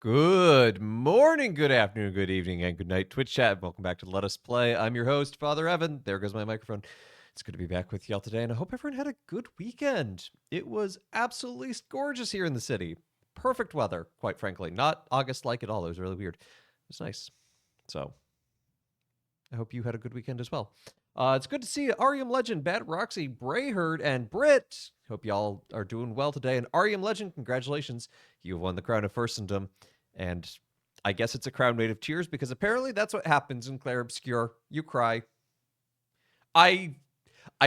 Good morning, good afternoon, good evening, and good night, Twitch chat. Welcome back to Let Us Play. I'm your host, Father Evan. There goes my microphone. It's good to be back with y'all today, and I hope everyone had a good weekend. It was absolutely gorgeous here in the city. Perfect weather, quite frankly. Not August-like at all. It was really weird. It was nice. So, I hope you had a good weekend as well. It's good to see Arium Legend, Bad Roxy, Brayherd, and Brit. Hope y'all are doing well today. And Arium Legend, congratulations. You won the crown of Firstendom. And I guess it's a crown made of tears because apparently that's what happens in Clair Obscur. You cry. I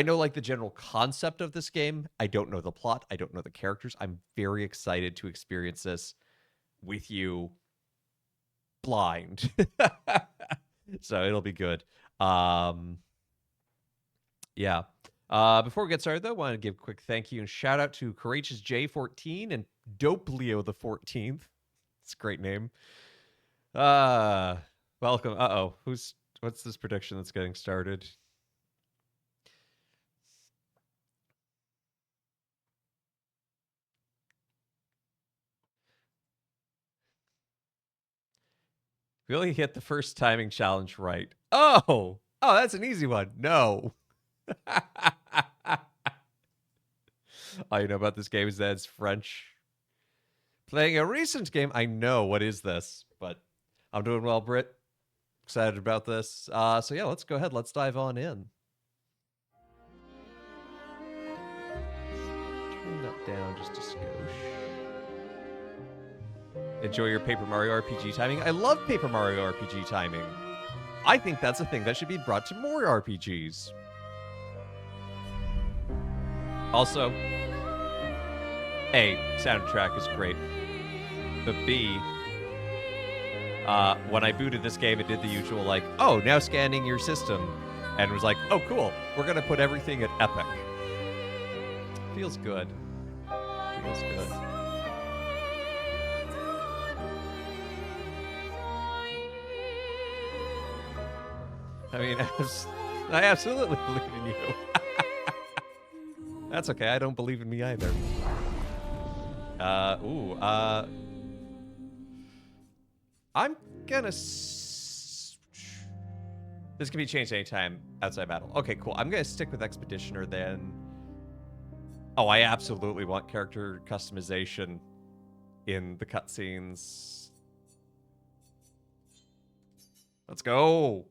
know like the general concept of this game. I don't know the plot. I don't know the characters. I'm very excited to experience this with you blind. So it'll be good. Yeah. Before we get started, though, I want to give a quick thank you and shout out to Courageous J14 and Dope Leo the 14th. It's a great name. Welcome. Uh-oh. What's this prediction that's getting started? Will he hit the first timing challenge right? Oh, that's an easy one. No. All you know about this game is that it's French. Playing a recent game. I know. What is this? But I'm doing well, Britt. Excited about this. So yeah, let's go ahead. Let's dive on in. Turn that down just a skosh. Enjoy your Paper Mario RPG timing. I love Paper Mario RPG timing. I think that's a thing that should be brought to more RPGs. Also, A, soundtrack is great. But B, when I booted this game, it did the usual like, oh, now scanning your system. And was like, oh, cool. We're going to put everything at epic. Feels good. Feels good. I mean, I absolutely believe in you. That's okay. I don't believe in me either. I'm gonna... This can be changed anytime outside battle. Okay, cool. I'm gonna stick with Expeditioner then. Oh, I absolutely want character customization in the cutscenes. Let's go.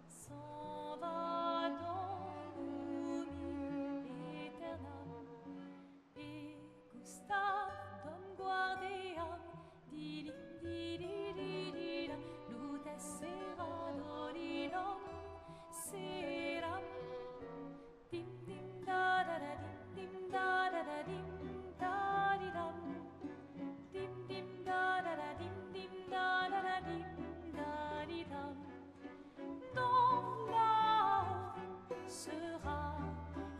S'en va dans l'oubli éternel. Et Gustave Dom Guardiam di di di di di da lute sera dorilom seram dim dim da da da dim da da da dim da di dam dim dim da da da dim da da da dim da di dam. Dans là sera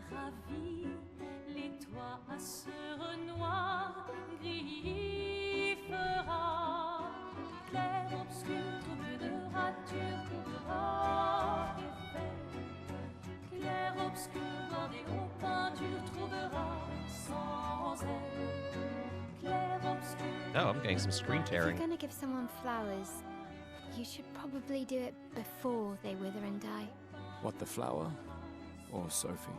ravi, les toits à sœur noir gris fera. Clair obscur, trouble de rature, trouvera effet. Clair obscur, bordé aux peintures, trouvera sans elle. Clair obscur. Oh, I'm getting some screen tearing. If you're gonna give someone flowers, you should probably do it before they wither and die. What, the flower? Or Sophie?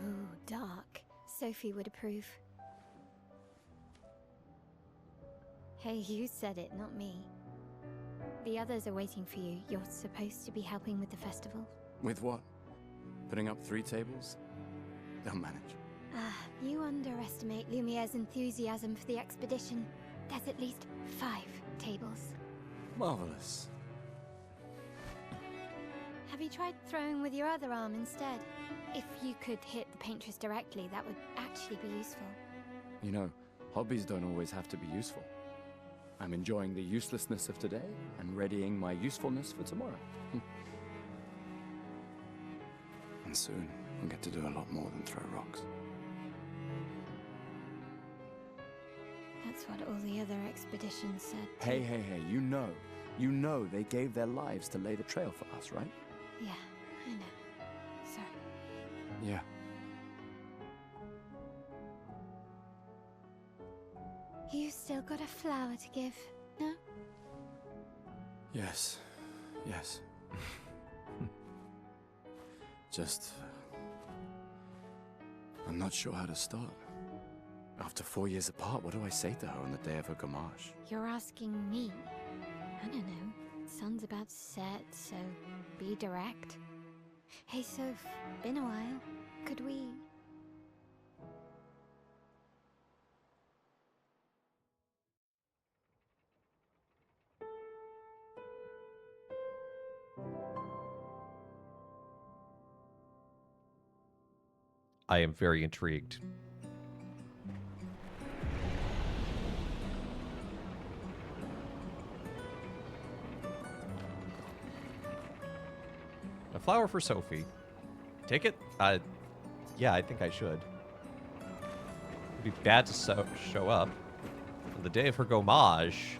Ooh, dark. Sophie would approve. Hey, you said it, not me. The others are waiting for you. You're supposed to be helping with the festival. With what? Putting up 3 tables? They'll manage. You underestimate Lumiere's enthusiasm for the expedition. There's at least 5 tables. Marvelous. Have you tried throwing with your other arm instead? If you could hit the paintress directly, that would actually be useful. You know, hobbies don't always have to be useful. I'm enjoying the uselessness of today and readying my usefulness for tomorrow. And soon, I'll get to do a lot more than throw rocks. That's what all the other expeditions said. Hey, you know they gave their lives to lay the trail for us, right? Yeah, I know. Sorry. Yeah. You still got a flower to give, no? Yes. Just... I'm not sure how to start. After 4 years apart, what do I say to her on the day of her gamage? You're asking me? I don't know. Sun's about to set, so be direct. Hey, Soph, been a while. Could we... I am very intrigued. A flower for Sophie. Take it? Yeah, I think I should. It'd be bad to show up on the day of her gommage,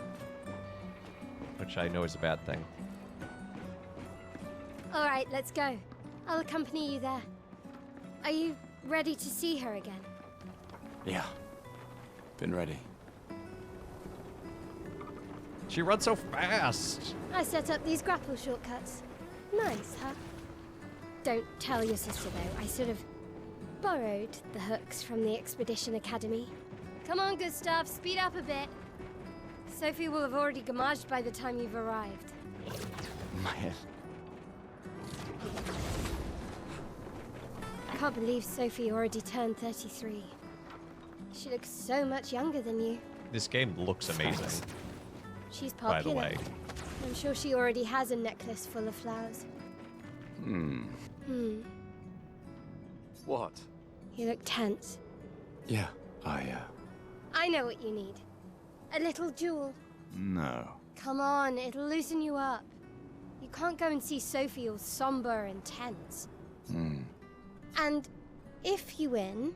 which I know is a bad thing. All right, let's go. I'll accompany you there. Are you ready to see her again? Yeah. Been ready. She runs so fast! I set up these grapple shortcuts. Nice, huh? Don't tell your sister, though. I sort of borrowed the hooks from the Expedition Academy. Come on, Gustav, speed up a bit. Sophie will have already gamaged by the time you've arrived. My head. I can't believe Sophie already turned 33. She looks so much younger than you. This game looks amazing, She's by popular. the way. I'm sure she already has a necklace full of flowers. What? You look tense. Yeah, I know what you need. A little jewel. No. Come on, it'll loosen you up. You can't go and see Sophie all somber and tense. And if you win,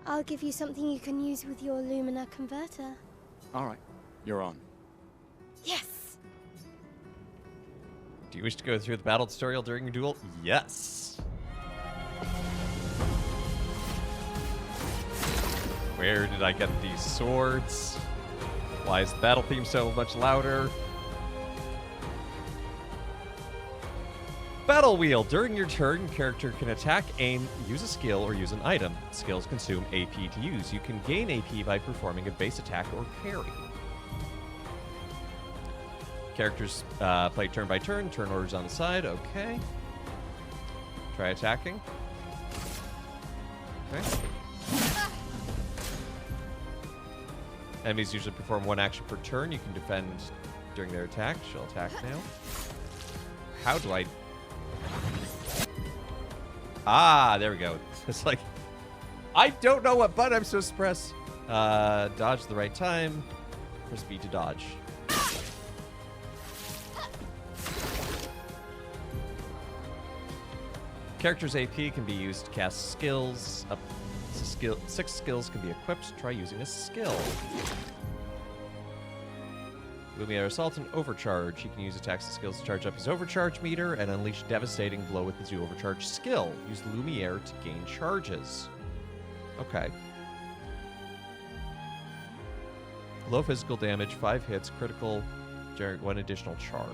I'll give you something you can use with your Lumina converter. All right, you're on. Yes! Do you wish to go through the battle tutorial during your duel? Yes! Where did I get these swords? Why is the battle theme so much louder? Battle wheel. During your turn, your character can attack, aim, use a skill, or use an item. Skills consume AP to use. You can gain AP by performing a base attack or parry. Characters play turn by turn. Turn orders on the side. Okay. Try attacking. Okay. Enemies usually perform one action per turn. You can defend during their attack. She'll attack now. How do I... Ah, there we go. It's like... I don't know what button I'm supposed to press. Dodge at the right time. Press B to dodge. Character's AP can be used to cast skills. Up to 6 skills can be equipped. Try using a skill. Lumiere Assault and Overcharge. He can use attacks and skills to charge up his overcharge meter and unleash devastating blow with his new overcharge skill. Use Lumiere to gain charges. Okay. Low physical damage, 5 hits, critical, generate 1 additional charge.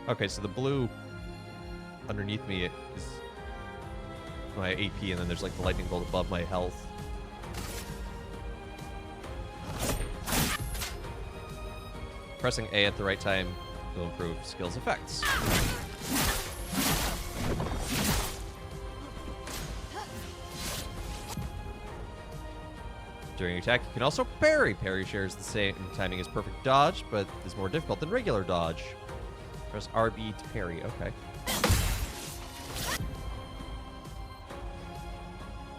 Okay, so the blue underneath me is my AP, and then there's like the lightning bolt above my health. Pressing A at the right time will improve skills effects. During attack, you can also parry. Parry shares the same timing as perfect dodge, but is more difficult than regular dodge. Press RB to parry. Okay.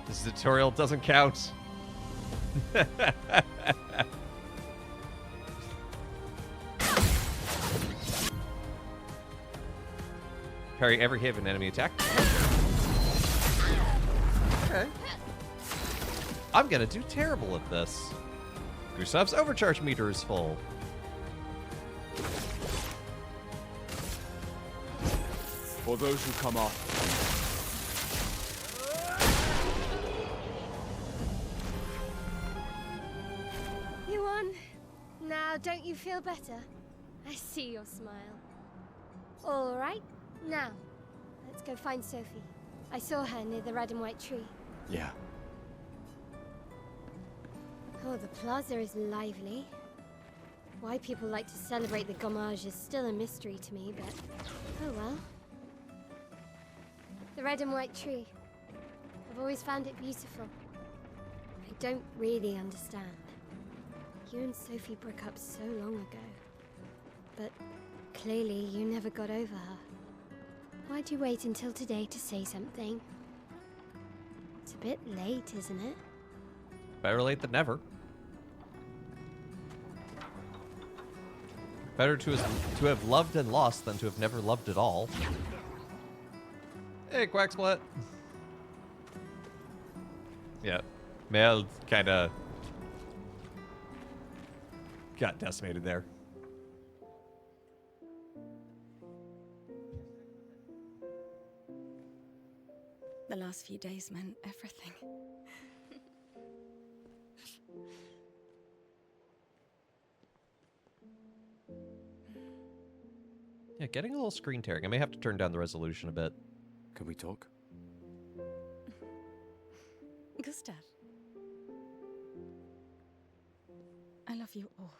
This tutorial doesn't count. Parry every hit of an enemy attack. Okay. I'm gonna do terrible at this. Gustav's overcharge meter is full. For those who come off. You won. Now, don't you feel better? I see your smile. All right. Now, let's go find Sophie. I saw her near the red and white tree. Yeah. Oh, the plaza is lively. Why people like to celebrate the gommage is still a mystery to me, but oh well. The red and white tree. I've always found it beautiful. I don't really understand. You and Sophie broke up so long ago. But clearly you never got over her. Why'd you wait until today to say something? It's a bit late, isn't it? Better late than never. Better to have loved and lost than to have never loved at all. Hey, Quacksplat. Yeah, Mel kind of got decimated there. The last few days meant everything. Yeah, getting a little screen tearing. I may have to turn down the resolution a bit. Can we talk? Gustav. I love you all.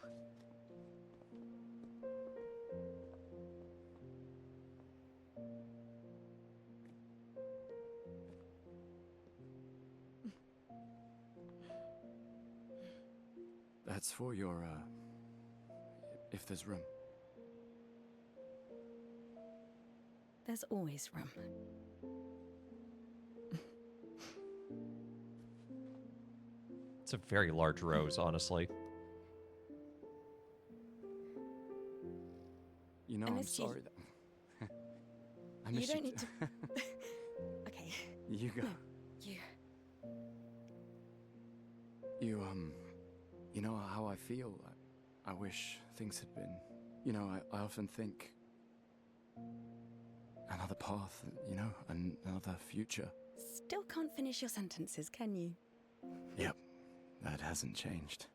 That's for your, if there's room. There's always room. It's a very large rose, honestly. You know, I I'm miss you. sorry that... I You miss don't need to... Okay, You go. no, you. You know how I feel? I wish things had been... You know, I often think... Another path, you know, another future. Still can't finish your sentences, can you? Yep, that hasn't changed.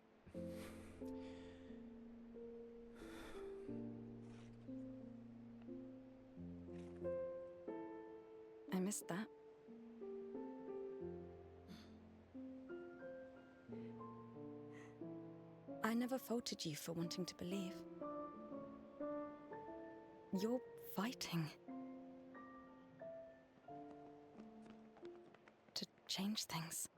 I missed that. I never faulted you for wanting to believe. You're fighting. To change things.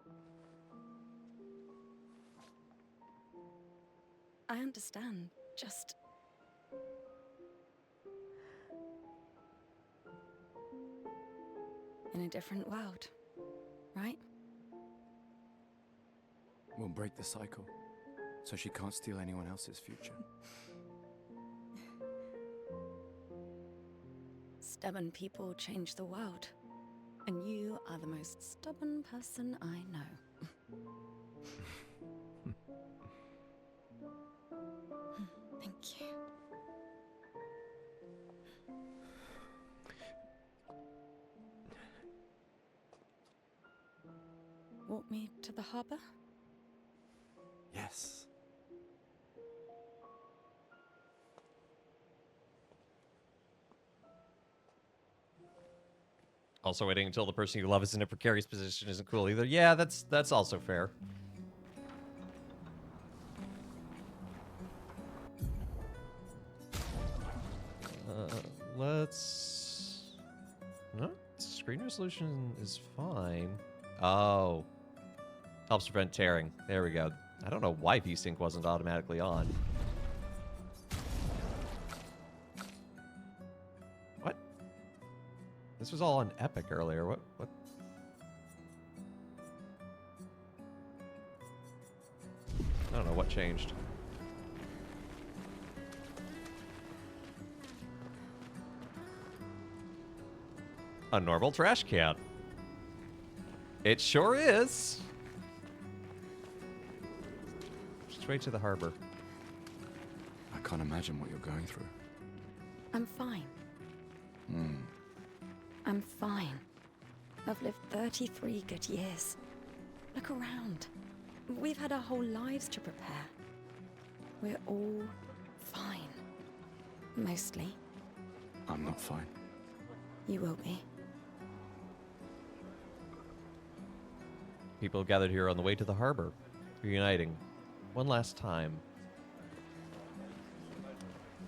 I understand, just... in a different world, right? We'll break the cycle, so she can't steal anyone else's future. Stubborn people change the world. And you are the most stubborn person I know. Thank you. Walk me to the harbor? Yes. Also, waiting until the person you love is in a precarious position isn't cool either. Yeah, that's also fair. Let's... No, screen resolution is fine. Oh. Helps prevent tearing. There we go. I don't know why VSync wasn't automatically on. What? This was all on Epic earlier. What? what changed. A normal trash can. It sure is. Straight to the harbor. I can't imagine what you're going through. I'm fine. Hmm. I'm fine. I've lived 33 good years. Look around. We've had our whole lives to prepare. We're all fine. Mostly. I'm not fine. You will be. People gathered here on the way to the harbor, reuniting one last time.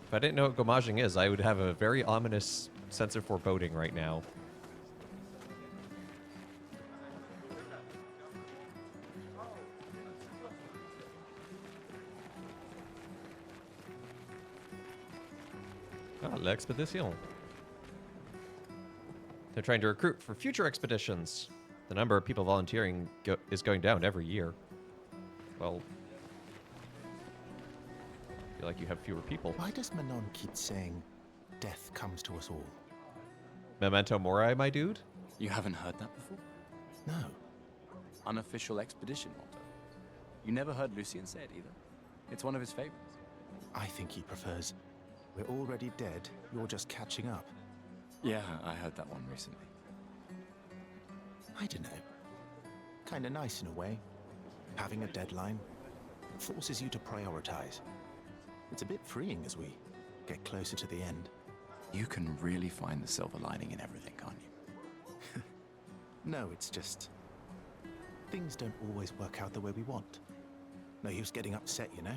If I didn't know what gomaging is, I would have a very ominous sense of foreboding right now. Ah, l'expedition. They're trying to recruit for future expeditions. The number of people volunteering is going down every year. Well, I feel like you have fewer people. Why does Manon keep saying death comes to us all? Memento mori, my dude? You haven't heard that before? No. Unofficial expedition motto. You never heard Lucien say it either. It's one of his favorites. I think he prefers, we're already dead, you're just catching up. Yeah, I heard that one recently. I don't know. Kinda nice in a way. Having a deadline forces you to prioritize. It's a bit freeing as we get closer to the end. You can really find the silver lining in everything, can't you? No, it's just things don't always work out the way we want. No use getting upset, you know?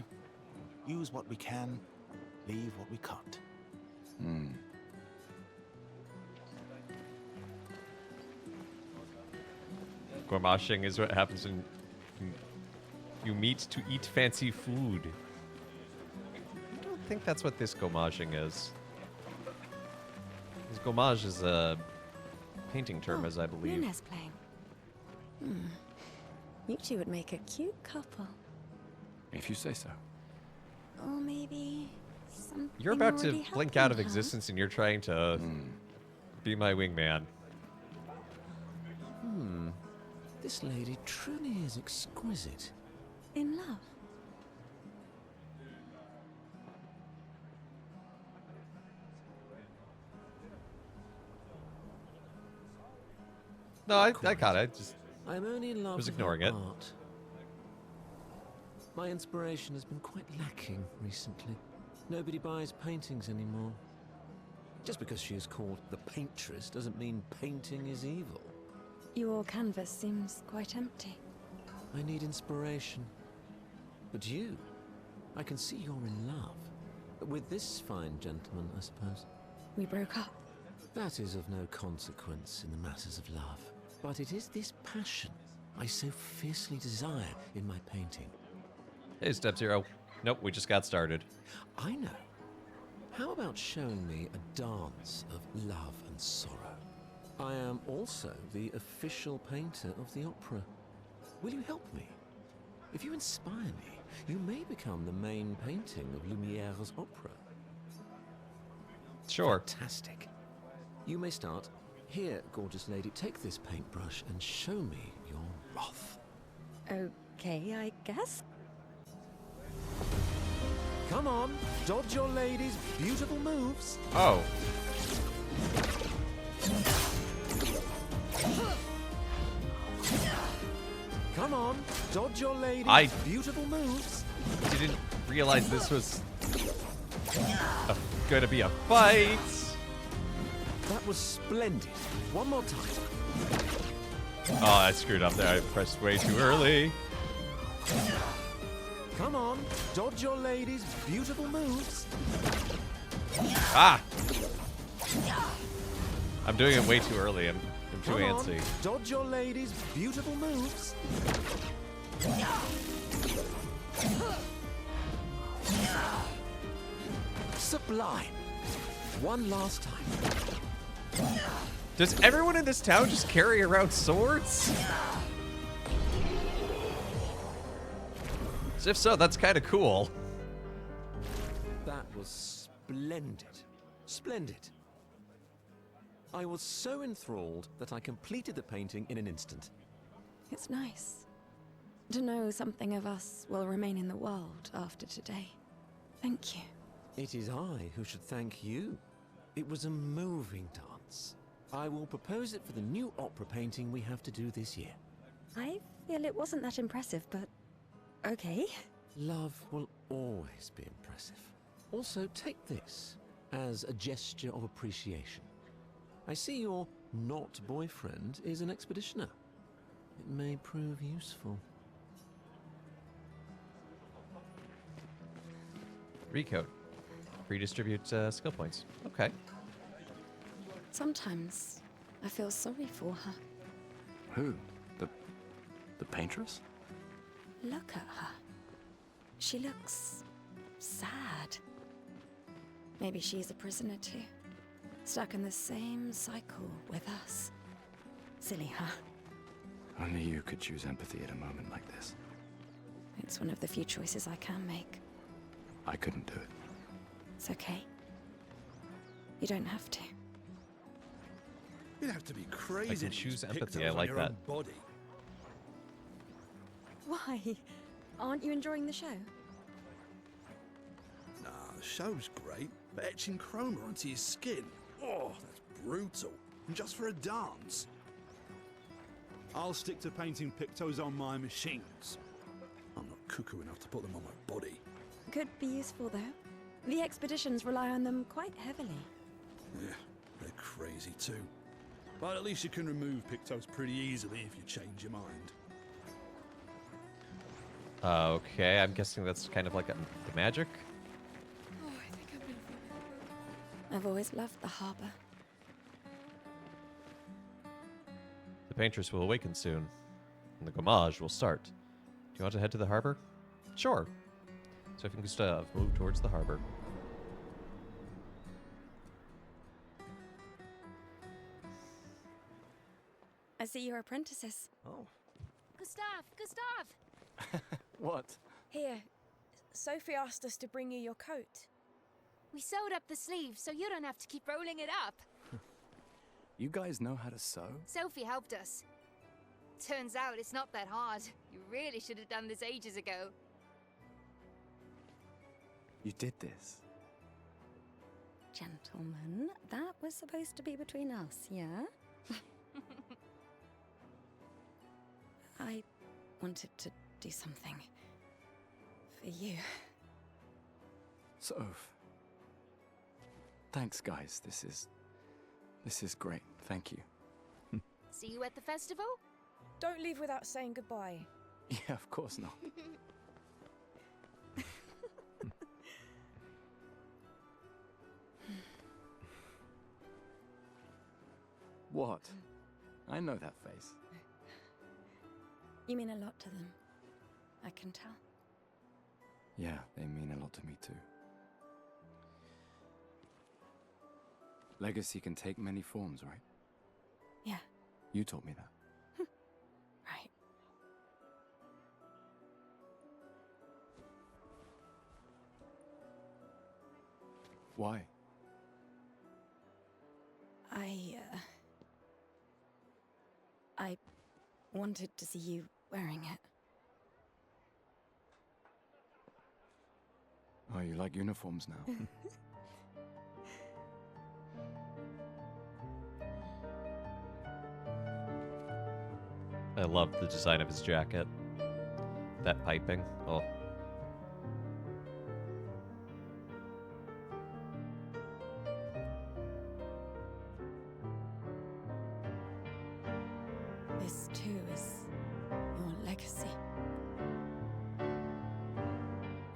Use what we can, leave what we can't. Hmm. Gomashing is what happens when you meet to eat fancy food. I don't think that's what this gomashing is. This gomage is a painting term, as I believe. Luna's playing. You two would make a cute couple. If you say so. Or maybe something You're about to already blink out of happened, huh? existence and you're trying to be my wingman. This lady truly is exquisite. In love. No, I got it. I'm only in love was with ignoring her it. art. My inspiration has been quite lacking recently. Nobody buys paintings anymore. Just because she is called the paintress doesn't mean painting is evil. Your canvas seems quite empty. I need inspiration. But you, I can see you're in love. With this fine gentleman, I suppose. We broke up. That is of no consequence in the matters of love. But it is this passion I so fiercely desire in my painting. Hey, Step Zero. Nope, we just got started. I know. How about showing me a dance of love and sorrow? I am also the official painter of the opera. Will you help me? If you inspire me, you may become the main painting of Lumiere's opera. Sure. Fantastic. You may start. Here, gorgeous lady, take this paintbrush and show me your wrath. Okay, I guess. Come on, dodge your lady's beautiful moves. Oh. Come on, dodge your lady's I- beautiful moves. Didn't realize this was gonna be a fight. That was splendid. One more time. Oh, I screwed up there. I pressed way too early. Come on, dodge your lady's beautiful moves. Ah! I'm doing it way too early. I'm too Come on, antsy. dodge your lady's beautiful moves. Sublime. One last time. Does everyone in this town just carry around swords? So if so, that's kind of cool. That was splendid. Splendid. I was so enthralled that I completed the painting in an instant. It's nice to know something of us will remain in the world after today. Thank you. It is I who should thank you. It was a moving dance. I will propose it for the new opera painting we have to do this year. I feel it wasn't that impressive, but okay. Love will always be impressive. Also, take this as a gesture of appreciation. I see your not boyfriend is an expeditioner. It may prove useful. Recode. Redistribute skill points. Okay. Sometimes I feel sorry for her. Who? The paintress? Look at her. She looks sad. Maybe she's a prisoner too, stuck in the same cycle with us. Silly her. Only you could choose empathy at a moment like this. It's one of the few choices I can make. I couldn't do it. It's okay. You don't have to. You'd have to be crazy to choose use empathy, pictos I on like your that. own body. Why? Aren't you enjoying the show? Nah, the show's great, but etching chroma onto your skin, oh, that's brutal. And just for a dance. I'll stick to painting pictos on my machines. I'm not cuckoo enough to put them on my body. Could be useful though. The expeditions rely on them quite heavily. Yeah, they're crazy too. But at least you can remove pictos pretty easily if you change your mind. Okay, I'm guessing that's kind of like the magic. I've always loved the harbor. The paintress will awaken soon, and the gommage will start. Do you want to head to the harbor? Sure. So if you can just move towards the harbor. I see you're apprentices. Oh. Gustav! What? Here, Sophie asked us to bring you your coat. We sewed up the sleeves so you don't have to keep rolling it up. You guys know how to sew? Sophie helped us. Turns out it's not that hard. You really should have done this ages ago. You did this? Gentlemen, that was supposed to be between us, yeah? I wanted to do something for you. Soph. Thanks, guys. This is great. Thank you. See you at the festival? Don't leave without saying goodbye. Yeah, of course not. What? I know that face. You mean a lot to them. I can tell. Yeah, they mean a lot to me too. Legacy can take many forms, right? Yeah, You told me that. right. Why? I wanted to see you wearing it. Oh, you like uniforms now? I love the design of his jacket. That piping. Oh. This too is your legacy.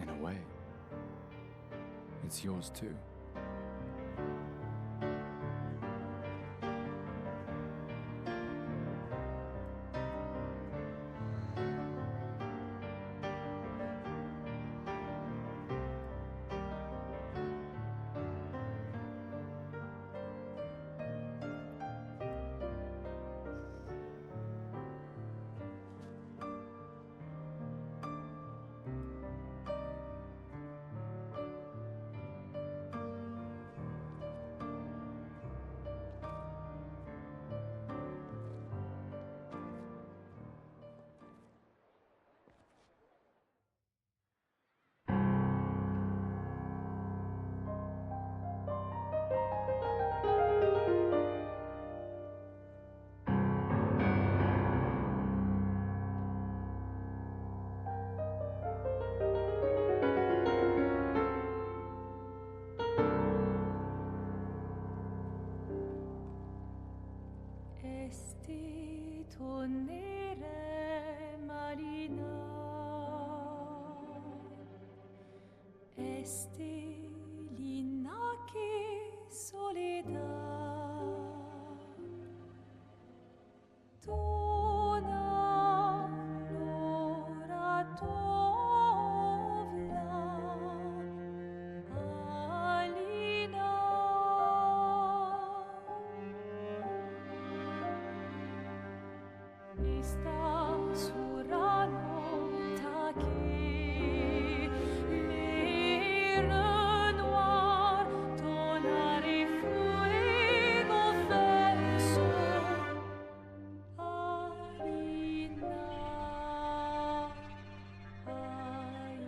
In a way. It's yours too. Ponere Marina Estelina que soledad Dona Lora Tovla Alina Esta surano taquet les renoirs tonare fuego verso Alina ai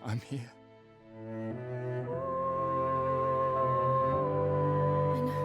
I'm here. I know.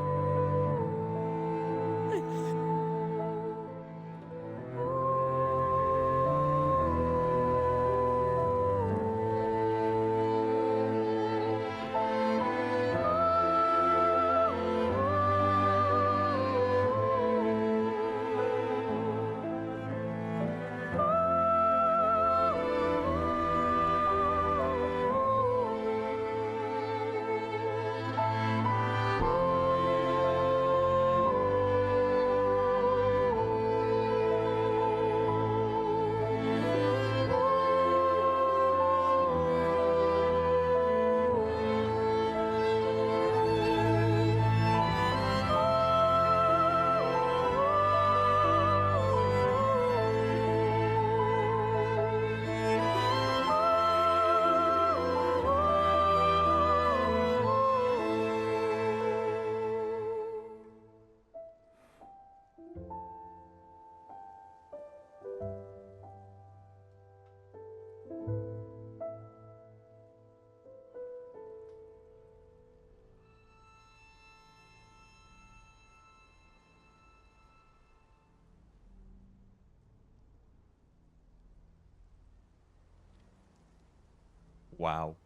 Wow.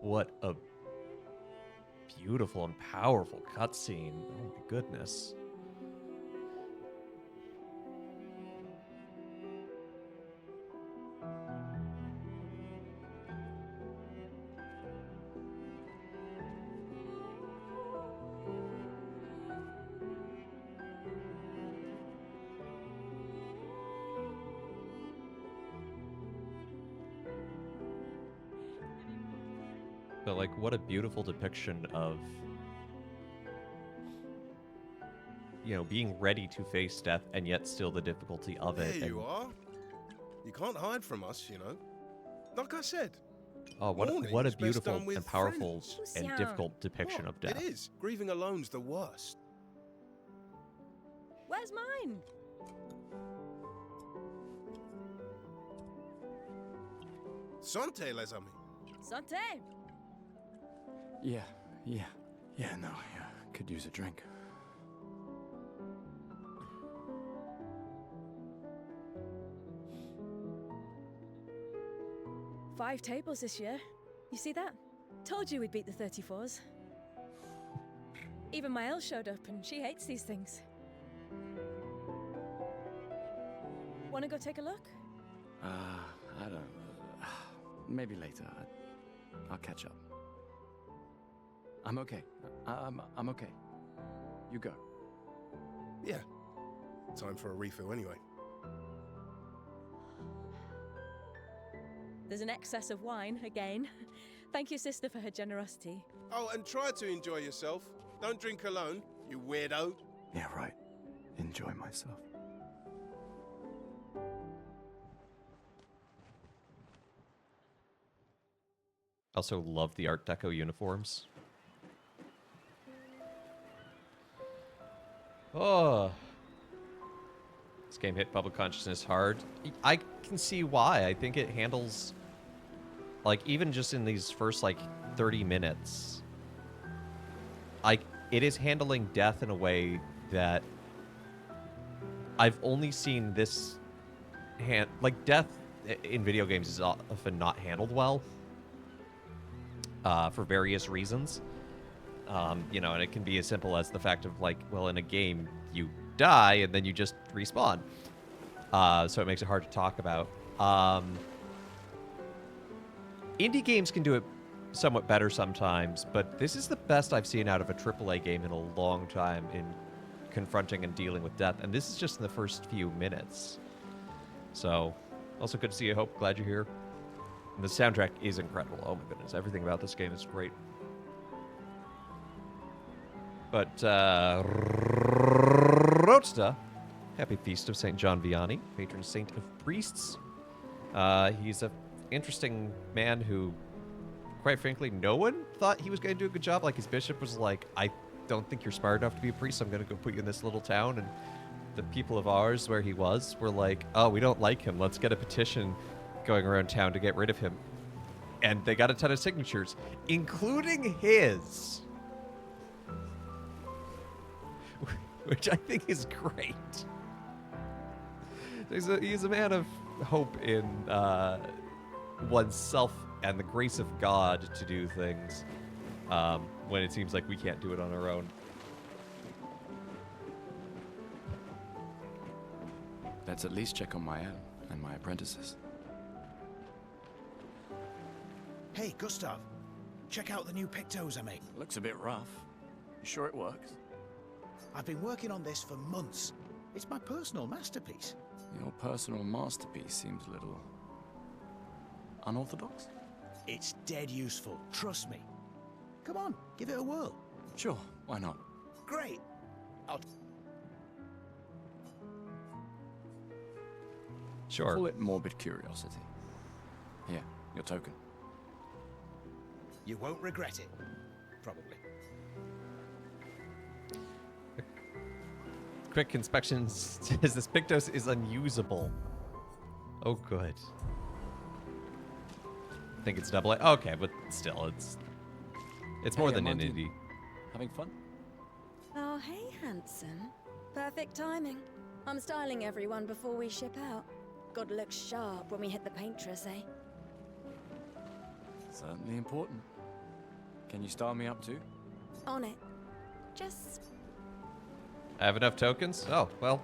What a beautiful and powerful cutscene. Oh my goodness. But like, what a beautiful depiction of, you know, being ready to face death and yet still the difficulty of it. There And you are. You can't hide from us, you know. Like I said, Oh, what Mourning what a is best done beautiful with and powerful friends. and difficult depiction What? of death. It is. Grieving alone's the worst. Where's mine? Santé, les amis. Santé! Yeah, no, yeah, could use a drink. Five tables this year. You see that? Told you we'd beat the 34s. Even my Elle showed up, and she hates these things. Wanna go take a look? I don't... maybe later. I'll catch up. I'm okay. I'm okay. You go. Yeah. Time for a refill anyway. There's an excess of wine, again. Thank you, sister, for her generosity. Oh, and try to enjoy yourself. Don't drink alone, you weirdo. Yeah, right. Enjoy myself. Also love the Art Deco uniforms. Oh. This game hit public consciousness hard. I can see why. I think it handles, like, even just in these first, like, 30 minutes, it is handling death in a way that I've only seen this like, death in video games is often not handled well, for various reasons. You know, and it can be as simple as the fact of, like, well, in a game, you die and then you just respawn. So it makes it hard to talk about. Indie games can do it somewhat better sometimes, but this is the best I've seen out of a AAA game in a long time in confronting and dealing with death. And this is just in the first few minutes. So, also good to see you, Hope. Glad you're here. And the soundtrack is incredible. Oh my goodness, everything about this game is great. But, Rotsta, happy feast of St. John Vianney, patron saint of priests. He's an interesting man who, quite frankly, no one thought he was going to do a good job. Like, his bishop was like, I don't think you're smart enough to be a priest, so I'm going to go put you in this little town. And the people of ours, where he was, were like, oh, we don't like him. Let's get a petition going around town to get rid of him. And they got a ton of signatures, including his. Which I think is great. He's a man of hope in oneself and the grace of God to do things when it seems like we can't do it on our own. Let's at least check on my Elle and my apprentices. Hey, Gustav. Check out the new pictos I made. Looks a bit rough. You sure it works? I've been working on this for months. It's my personal masterpiece. Your personal masterpiece seems a little unorthodox. It's dead useful, trust me. Come on, give it a whirl. Sure, why not? Great. Sure. Call it morbid curiosity. Here, your token. You won't regret it. Probably. Quick inspection says this Pictos is unusable. Oh, good. I think it's double A. Okay, but still, it's more than an indie. Having fun? Oh, hey, handsome. Perfect timing. I'm styling everyone before we ship out. Gotta look sharp when we hit the paintress, eh? Certainly important. Can you style me up too? On it. Just... I have enough tokens? Oh, well.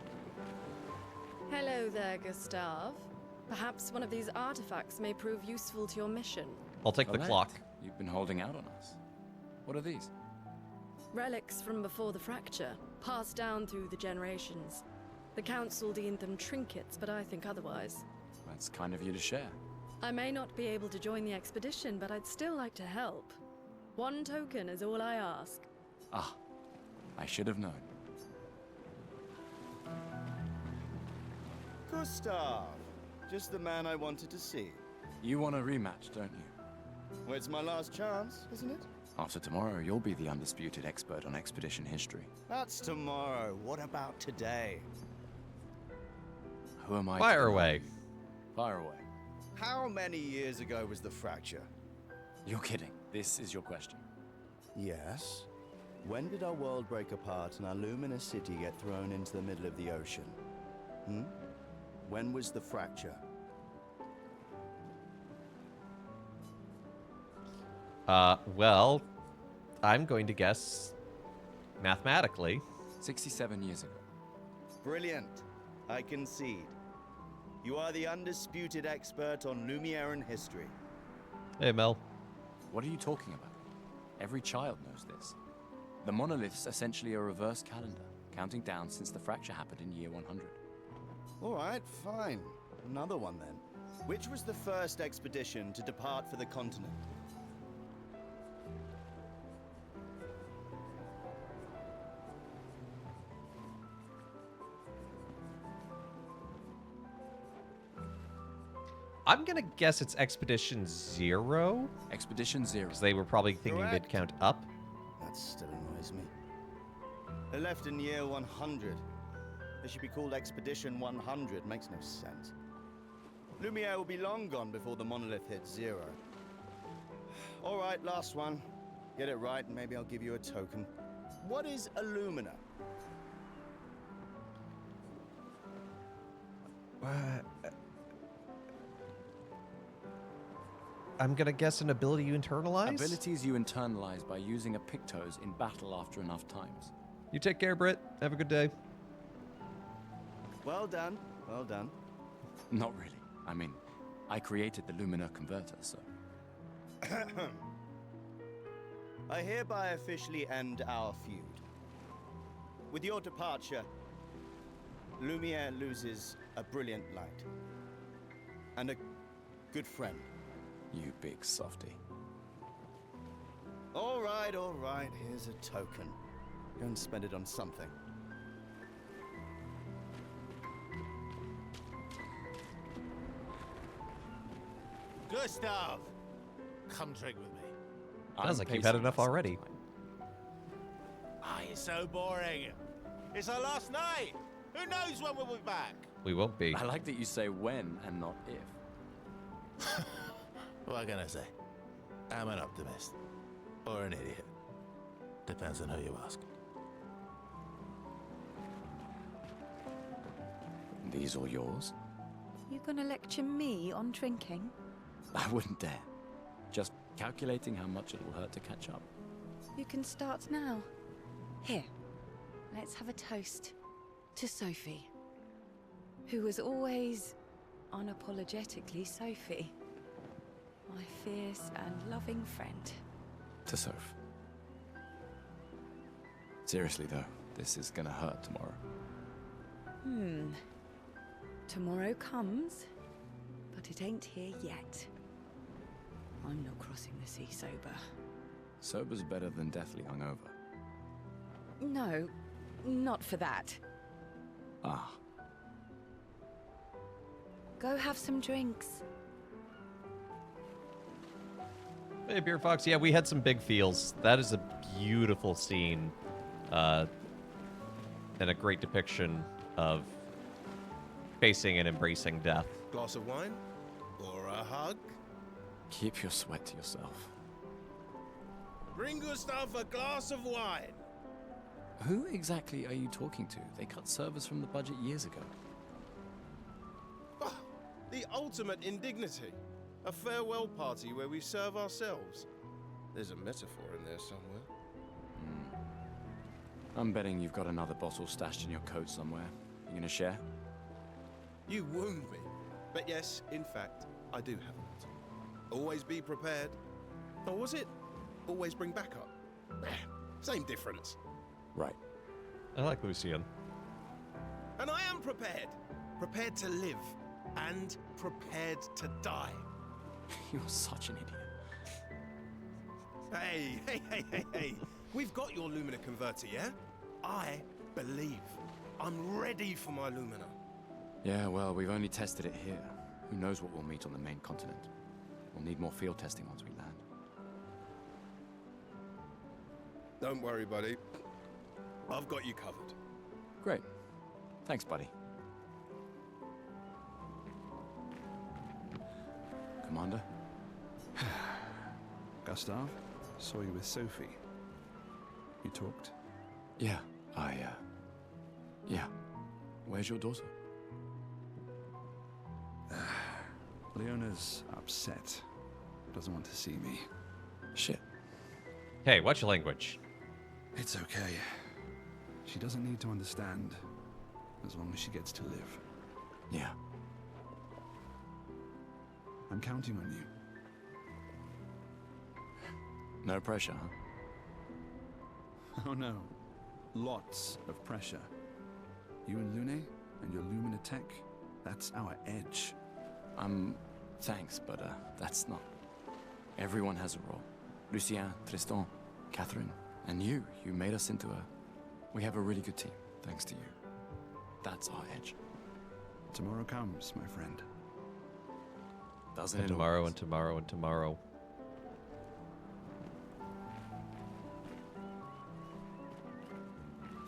Hello there, Gustav. Perhaps one of these artifacts may prove useful to your mission. I'll take the Colette, clock. You've been holding out on us. What are these? Relics from before the fracture, passed down through the generations. The council deemed them trinkets, but I think otherwise. That's kind of you to share. I may not be able to join the expedition, but I'd still like to help. One token is all I ask. Ah, I should have known. Gustav, just the man I wanted to see. You want a rematch, don't you? Well, it's my last chance, isn't it? After tomorrow, you'll be the undisputed expert on expedition history. That's tomorrow. What about today? Who am I? Fire away. Fire away. How many years ago was the fracture? You're kidding. This is your question. Yes. When did our world break apart and our luminous city get thrown into the middle of the ocean? Hmm? When was the fracture? Well, I'm going to guess mathematically. 67 years ago. Brilliant. I concede. You are the undisputed expert on Lumiere history. Hey, Mel. What are you talking about? Every child knows this. The monolith's essentially a reverse calendar, counting down since the fracture happened in year 100. All right, fine. Another one then. Which was the first expedition to depart for the continent? I'm going to guess it's Expedition 0. Expedition 0. Because they were probably thinking they'd count up. That still annoys me. They left in year 100. They should be called Expedition 100. Makes no sense. Lumiere will be long gone before the monolith hits 0. All right, last one. Get it right and maybe I'll give you a token. What is Illumina? I'm going to guess an ability you internalize? Abilities you internalize by using a Pictos in battle after enough times. You take care, Britt. Have a good day. Well done. Well done. Not really. I mean, I created the Lumina converter, so... I hereby officially end our feud. With your departure, Lumiere loses a brilliant light. And a good friend. You big softy. All right, here's a token. Go and spend it on something. Gustav! Come drink with me. Sounds like you've had enough already. Ah, it's so boring. It's our last night. Who knows when we'll be back? We won't be. I like that you say when and not if. What can I say? I'm an optimist. Or an idiot. Depends on who you ask. These all yours? You gonna lecture me on drinking? I wouldn't dare. Just calculating how much it will hurt to catch up. You can start now. Here, let's have a toast to Sophie, who was always unapologetically Sophie. My fierce and loving friend. To Soph. Seriously though, this is gonna hurt tomorrow. Tomorrow comes, but it ain't here yet. I'm not crossing the sea sober. Sober's better than deathly hungover. No, not for that. Ah. Go have some drinks. Hey, Beer Fox. Yeah, we had some big feels. That is a beautiful scene. And a great depiction of facing and embracing death. Glass of wine? Or a hug? Keep your sweat to yourself. Bring Gustav a glass of wine. Who exactly are you talking to? They cut servers from the budget years ago. Ah, the ultimate indignity. A farewell party where we serve ourselves. There's a metaphor in there somewhere. I'm betting you've got another bottle stashed in your coat somewhere. You gonna share? You wound me. But yes, in fact, I do have a motto. Always be prepared. Or was it always bring backup? Same difference. Right. I like Lucian. And I am prepared. Prepared to live. And prepared to die. You're such an idiot. Hey. We've got your Lumina converter, yeah? I believe. I'm ready for my Lumina. Yeah, well, we've only tested it here. Who knows what we'll meet on the main continent? We'll need more field testing once we land. Don't worry, buddy. I've got you covered. Great. Thanks, buddy. Commander? Gustav, saw you with Sophie. You talked? Yeah, yeah. Where's your daughter? Leona's upset. Doesn't want to see me. Shit. Hey, watch your language. It's okay. She doesn't need to understand, as long as she gets to live. Yeah. I'm counting on you. No pressure, huh? Oh no. Lots of pressure. You and Lune and your Lumina tech, that's our edge. Thanks, but that's not... Everyone has a role. Lucien, Tristan, Catherine, and you. You made us into a... We have a really good team, thanks to you. That's our edge. Tomorrow comes, my friend. Doesn't And it tomorrow always? and tomorrow and tomorrow.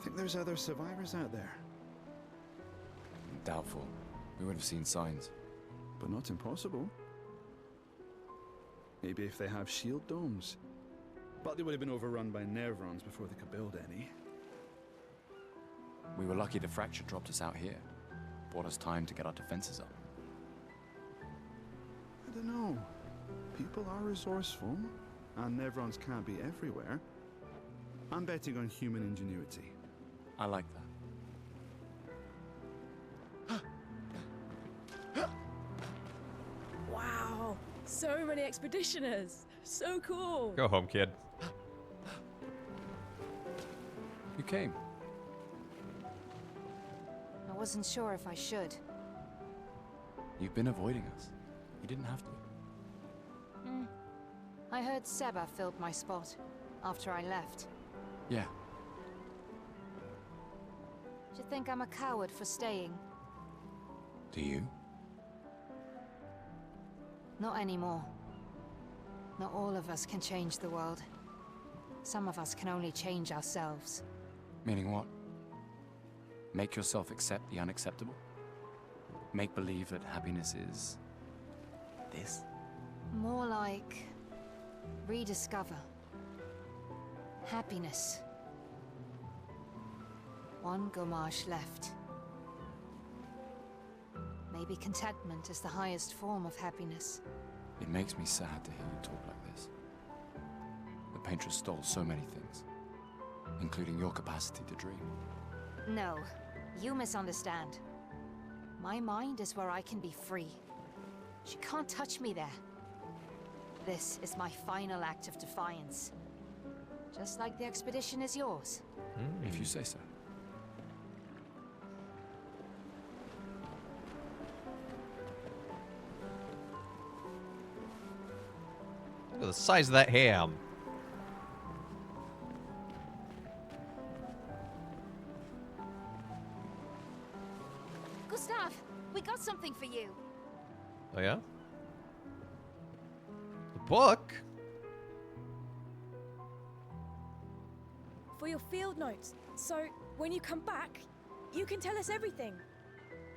Think there's other survivors out there? Doubtful. We would have seen signs. But not impossible. Maybe if they have shield domes. But they would have been overrun by Nevrons before they could build any. We were lucky the fracture dropped us out here. Bought us time to get our defenses up. I don't know. People are resourceful, and Nevrons can't be everywhere. I'm betting on human ingenuity. I like that. Wow, so many expeditioners. So cool. Go home, kid. You came. I wasn't sure if I should. You've been avoiding us. You didn't have to. I heard Seba filled my spot after I left. Yeah. Do you think I'm a coward for staying? Do you? Not anymore. Not all of us can change the world. Some of us can only change ourselves. Meaning what? Make yourself accept the unacceptable? Make believe that happiness is... this? More like... rediscover. Happiness. One Gomash left. Maybe contentment is the highest form of happiness. It makes me sad to hear you talk like this. The Paintress stole so many things, including your capacity to dream. No, you misunderstand. My mind is where I can be free. She can't touch me there. This is my final act of defiance. Just like the expedition is yours. If you say so. Look at the size of that ham. Gustav, we got something for you. Oh yeah? The book? For your field notes. So, when you come back, you can tell us everything.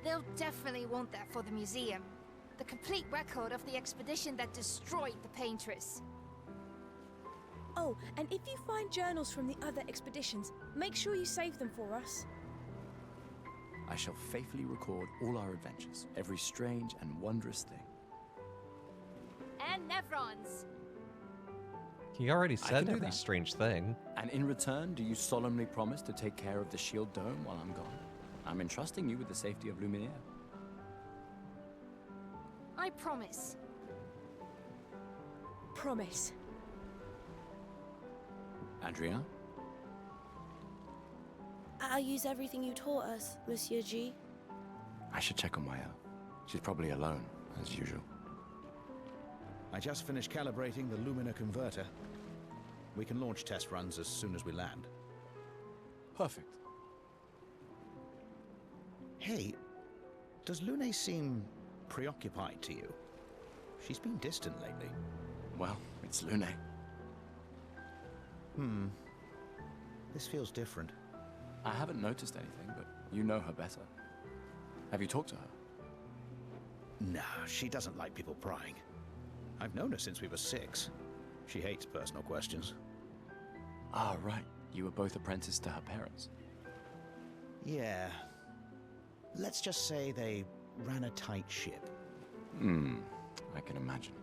They'll definitely want that for the museum. The complete record of the expedition that destroyed the Paintress. Oh, and if you find journals from the other expeditions, make sure you save them for us. I shall faithfully record all our adventures, every strange and wondrous thing. And Nevrons. He already I said can do every that. strange thing. And in return, do you solemnly promise to take care of the shield dome while I'm gone? I'm entrusting you with the safety of Luminaire. I promise. Promise. Adrien? I'll use everything you taught us, Monsieur G. I should check on Maya. She's probably alone, as usual. I just finished calibrating the Lumina converter. We can launch test runs as soon as we land. Perfect. Hey, does Lune seem preoccupied to you? She's been distant lately. Well, it's Lune. This feels different. I haven't noticed anything, but you know her better. Have you talked to her? No, she doesn't like people prying. I've known her since we were 6. She hates personal questions. Ah, right. You were both apprenticed to her parents. Yeah. Let's just say they ran a tight ship. I can imagine.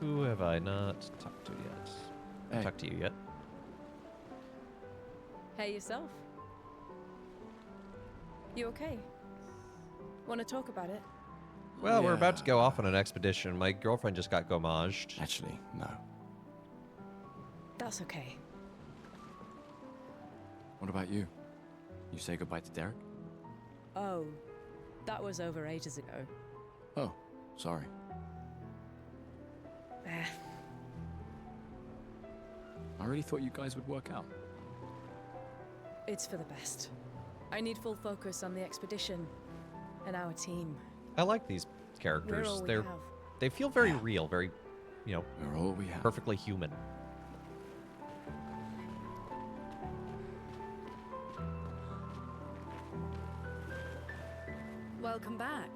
Who have I not talked to yet? Hey. Talked to you yet? Hey, yourself. You okay? Want to talk about it? Well, we're about to go off on an expedition. My girlfriend just got gommaged. Actually, no. That's okay. What about you? You say goodbye to Derek? Oh, that was over ages ago. Oh, sorry. I really thought you guys would work out. It's for the best. I need full focus on the expedition and our team. I like these We're characters. all we have. They feel very real, very, you know, We're all we have. perfectly human. Welcome back.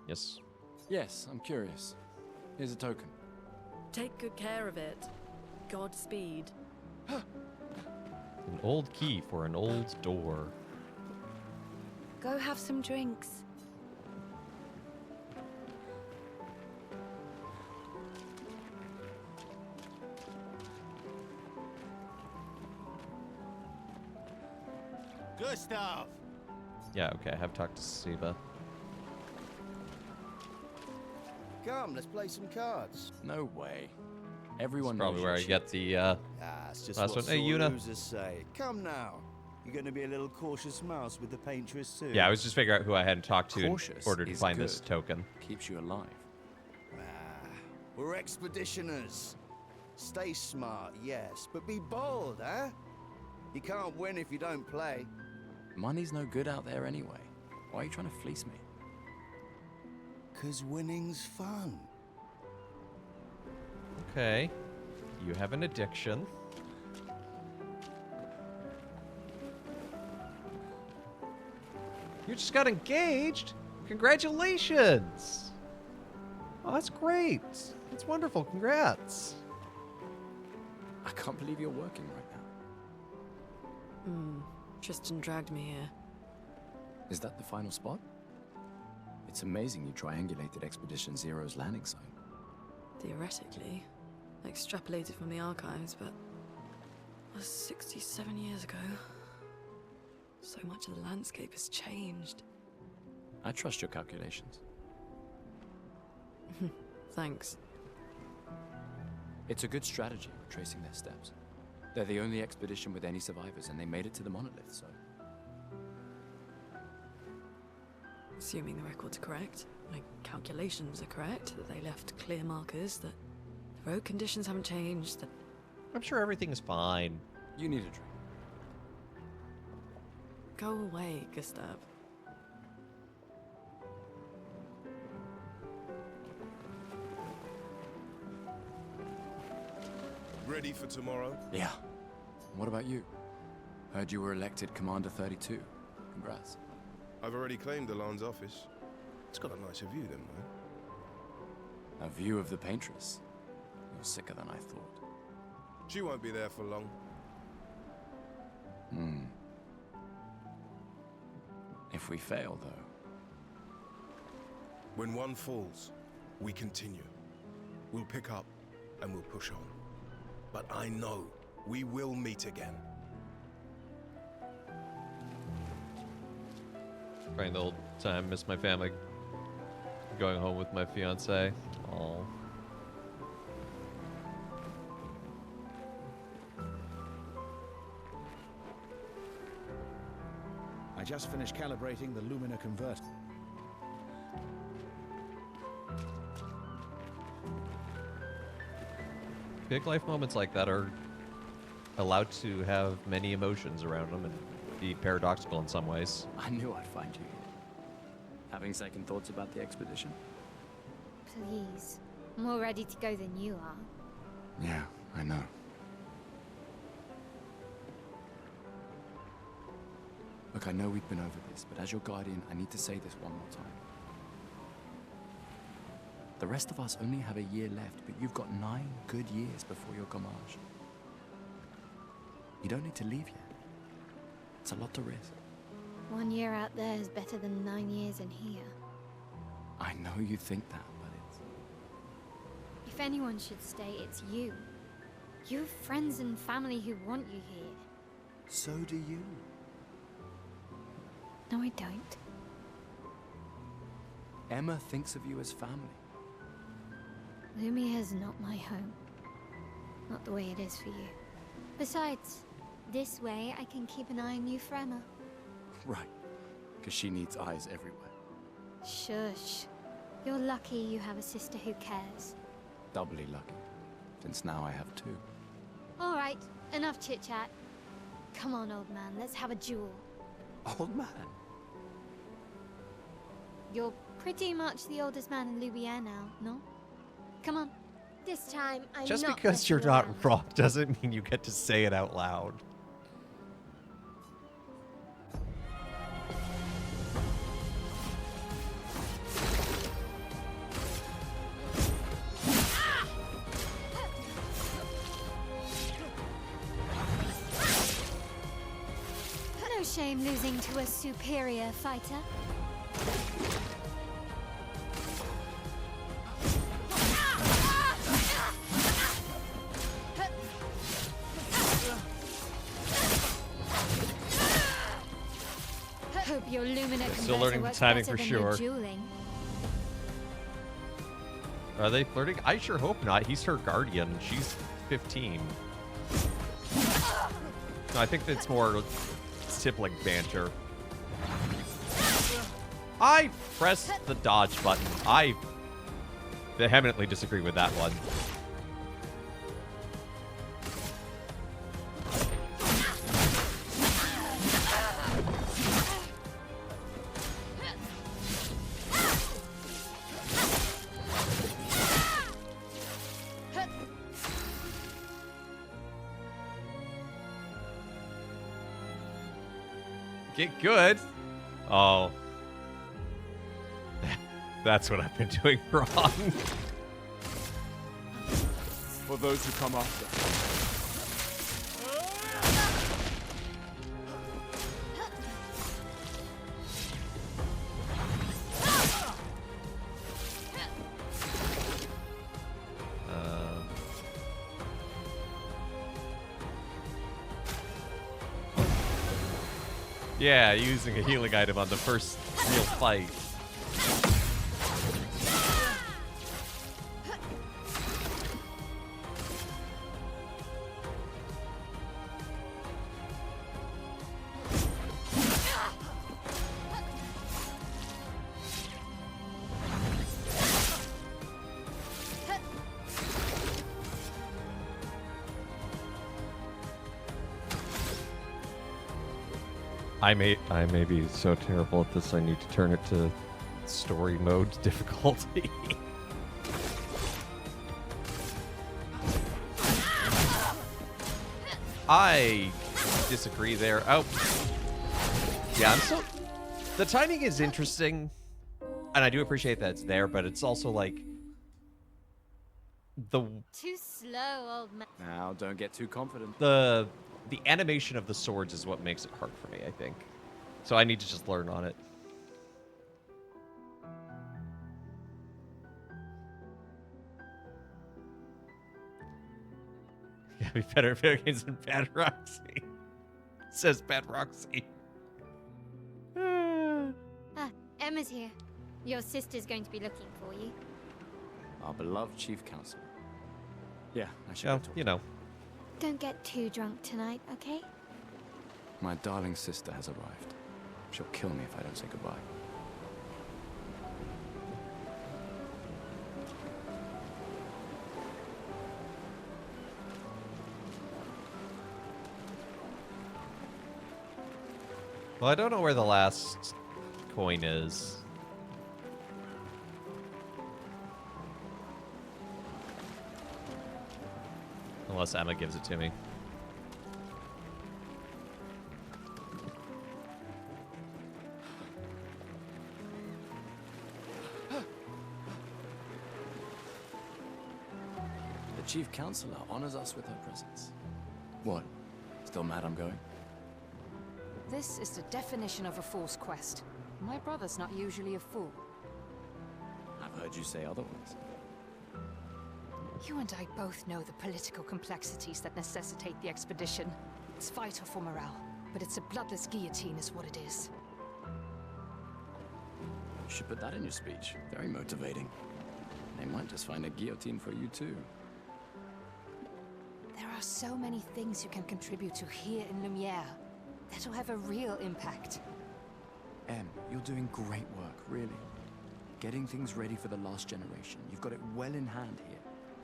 Yes. Yes, I'm curious. Here's a token. Take good care of it. Godspeed. An old key for an old door. Go have some drinks. Gustav! Yeah, okay, I have talked to Siba. Come, let's play some cards. No way. Everyone That's probably knows where your I get the, It's just last what one. Hey, sore Yuna. losers say. Come now. You're going to be a little cautious mouse with the paintress too. Yeah, I was just figuring out who I hadn't talked to Cautious in order to is find this good. token. Keeps you alive. We're expeditioners. Stay smart, yes, but be bold, huh? You can't win if you don't play. Money's no good out there anyway. Why are you trying to fleece me? 'Cause winning's fun. Okay. You have an addiction. You just got engaged? Congratulations! Oh, that's great. That's wonderful. Congrats. I can't believe you're working right now. Tristan dragged me here. Is that the final spot? It's amazing you triangulated Expedition Zero's landing site. Theoretically. Extrapolated from the archives, but... that was 67 years ago. So much of the landscape has changed. I trust your calculations. Thanks. It's a good strategy, tracing their steps. They're the only expedition with any survivors, and they made it to the monolith, so... Assuming the records are correct, my calculations are correct, that they left clear markers, that the road conditions haven't changed, that... I'm sure everything is fine. You need a drink. Go away, Gustav. Ready for tomorrow? Yeah. What about you? Heard you were elected Commander 32. Congrats. I've already claimed Alon's office. It's got a nicer view than mine. A view of the Paintress. You're sicker than I thought. She won't be there for long. If we fail, though... When one falls, we continue. We'll pick up and we'll push on. But I know we will meet again. Crying the whole time, miss my family. Going home with my fiance. Aww. I just finished calibrating the Lumina converter. Big life moments like that are allowed to have many emotions around them and be paradoxical in some ways. I knew I'd find you here. Having second thoughts about the expedition? Please. More ready to go than you are. Yeah, I know. Look, I know we've been over this, but as your guardian, I need to say this one more time. The rest of us only have a year left, but you've got 9 good years before your gommage. You don't need to leave yet. It's a lot to risk. 1 year out there is better than 9 years in here. I know you think that, but it's... If anyone should stay, it's you. You have friends and family who want you here. So do you. No, I don't. Emma thinks of you as family. Lumia's not my home. Not the way it is for you. Besides, this way I can keep an eye on you for Emma. Right. Because she needs eyes everywhere. Shush. You're lucky you have a sister who cares. Doubly lucky. Since now I have 2. Alright, enough chit-chat. Come on, old man, let's have a duel. Old man? You're pretty much the oldest man in Louisiana now, no? Come on. This time, I'm Just not because you're messing not around. wrong doesn't mean you get to say it out loud. No shame losing to a superior fighter. Hope your Lumina Still converter learning the works timing better for than your sure. dueling. Are they flirting? I sure hope not. He's her guardian. She's 15. No, I think it's more sibling banter. I pressed the dodge button. I vehemently disagree with that one. Get good. Oh. That's what I've been doing wrong. For those who come after. Yeah, using a healing item on the first real fight. I may be so terrible at this I need to turn it to story mode difficulty. I disagree there. Oh. Yeah, I'm still... The timing is interesting, and I do appreciate that it's there, but it's also like... Too slow, old man. Now, don't get too confident. The animation of the swords is what makes it hard for me, I think. So I need to just learn on it. Yeah, be better against Bad Roxy. Says Bad Roxy. Emma's here. Your sister's going to be looking for you. Our beloved chief counselor. Yeah, I should Oh, go talk. you know. Don't get too drunk tonight, okay? My darling sister has arrived. She'll kill me if I don't say goodbye. Well, I don't know where the last coin is. Unless Emma gives it to me. The Chief Counselor honors us with her presence. What? Still mad I'm going? This is the definition of a fool's quest. My brother's not usually a fool. I've heard you say otherwise. You and I both know the political complexities that necessitate the expedition. It's vital for morale, but it's a bloodless guillotine is what it is. You should put that in your speech. Very motivating. They might just find a guillotine for you too. There are so many things you can contribute to here in Lumiere that'll have a real impact. Em, you're doing great work, really. Getting things ready for the last generation. You've got it well in hand here.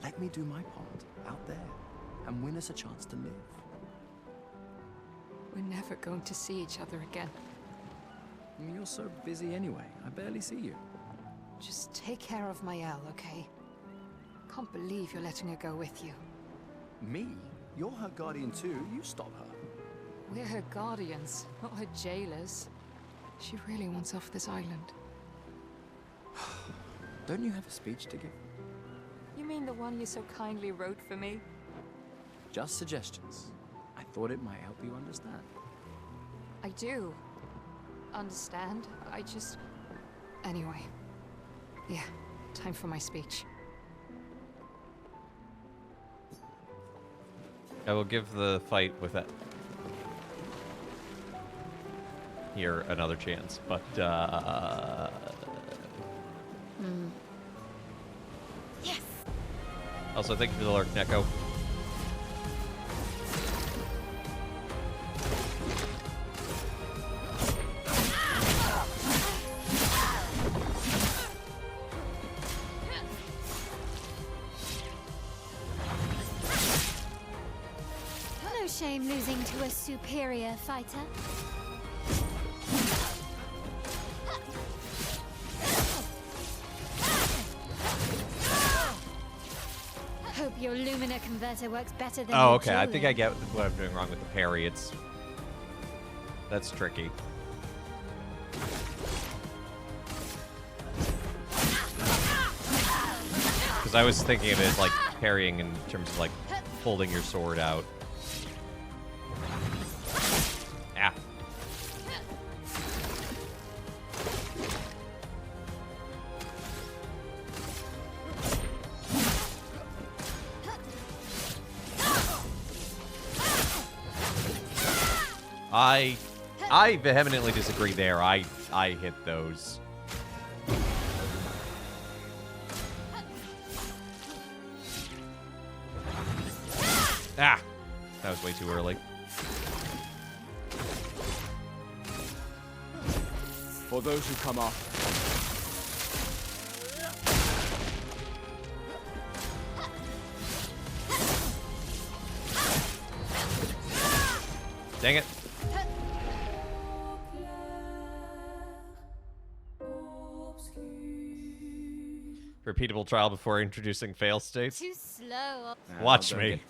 Let me do my part, out there, and win us a chance to live. We're never going to see each other again. You're so busy anyway. I barely see you. Just take care of Mael, okay? Can't believe you're letting her go with you. Me? You're her guardian too. You stop her. We're her guardians, not her jailers. She really wants off this island. Don't you have a speech to give? You mean the one you so kindly wrote for me? Just suggestions. I thought it might help you understand. I do. Understand? I just... Anyway. Yeah, time for my speech. I will give the fight with that here another chance, but Yes. also thank you for the lurk, Neko. No shame losing to a superior fighter. Hope your Lumina converter works better than Oh, your okay. I think jeweler. I get what I'm doing wrong with the parry. That's tricky. Because I was thinking of it like parrying in terms of like holding your sword out. Ah. I vehemently disagree there. I hit those. Ah! That was way too early. For those who come up. Dang it. Repeatable trial before introducing fail states. Too slow. Watch me.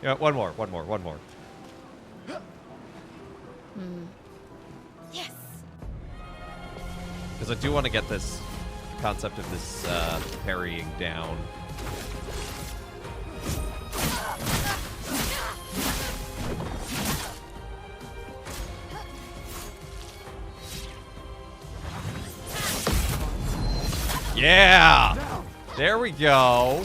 Yeah, one more. Yes. Because I do want to get this concept of this parrying down. Yeah! There we go.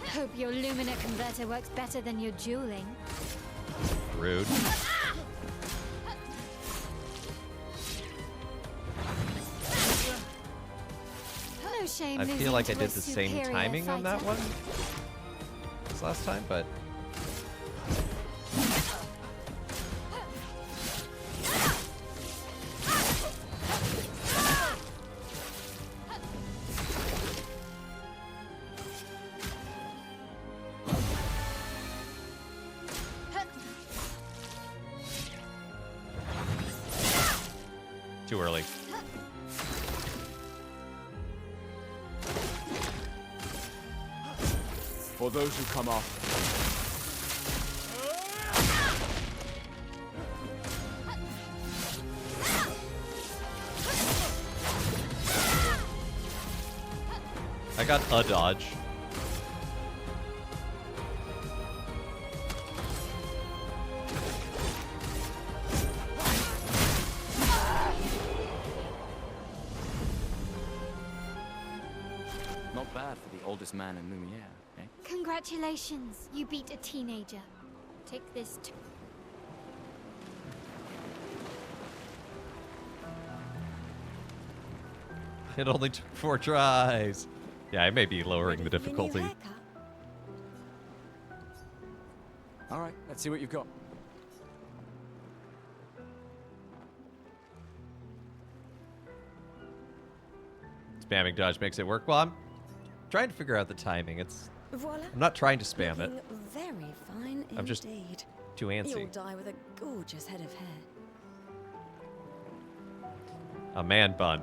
Hope your Lumina converter works better than your dueling. Rude. No shame I losing feel like I to did a the same superior timing on that fighter. one as last time, but Too early. For those who come after. I got a dodge. Not bad for the oldest man in Lumiere, eh? Congratulations, you beat a teenager. Take this. It only took 4 tries. Yeah, I may be lowering the difficulty. All right, let's see what you've got. Spamming dodge makes it work. Well, I'm trying to figure out the timing. Voila. I'm not trying to spam it. Looking very fine I'm just indeed. too antsy. You'll die with a gorgeous head of hair. A man bun.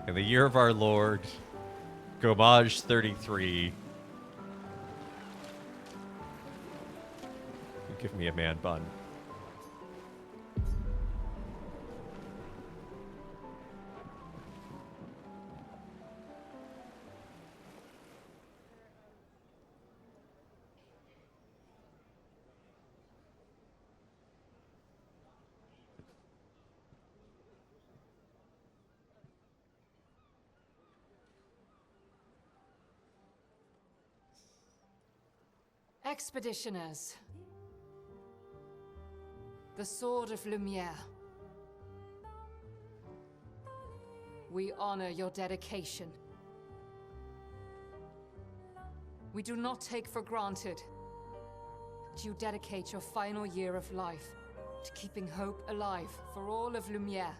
In the year of our Lord, Gomage 33. You give me a man bun. Expeditioners. The Sword of Lumiere. We honor your dedication. We do not take for granted that you dedicate your final year of life to keeping hope alive for all of Lumiere.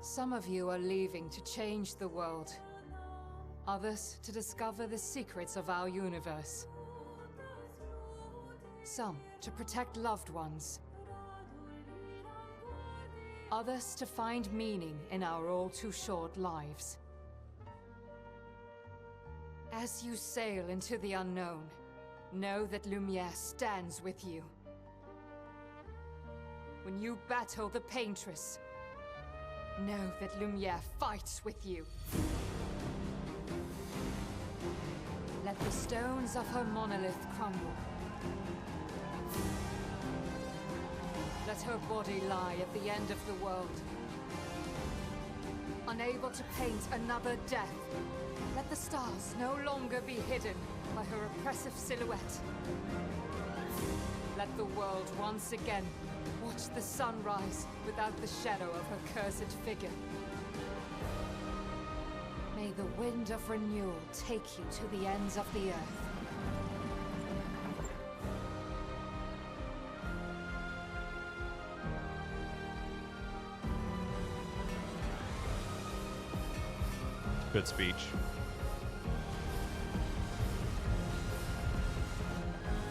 Some of you are leaving to change the world. Others to discover the secrets of our universe. Some to protect loved ones. Others to find meaning in our all too short lives. As you sail into the unknown, know that Lumiere stands with you. When you battle the Paintress, know that Lumiere fights with you. Let the stones of her monolith crumble. Let her body lie at the end of the world. Unable to paint another death, let the stars no longer be hidden by her oppressive silhouette. Let the world once again watch the sun rise without the shadow of her cursed figure. May the wind of renewal take you to the ends of the earth. Good speech.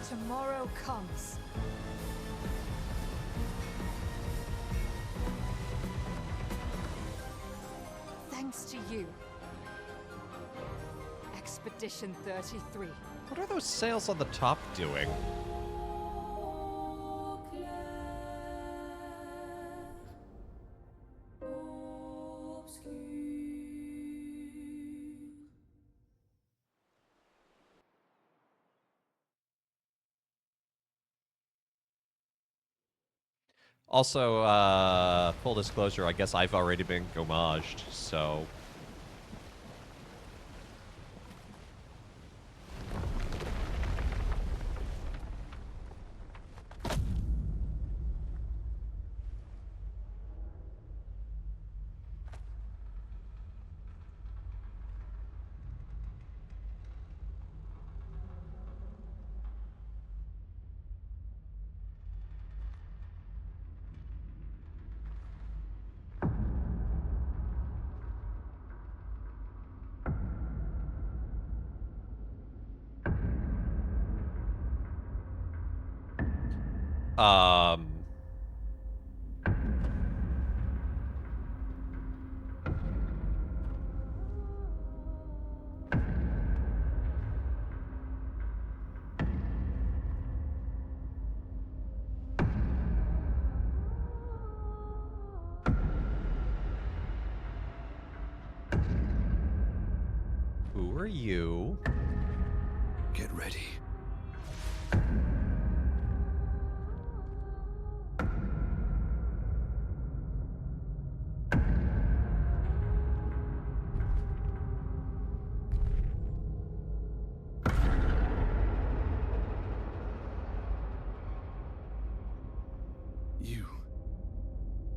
Tomorrow comes. Thanks to you. Expedition 33. What are those sails on the top doing? Also, full disclosure, I guess I've already been gomaged, so... are you? Get ready.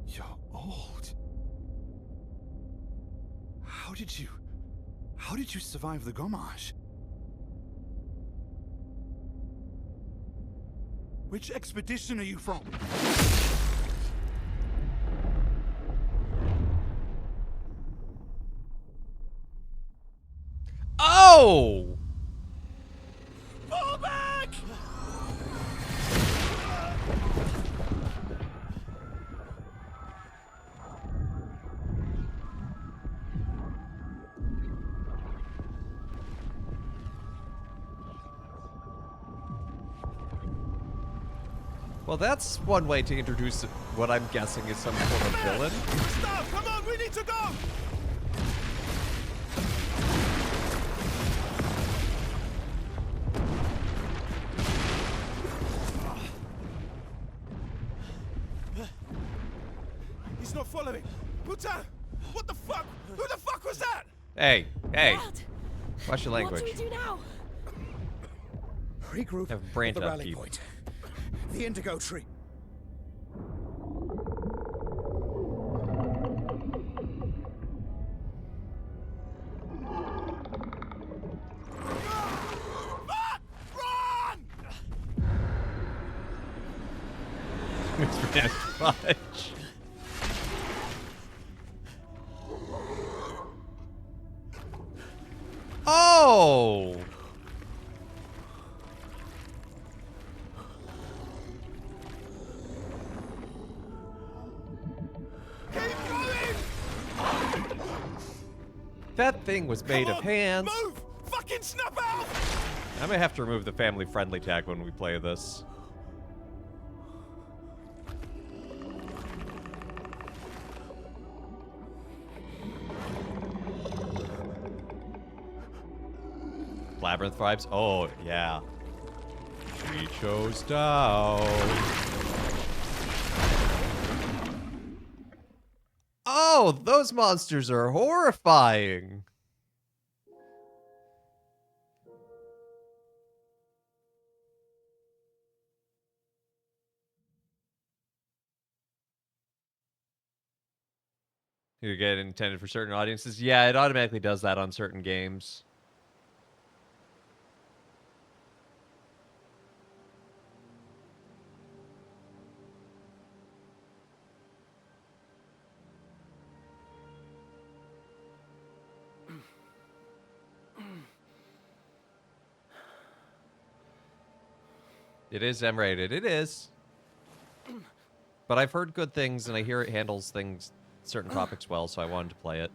You're old. How did you survive the Gommage? Which expedition are you from? Oh! Fall back! Well, that's one way to introduce what I'm guessing is some sort of villain. Stop! Come on, we need to go! He's not following. Putain! What the fuck? Who the fuck was that? Hey, hey. Dad, Watch your language. what do we do now? Regroup Have at brain the rally upkeep. point. The indigo tree. Mr. Nasty Fudge. Oh! That thing was made of hands. Move! Fucking snap out! I may have to remove the family-friendly tag when we play this. Labyrinth vibes? Oh, yeah. We chose down. Oh, those monsters are horrifying. You get intended for certain audiences. Yeah, it automatically does that on certain games. It is M-rated. It is. But I've heard good things, and I hear it handles things, certain topics well, so I wanted to play it.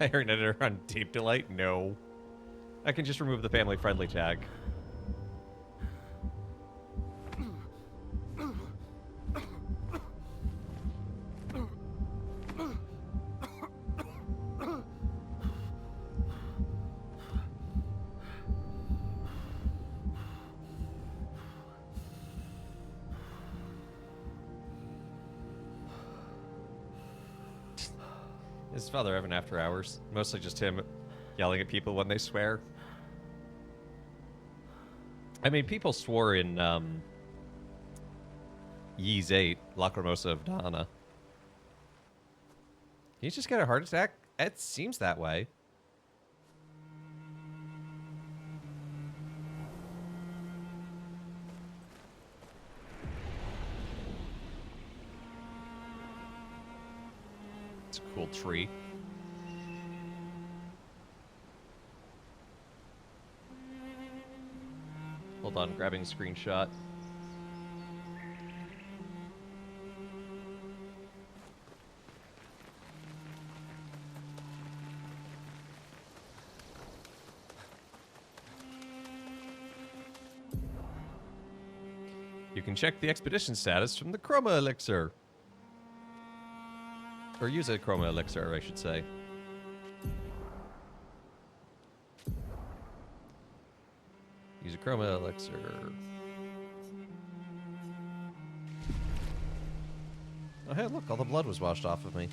Iron Editor on Deep Delight? No. I can just remove the family-friendly tag. His Father Evan after hours. Mostly just him yelling at people when they swear. I mean, people swore in Ys 8, Lacrimosa of Dana. He just got a heart attack? It seems that way. It's a cool tree. fun grabbing a screenshot. You can check the expedition status from the Chroma Elixir. Or use a Chroma Elixir, I should say. Use a Chroma Elixir. Oh, hey, look, all the blood was washed off of me.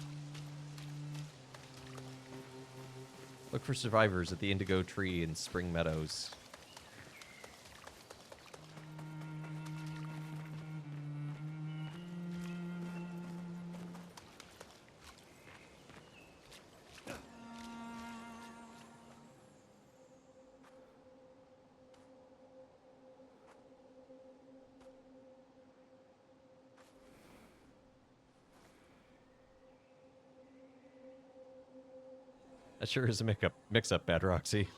Look for survivors at the Indigo Tree in Spring Meadows. That sure is a mix-up, Bad Roxy.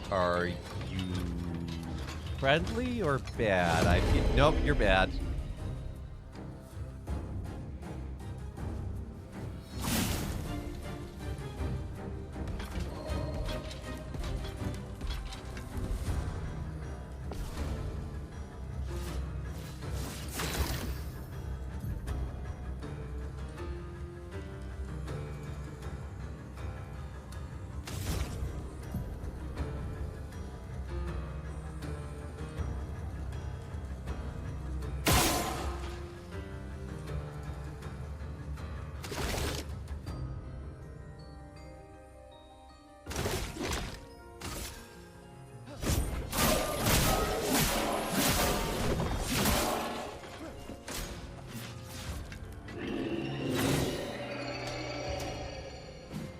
Are you friendly or bad? Nope, you're bad.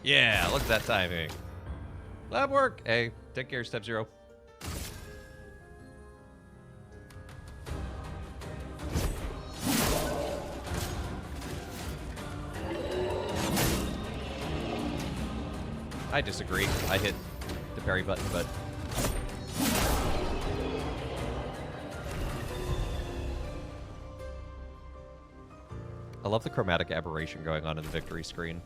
Yeah, look at that timing. Lab work. Hey, take care, Step Zero. I disagree. I hit the parry button, but... I love the chromatic aberration going on in the victory screen.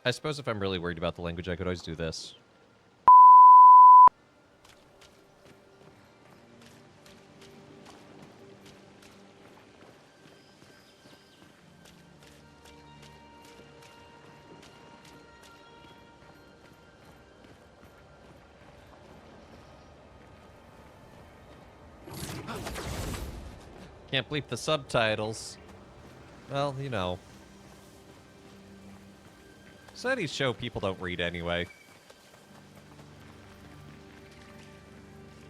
I suppose if I'm really worried about the language, I could always do this. Can't bleep the subtitles. Well, you know. Society's show people don't read anyway.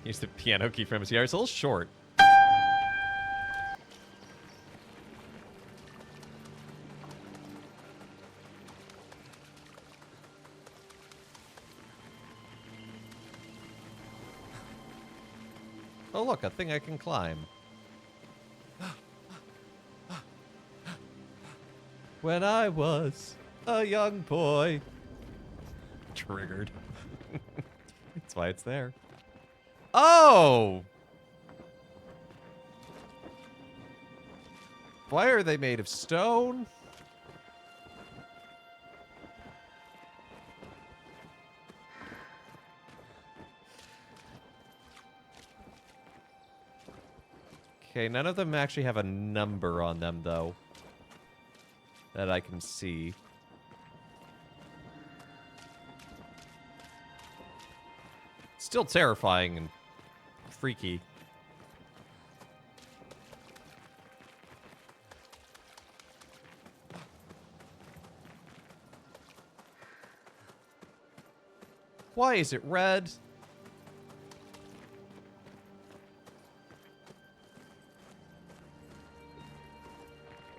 Use the piano key from here. It's a little short. Oh look, a thing I can climb. When I was a young boy. Triggered. That's why it's there. Oh! Why are they made of stone? Okay, none of them actually have a number on them, though. That I can see. Still terrifying and freaky. Why is it red?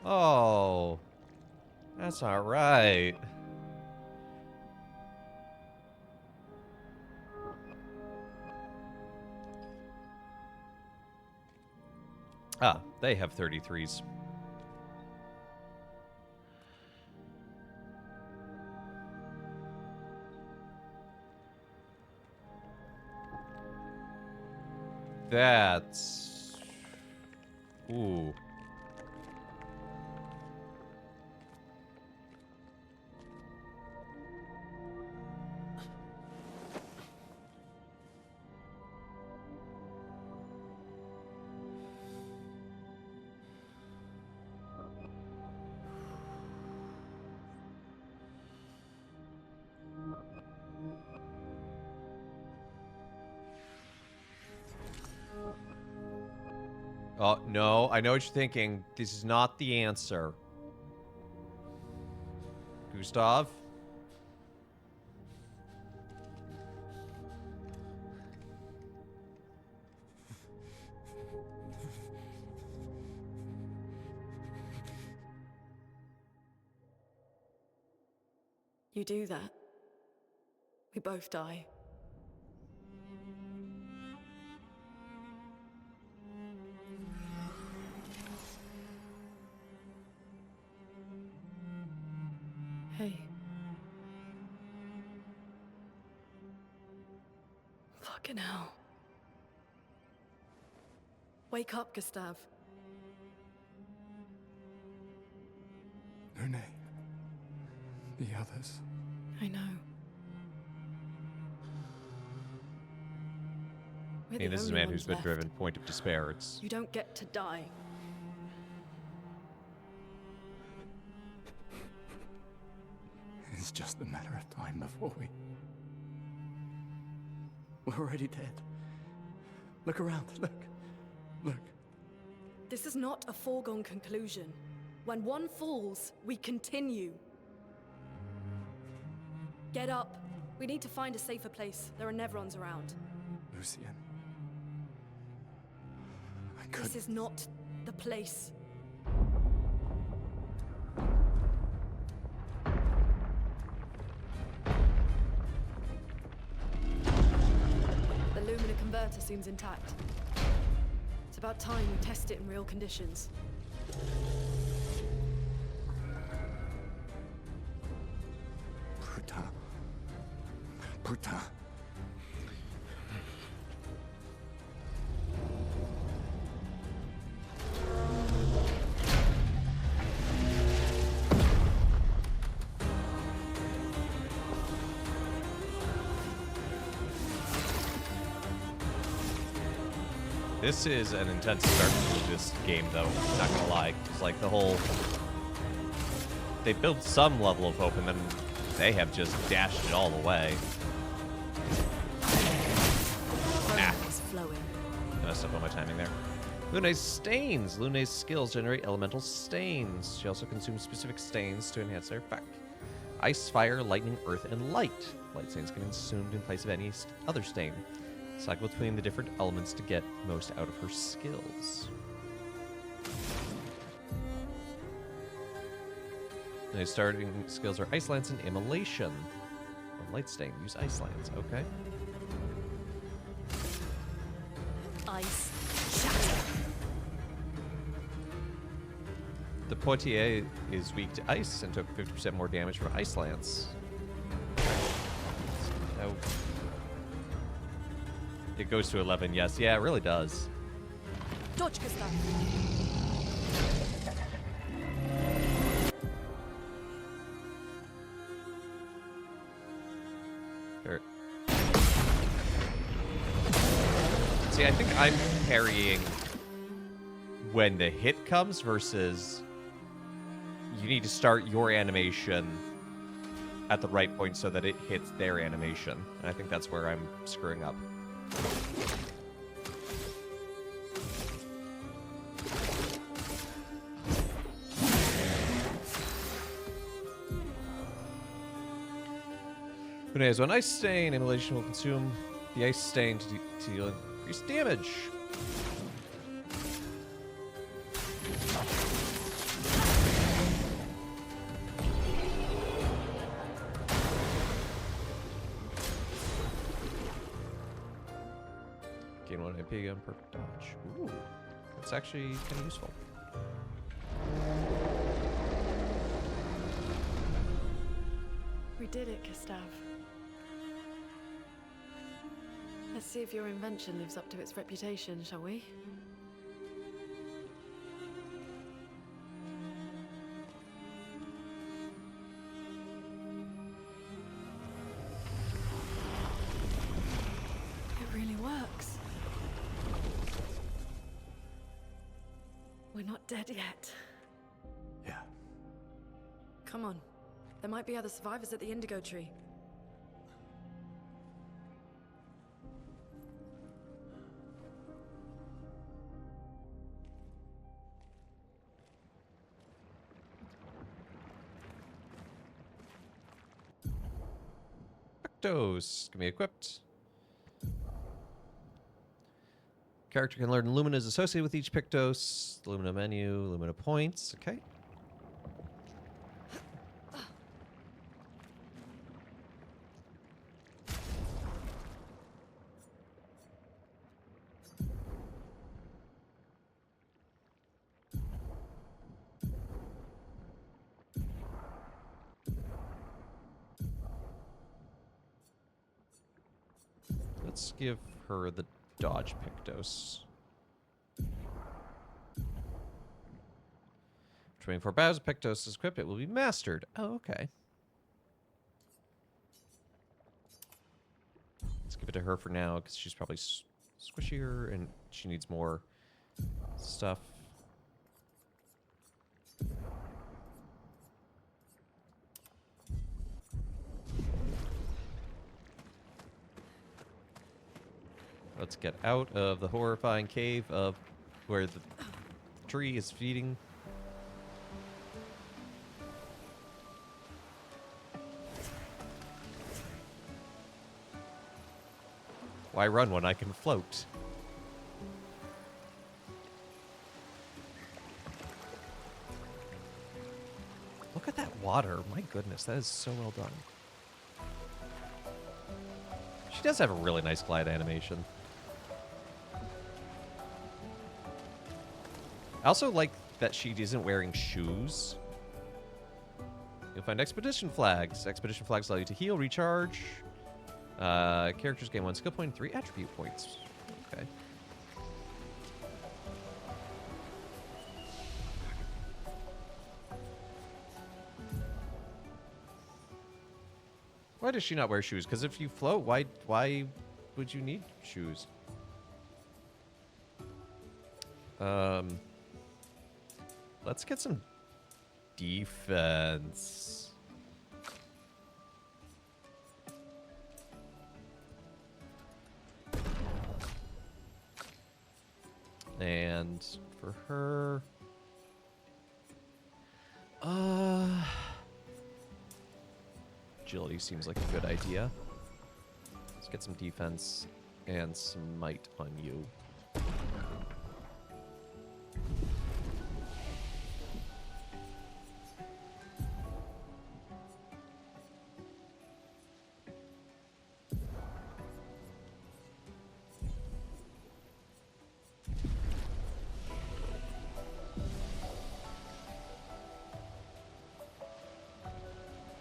Oh, that's not right. Ah, they have 33s. That's... Ooh. Oh, no, I know what you're thinking. This is not the answer. Gustav? You do that, we both die. Hey. Fucking hell. Wake up, Gustav. Lune. The others. I know. We're Hey, the this is a only man who's ones been left. driven point of despair. It's... You don't get to die. It's just a matter of time before we're already dead. Look around, look. Look. This is not a foregone conclusion. When one falls, we continue. Get up. We need to find a safer place. There are Nevrons around. Lucien. This is not the place. The Lumina converter seems intact. It's about time we test it in real conditions. Putain. Putain. This is an intense start to this game, though. Not gonna lie. It's like the whole... They built some level of hope, and then they have just dashed it all away. Ah. Messed up on my timing there. Lune's stains. Lune's skills generate elemental stains. She also consumes specific stains to enhance their effect. Ice, fire, lightning, earth, and light. Light stains can be consumed in place of any other stain. Cycle between the different elements to get most out of her skills. Lune's starting skills are Ice Lance and Immolation. On Light Stain, use Ice Lance. Okay. Ice. Shatter. The Poitiers is weak to ice and took 50% more damage from Ice Lance. Oh. It goes to 11, yes. Yeah, it really does. Dodge, Gustav. Sure. See, I think I'm parrying when the hit comes versus you need to start your animation at the right point so that it hits their animation. And I think that's where I'm screwing up. Who knows? When ice stain, immolation will consume the ice stain to deal increased damage. Gain 1 AP again, perfect dodge. Ooh, that's actually kind of useful. We did it, Gustav. Let's see if your invention lives up to its reputation, shall we? It really works. We're not dead yet. Yeah. Come on. There might be other survivors at the Indigo Tree. Pictos can be equipped. Character can learn Lumina's associated with each Pictos. Lumina menu, Lumina points. Okay. Let's give her the dodge Pictos. 24 bows of Pictos is equipped. It will be mastered. Oh, okay. Let's give it to her for now because she's probably squishier and she needs more stuff. Let's get out of the horrifying cave of where the tree is feeding. Why run when I can float? Look at that water. My goodness, that is so well done. She does have a really nice glide animation. I also like that she isn't wearing shoes. You'll find expedition flags. Expedition flags allow you to heal, recharge. Characters gain 1 skill point and 3 attribute points. Okay. Why does she not wear shoes? Because if you float, why would you need shoes? Let's get some defense. And for her, agility seems like a good idea. Let's get some defense and some might on you.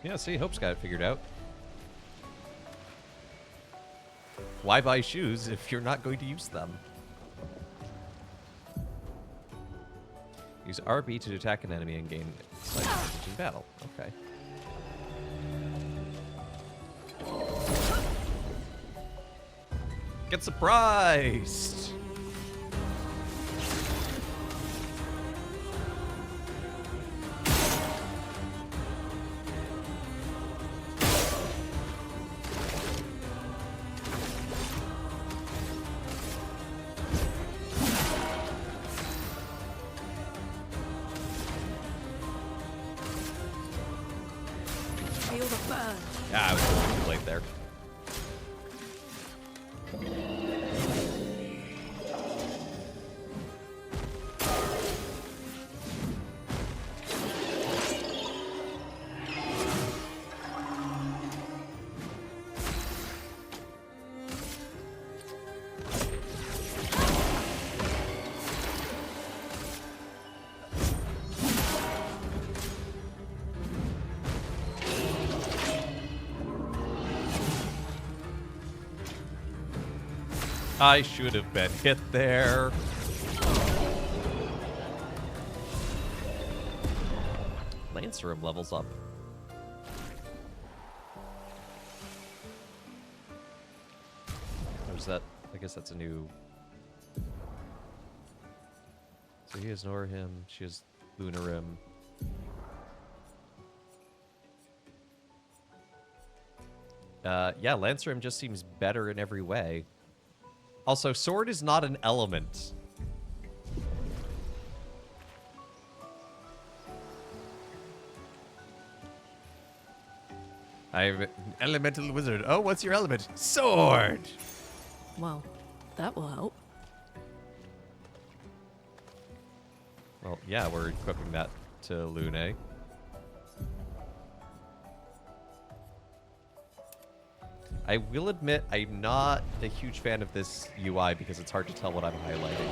Yeah, see, Hope's got it figured out. Why buy shoes if you're not going to use them? Use RB to attack an enemy and gain slight advantage in battle. Okay. Get surprised! Feel the burn. Ah, I was a little too late there. I should have been hit there. Lancer levels up. Or is that? I guess that's a new. So he has Norhim. She has Lunarim. Yeah, Lancerim just seems better in every way. Also, sword is not an element. I'm an elemental wizard. Oh, what's your element? Sword! Well, that will help. Well, yeah, we're equipping that to Lune. I will admit I'm not a huge fan of this UI because it's hard to tell what I'm highlighting.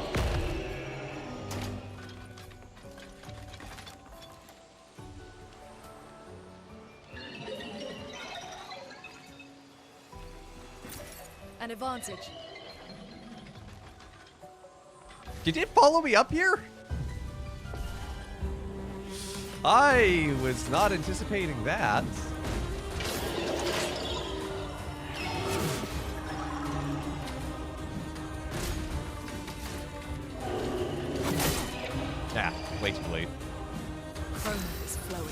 An advantage. Did it follow me up here? I was not anticipating that. Ah, way too late. Chrome is flowing.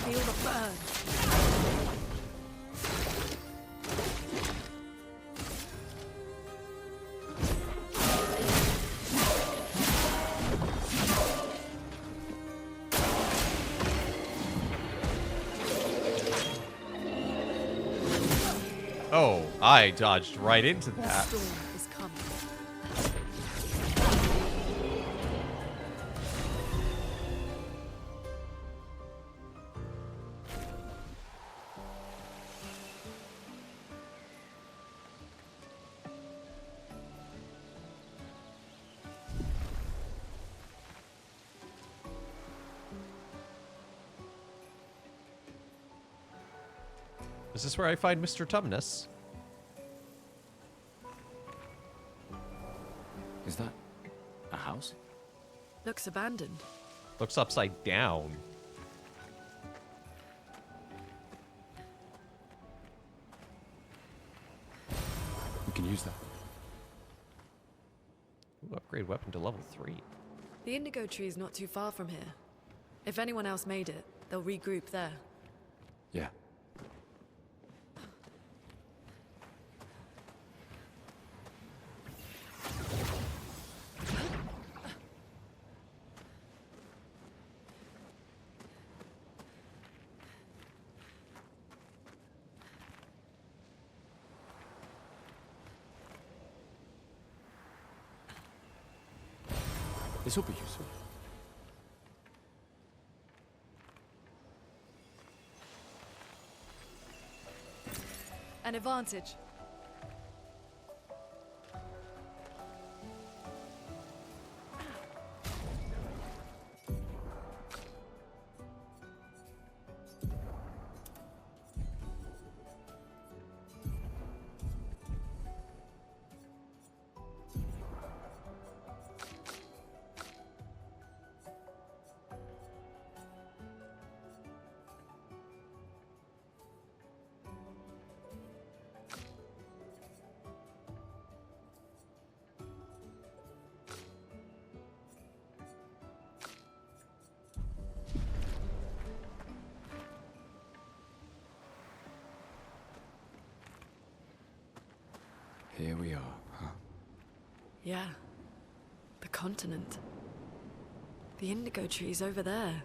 Feel the burn. Oh, I dodged right into that. Storm is coming. Is this where I find Mr. Tumnus? Is that a house? Looks abandoned. Looks upside down. We can use that. Ooh, upgrade weapon to level 3. The indigo tree is not too far from here. If anyone else made it, they'll regroup there. Yeah. This will be useful. An advantage. Here we are, huh? Yeah. The continent. The indigo tree's over there.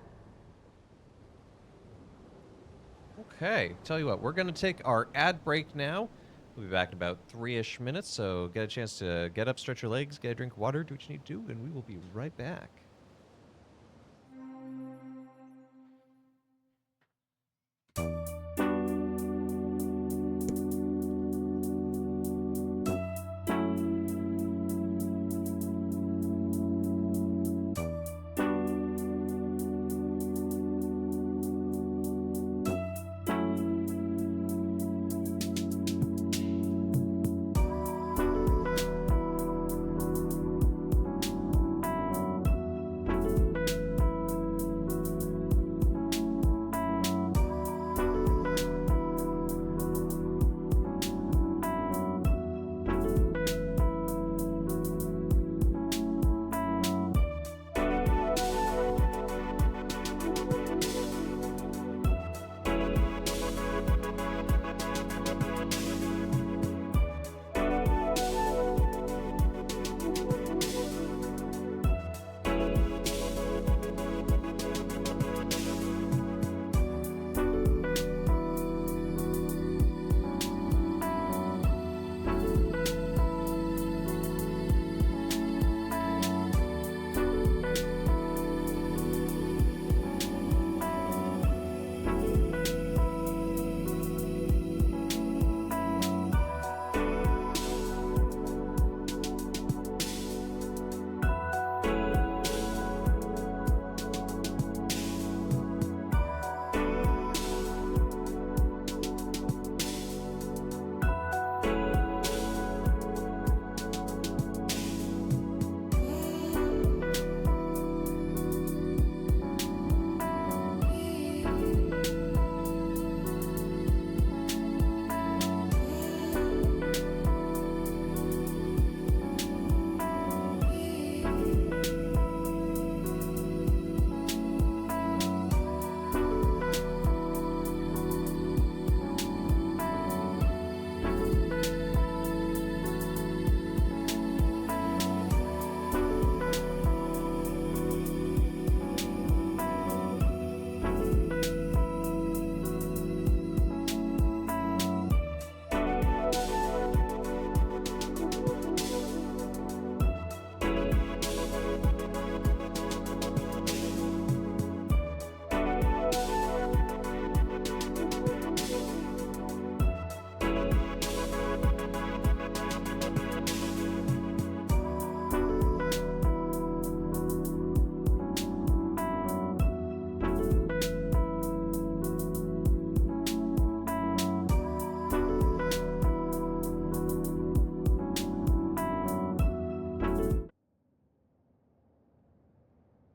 Okay, tell you what, we're going to take our ad break now. We'll be back in about 3-ish minutes, so get a chance to get up, stretch your legs, get a drink of water, do what you need to do, and we will be right back.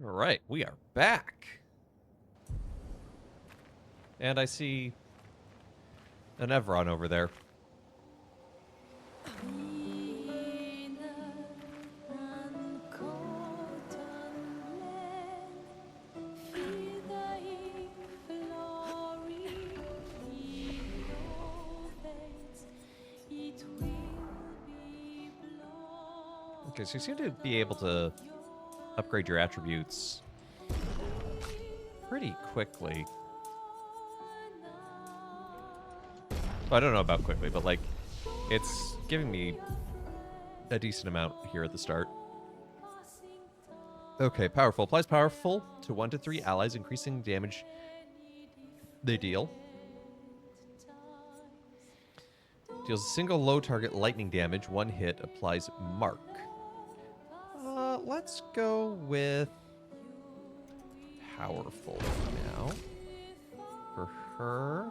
All right, we are back. And I see an Evron over there. Okay, so you seem to be able to upgrade your attributes pretty quickly. Well, I don't know about quickly, but like, it's giving me a decent amount here at the start. Okay, powerful. Applies powerful to 1 to 3 allies, increasing damage they deal. Deals a single low target lightning damage. 1 hit applies mark. Let's go with powerful now. For her.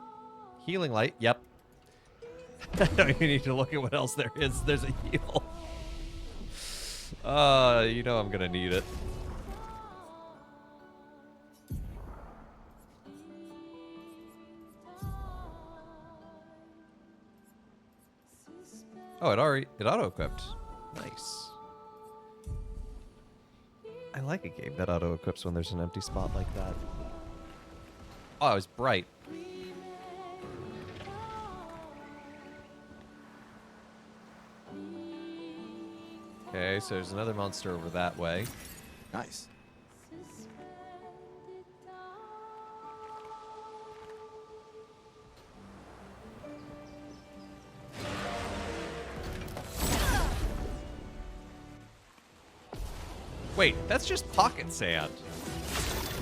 Healing light. Yep. I don't even need to look at what else there is. There's a heal. You know I'm gonna need it. Oh, it auto-equipped. Nice. I like a game that auto-equips when there's an empty spot like that. Oh, it was bright. Okay, Okay, so there's another monster over that way. Nice. Wait, that's just pocket sand.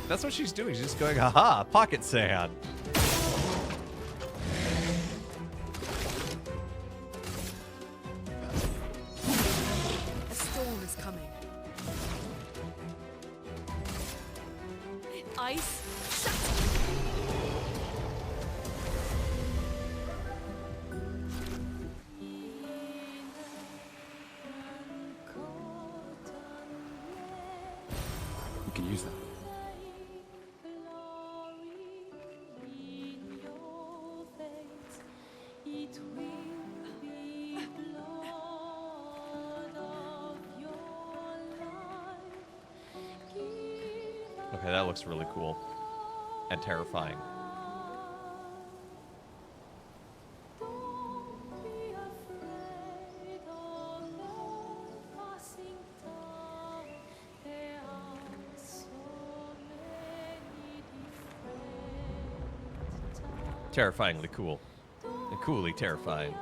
That's what she's doing. She's just going, haha, pocket sand. A storm is coming. Ice, We can use that. Okay, that looks really cool. And terrifying. Terrifyingly cool. And coolly terrifying.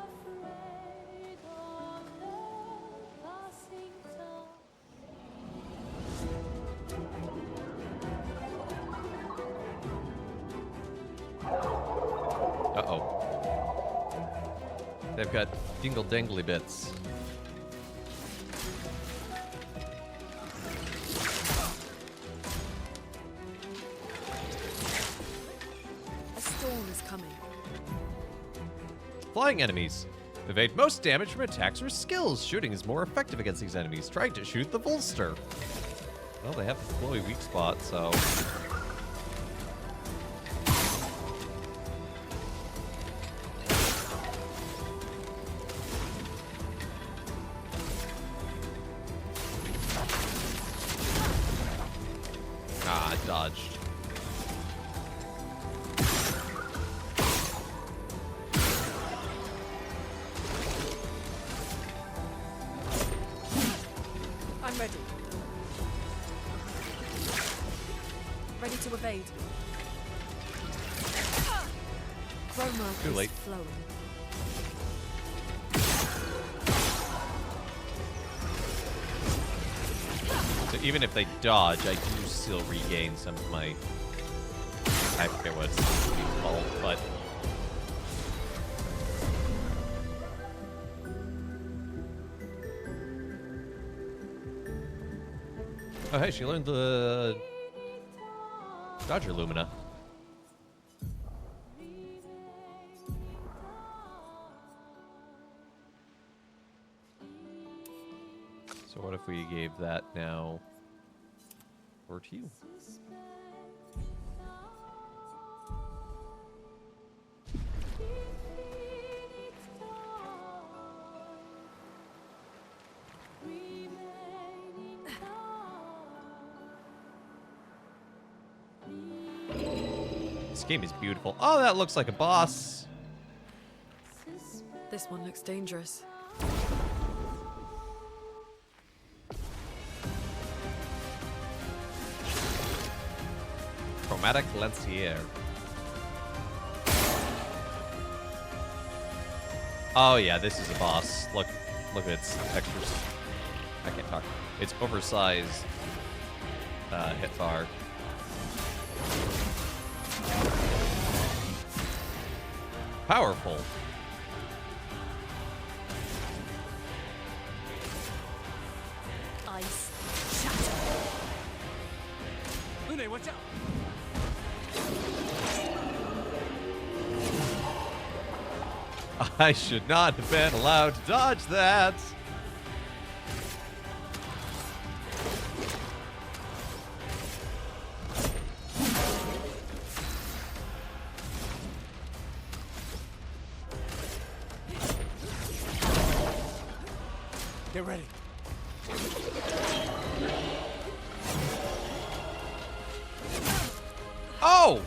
Uh-oh. They've got dingle-dangly bits. a storm is coming. Flying enemies. Evade most damage from attacks or skills. Shooting is more effective against these enemies. Trying to shoot the Volster. Well, they have the flowy weak spot, so... Ah, I dodged. I'm ready. Ready to evade. Chroma Too is late. flowing. So even if they dodge, I do still regain some of my... I forget what it's called, but... Oh, hey, she learned the... Dodger Lumina. So what if we gave that now over to you? This game is beautiful. Oh, that looks like a boss. This one looks dangerous. Chromatic Lancier. Oh yeah, this is a boss. Look at its textures. I can't talk. It's oversized hit bar. Powerful. Ice, shatter. Lune, watch out! I should not have been allowed to dodge that. Get ready. Oh!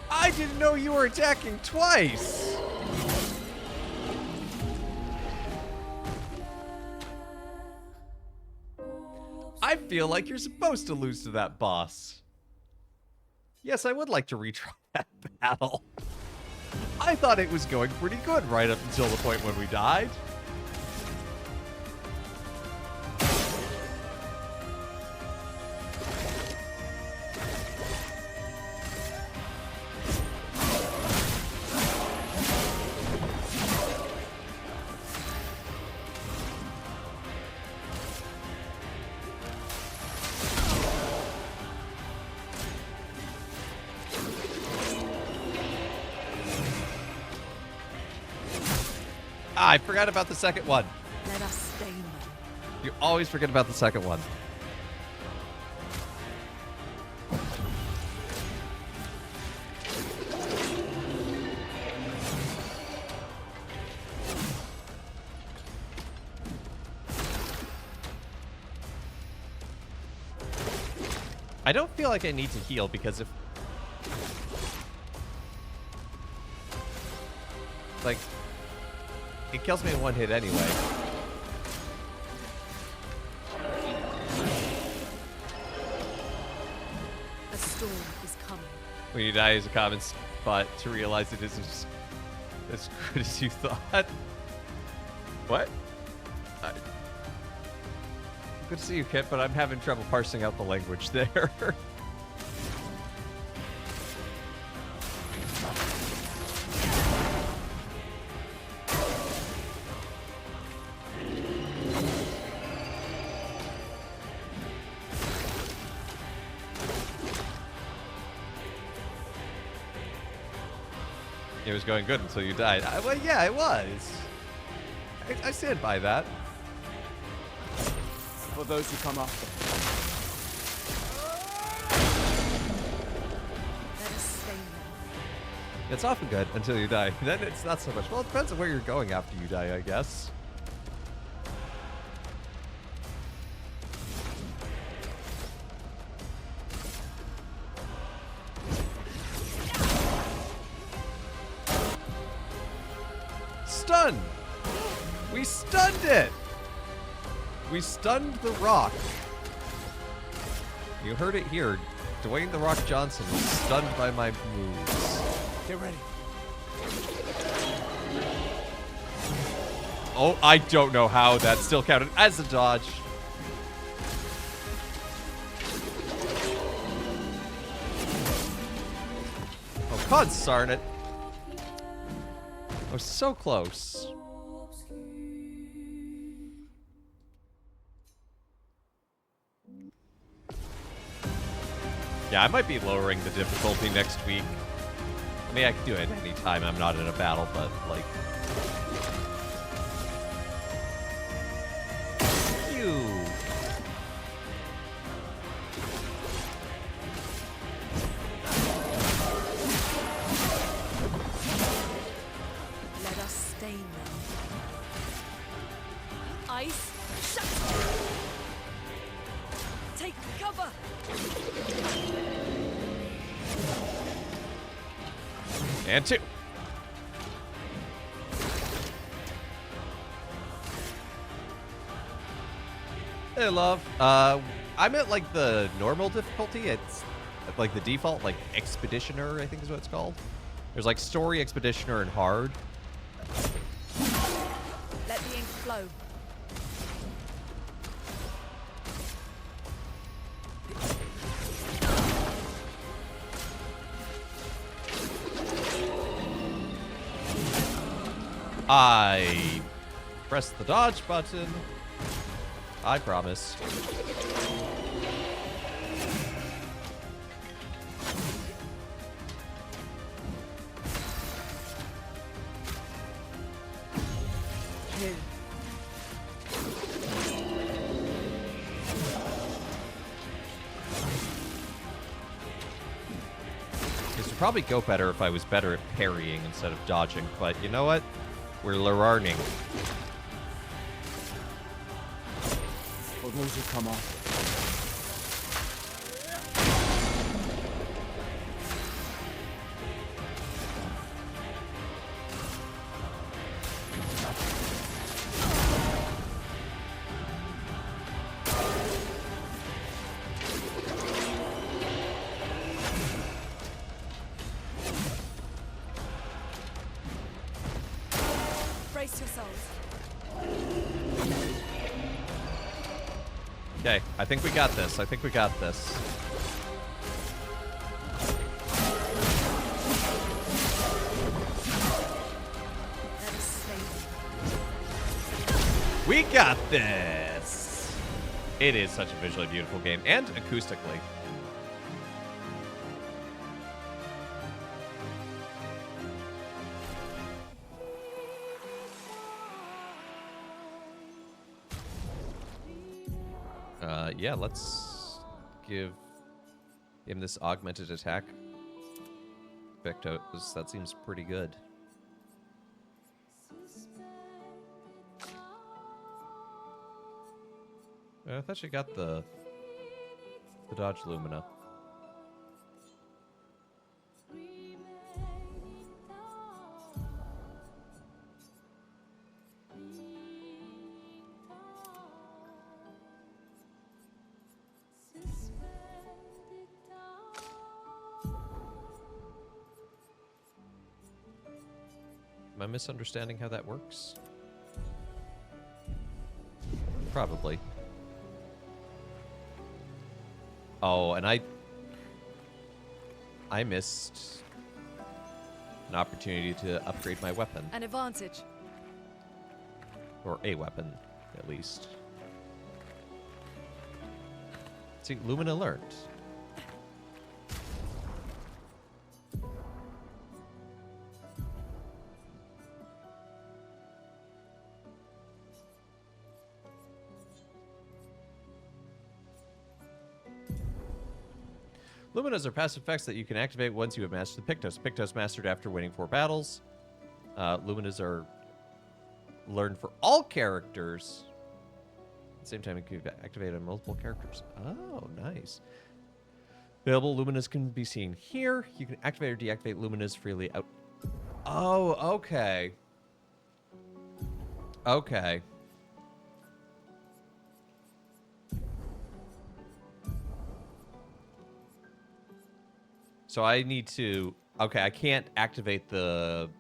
I didn't know you were attacking twice. feel like you're supposed to lose to that boss. Yes, I would like to retry that battle. I thought it was going pretty good right up until the point when we died. I forgot about the second one. Let us stay now. You always forget about the second one. I don't feel like I need to heal because if... like... it kills me in one hit anyway. A storm is coming. When you die is a common spot to realize it isn't as good as you thought. What? Good to see you, Kit, but I'm having trouble parsing out the language there. It was going good until you died. Well, yeah, it was. I stand by that. For those who come after. Let us stay now. It's often good until you die. Then it's not so much. Well, it depends on where you're going after you die, I guess. Stun! We stunned it! We stunned the Rock. You heard it here. Dwayne The Rock Johnson was stunned by my moves. Get ready. Oh, I don't know how that still counted as a dodge. Oh, God darn it. I was so close. Yeah, I might be lowering the difficulty next week. I mean, I can do it any time I'm not in a battle, but, like... Phew. Let us stay now. Ice, shut! Take cover! And two. Hey, love. I'm at, like, the normal difficulty. It's, like, the default, like, Expeditioner, I think is what it's called. There's, like, Story, Expeditioner, and Hard. Let the ink flow. I press the dodge button. I promise. Here. This would probably go better if I was better at parrying instead of dodging, but you know what? We're learning. For those who come after. Okay, I think we got this. I think we got this. We got this! It is such a visually beautiful game, and acoustically. Yeah, let's give him this augmented attack. Pictos, that seems pretty good. I thought she got the Dodge Lumina. Am I misunderstanding how that works? Probably. Oh, and I missed an opportunity to upgrade my weapon. An advantage. Or a weapon, at least. See, Lumina learned. Luminas are passive effects that you can activate once you have mastered the Pictos. Pictos mastered after winning 4 battles. Luminas are learned for all characters. At the same time, it can be activated on multiple characters. Oh, nice. Available Luminas can be seen here. You can activate or deactivate Luminas freely out. Oh, okay. Okay. So I need to... Okay, I can't activate the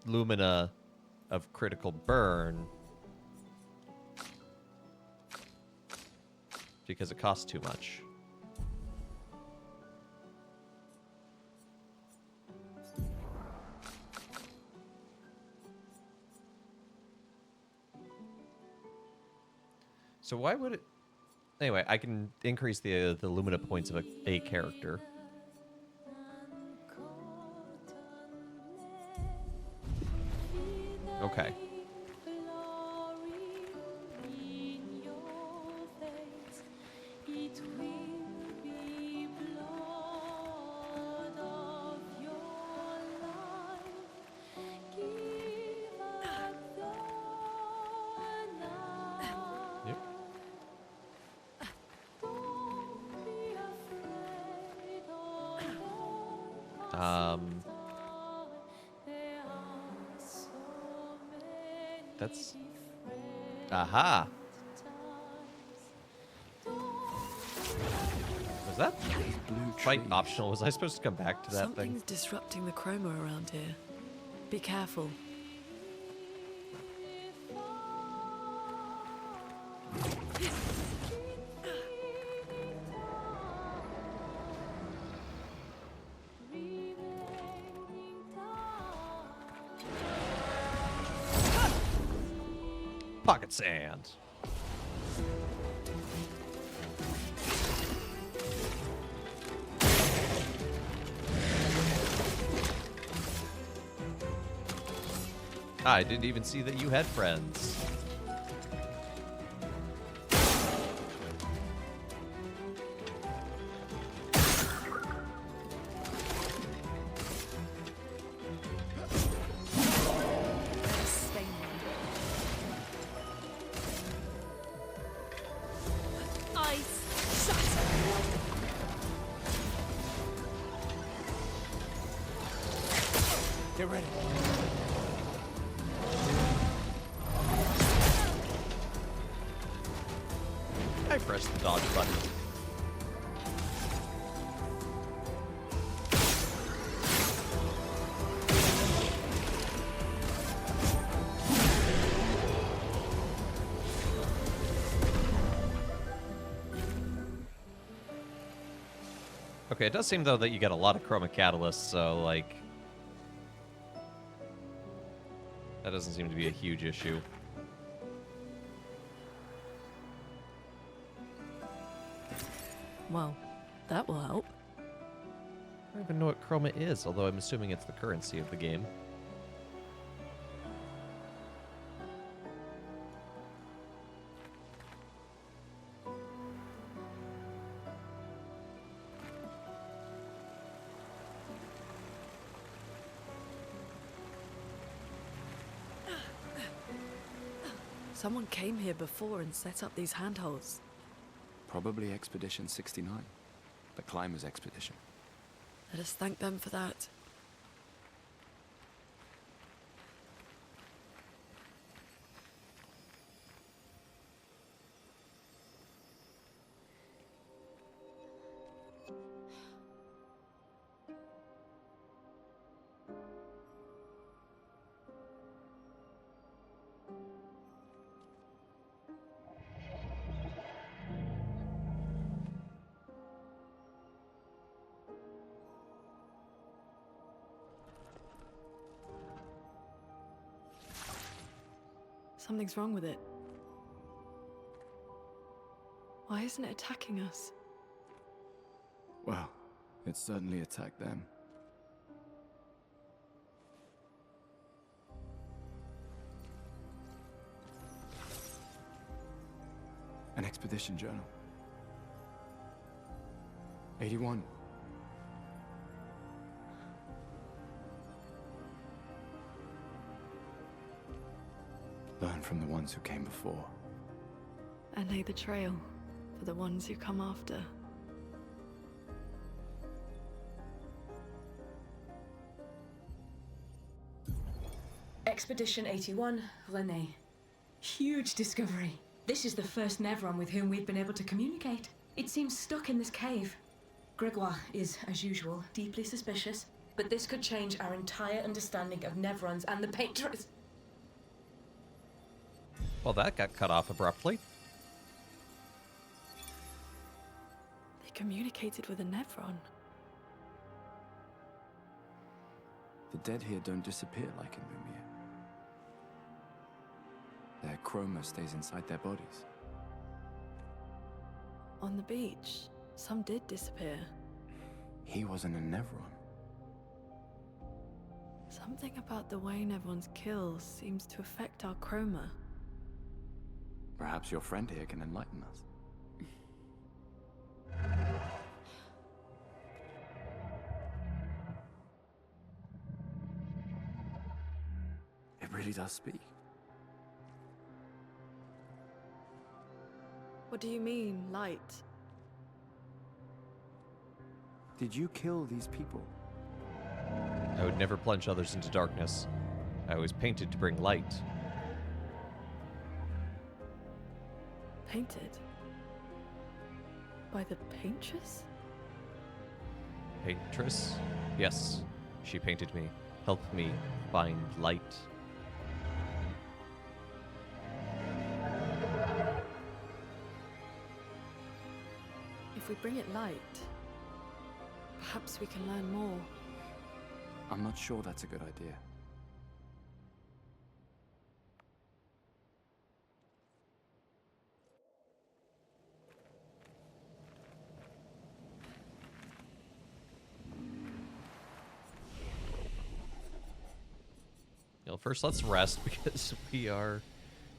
Lumina of Critical Burn because it costs too much. So why would it... Anyway, I can increase the Lumina points of a character. Okay. That's... Aha! Was that fight optional? Was I supposed to come back to that Something's thing? disrupting the chroma around here. Be careful. Pocket sand. I didn't even see that you had friends. Get ready. I pressed the dodge button. Okay, it does seem, though, that you get a lot of chroma catalysts, so, like... that doesn't seem to be a huge issue. Well, that will help. I don't even know what chroma is, although I'm assuming it's the currency of the game. Someone came here before and set up these handholds. Probably Expedition 69, the climbers' expedition. Let us thank them for that. Something's wrong with it. Why isn't it attacking us? Well, it certainly attacked them. An expedition journal. 81. Learn from the ones who came before. And lay the trail for the ones who come after. Expedition 81, Renee. Huge discovery. This is the first Nevron with whom we've been able to communicate. It seems stuck in this cave. Gregoire is, as usual, deeply suspicious, but this could change our entire understanding of Nevrons and the Patrons. Well, that got cut off abruptly. They communicated with a Nevron. The dead here don't disappear like in Lumiere. Their chroma stays inside their bodies. On the beach, some did disappear. He wasn't a Nevron. Something about the way Nevrons kill seems to affect our chroma. Perhaps your friend here can enlighten us. It really does speak. What do you mean, light? Did you kill these people? I would never plunge others into darkness. I was painted to bring light. Painted? By the paintress? Paintress? Yes, she painted me. Helped me find light. If we bring it light, perhaps we can learn more. I'm not sure that's a good idea. You know, first let's rest because we are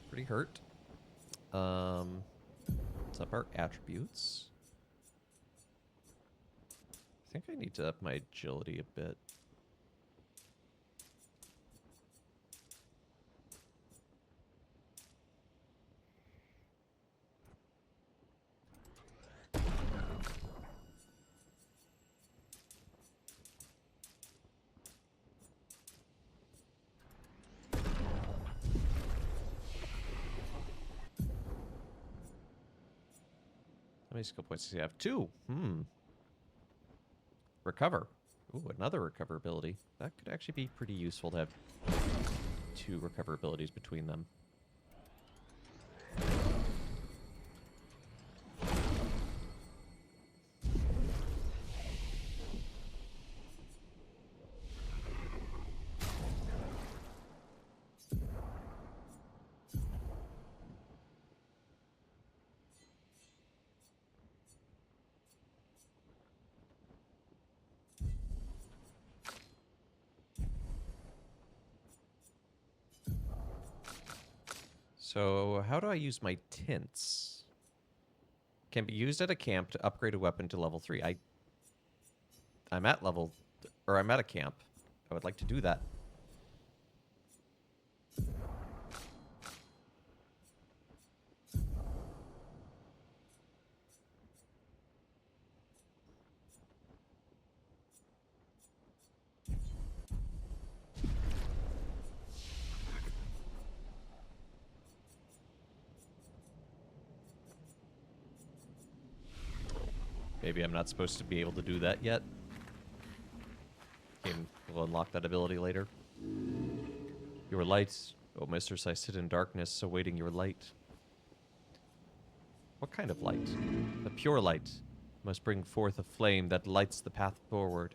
pretty hurt. Let's up our attributes. I think I need to up my agility a bit. How many skill points does he have? 2. Recover. Ooh, another recover ability. That could actually be pretty useful to have 2 recover abilities between them. So how do I use my tints? Can be used at a camp to upgrade a weapon to level 3. I'm at level, or I'm at a camp. I would like to do that. Maybe I'm not supposed to be able to do that yet. Game will unlock that ability later. Your light, oh mistress, I sit in darkness, awaiting your light. What kind of light? A pure light must bring forth a flame that lights the path forward.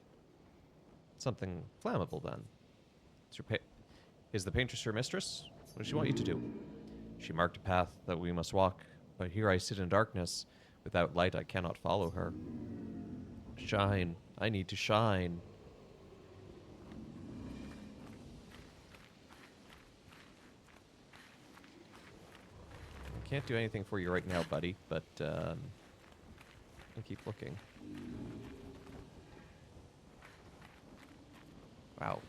Something flammable, then. Is the paintress your mistress? What does she want you to do? She marked a path that we must walk, but here I sit in darkness. Without light, I cannot follow her. Shine. I need to shine. I can't do anything for you right now, buddy, but I'll keep looking. Wow.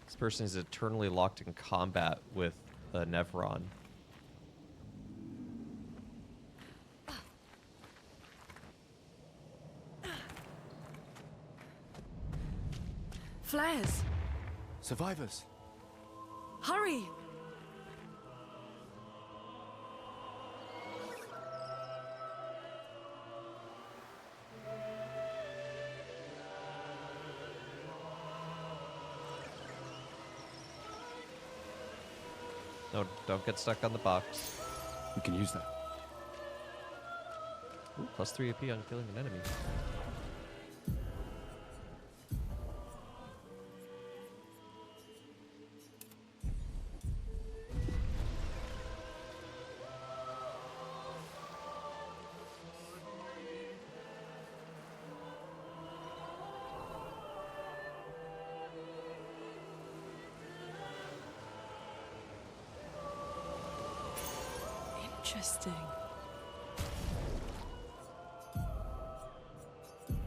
This person is eternally locked in combat with a Nevron. Flares! Survivors! Hurry! No, don't get stuck on the box. We can use that. Ooh, plus 3 AP on killing an enemy. Interesting.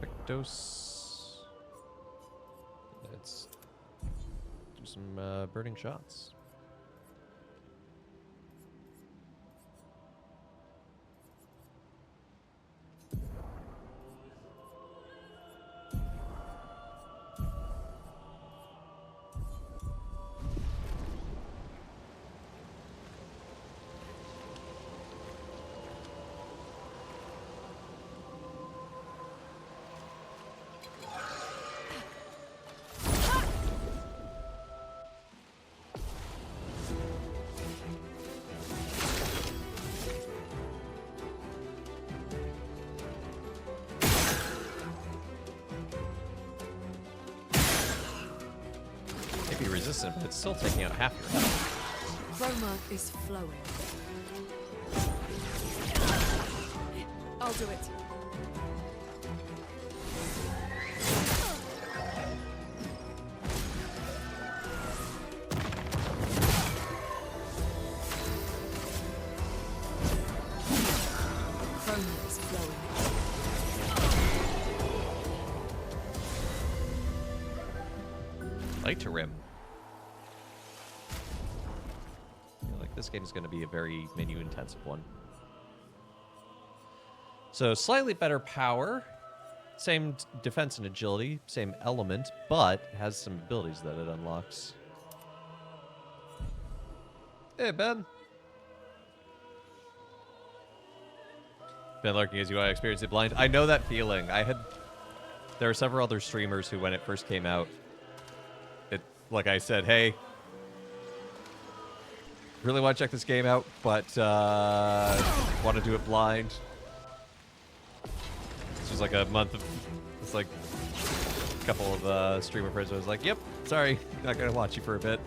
Pictos. Let's do some burning shots. Resistant, but it's still taking out half your health. Chroma is flowing. I'll do it. Chroma is flowing. Light to rim. This game is going to be a very menu-intensive one. So, slightly better power. Same defense and agility. Same element, but has some abilities that it unlocks. Hey, Ben. Been lurking as you experienced it blind. I know that feeling. There are several other streamers who, when it first came out, like I said, hey, really want to check this game out, but want to do it blind. This was like a month of, it's like a couple of streamer friends. I was like, yep, sorry, not gonna watch you for a bit.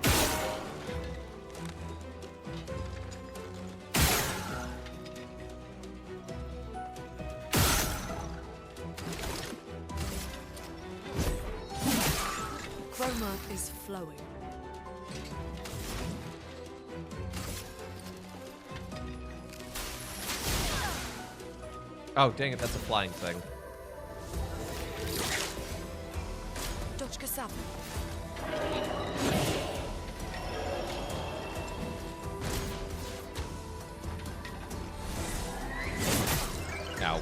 Chroma is flowing. Oh, dang it, that's a flying thing. Doczka sam. Ow.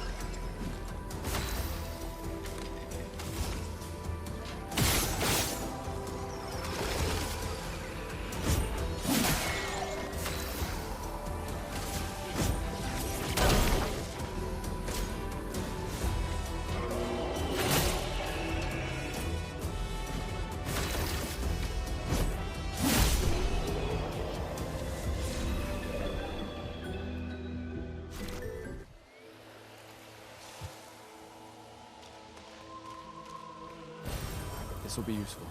This will be useful.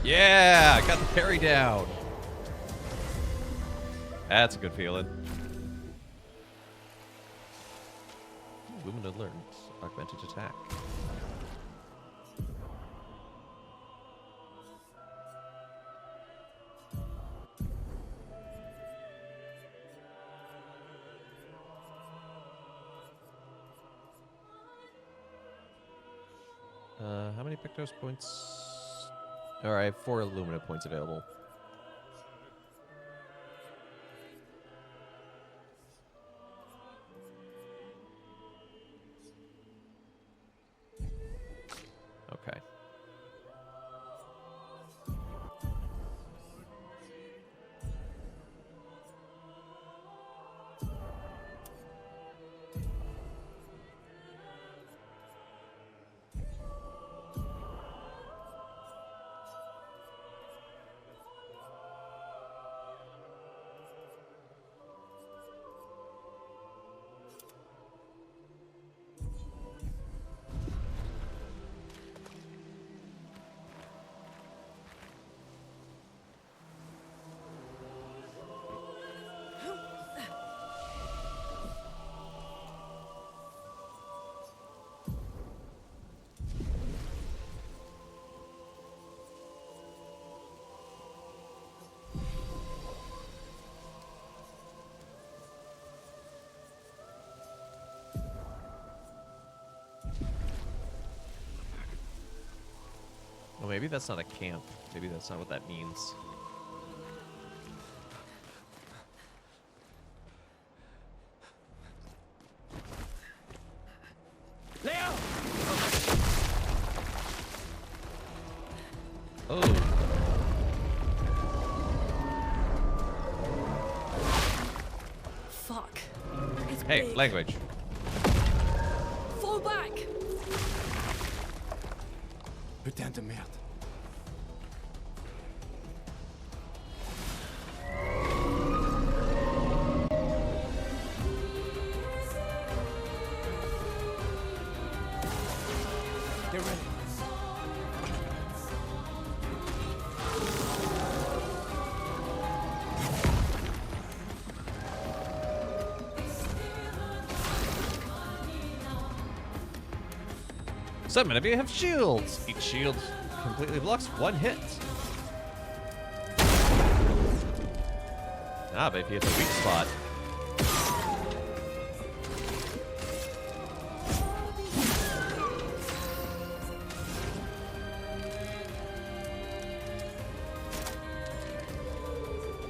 Yeah, got the parry down. That's a good feeling. Lumina learned augmented attack. How many Pictos points? All right, 4 Illumina points available. Okay. Well, maybe that's not a camp. Maybe that's not what that means. Leo! Oh. Fuck. It's Hey, big. language. Fall back! Putain de merde. Get ready. Some enemy have shields. Each shield completely blocks 1 hit. Ah, but if you hit the weak spot.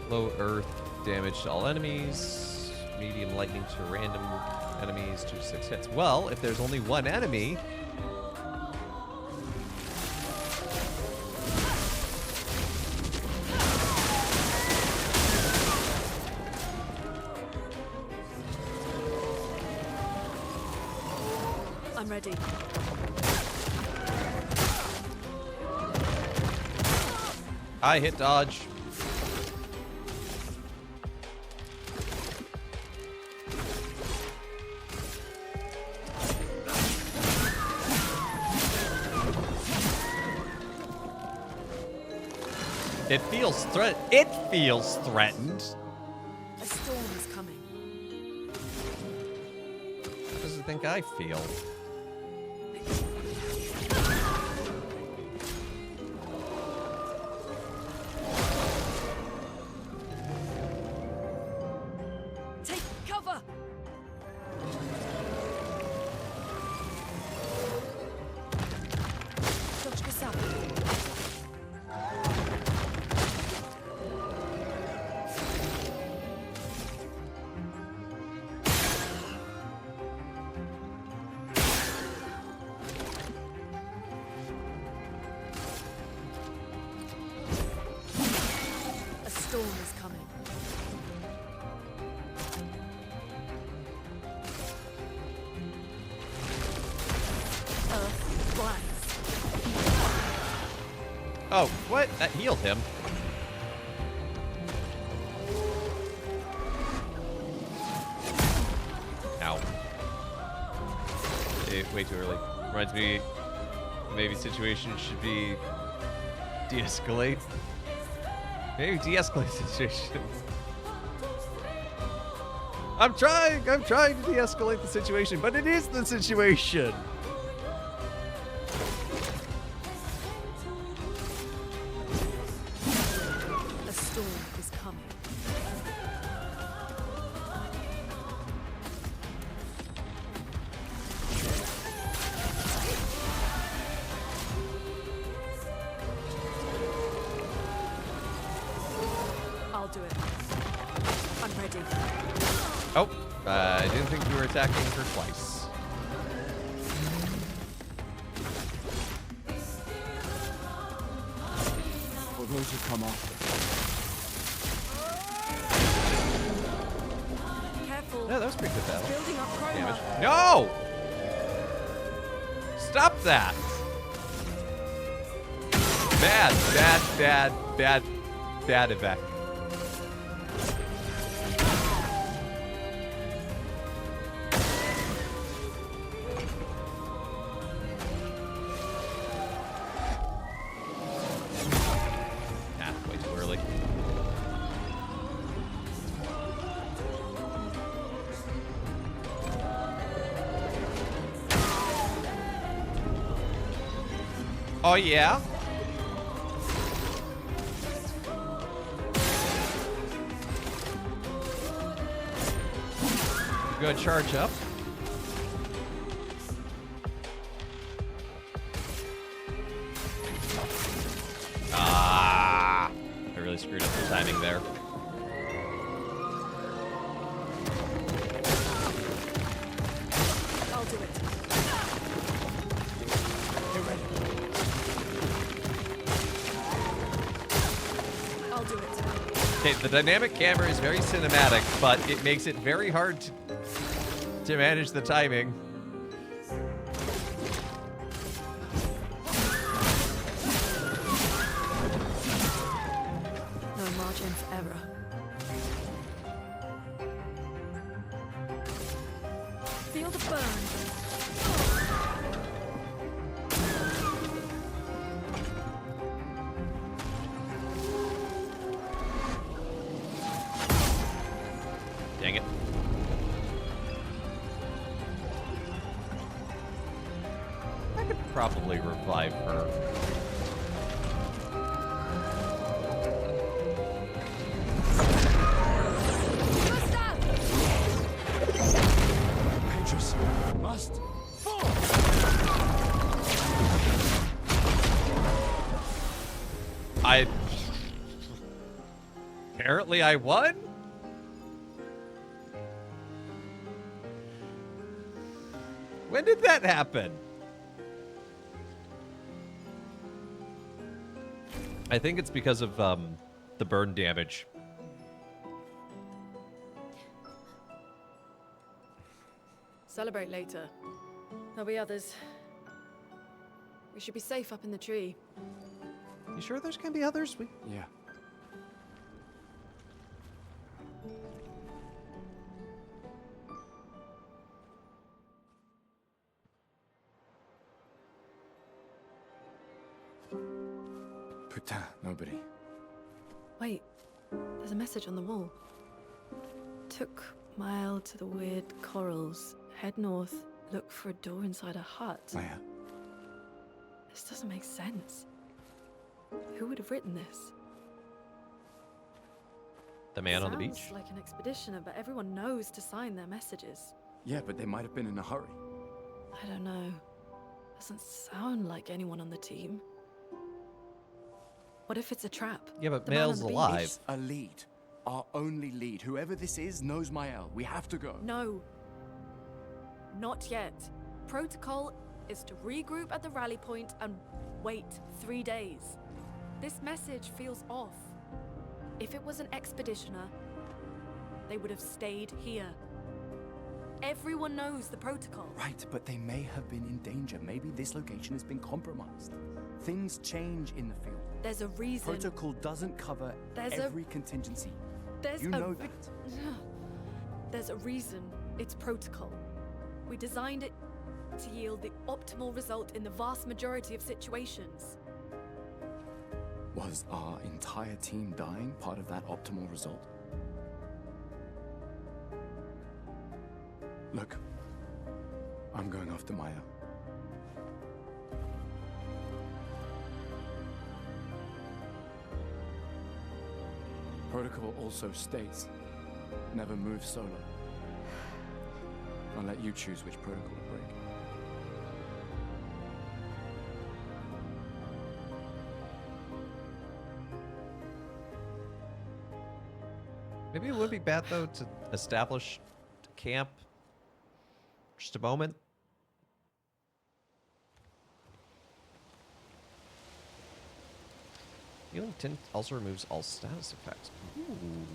Low earth damage to all enemies. Medium lightning to random enemies, 2 to 6 hits. Well, if there's only 1 enemy, I'm ready. I hit dodge. It feels threatened. A storm is coming. What does it think I feel? Take cover! Точка сам. A storm is coming. Earth rise. Oh, what? That healed him. Ow. Way too early. Reminds me, maybe situation should be de-escalate. Maybe de-escalate situation. I'm trying to de-escalate the situation, but it is the situation. A storm is coming. I'll do it. I'm ready. Oh, I didn't think you were attacking her twice. For those who come after. Careful. Yeah, that was pretty good battle. Building up chroma. Damage. No! Stop that! Bad effect. Way too early. Oh yeah? Go charge up. Ah! I really screwed up the timing there. I'll do it. Get ready. I'll do it. Okay, the dynamic camera is very cinematic, but it makes it very hard to manage the timing. No margin for error. Feel the burn. Dang it. I could probably revive her. Petrus must fall. Apparently I won? When did that happen? I think it's because of the burn damage. Celebrate later. There'll be others. We should be safe up in the tree. You sure there's gonna be others? Yeah. Putain, nobody. Wait, there's a message on the wall. Took mile to the weird corals. Head north, look for a door inside a hut. Oh, yeah. This doesn't make sense. Who would have written this? The man on the beach? Sounds like an expeditioner, but everyone knows to sign their messages. Yeah, but they might have been in a hurry. I don't know. Doesn't sound like anyone on the team. What if it's a trap? Yeah, but The man on Mael's the beach? alive. It's a lead. Our only lead. Whoever this is knows Mael. We have to go. No. Not yet. Protocol is to regroup at the rally point and wait 3 days. This message feels off. If it was an expeditioner, they would have stayed here. Everyone knows the protocol. Right, but they may have been in danger. Maybe this location has been compromised. Things change in the field. There's a reason. Protocol doesn't cover every contingency. There's you know that. There's a reason it's protocol. We designed it to yield the optimal result in the vast majority of situations. Was our entire team dying part of that optimal result? Look, I'm going after Maya. Protocol also states, never move solo. I'll let you choose which protocol to break. Maybe it would be bad, though, to establish camp just a moment. Healing Tint also removes all status effects. Ooh.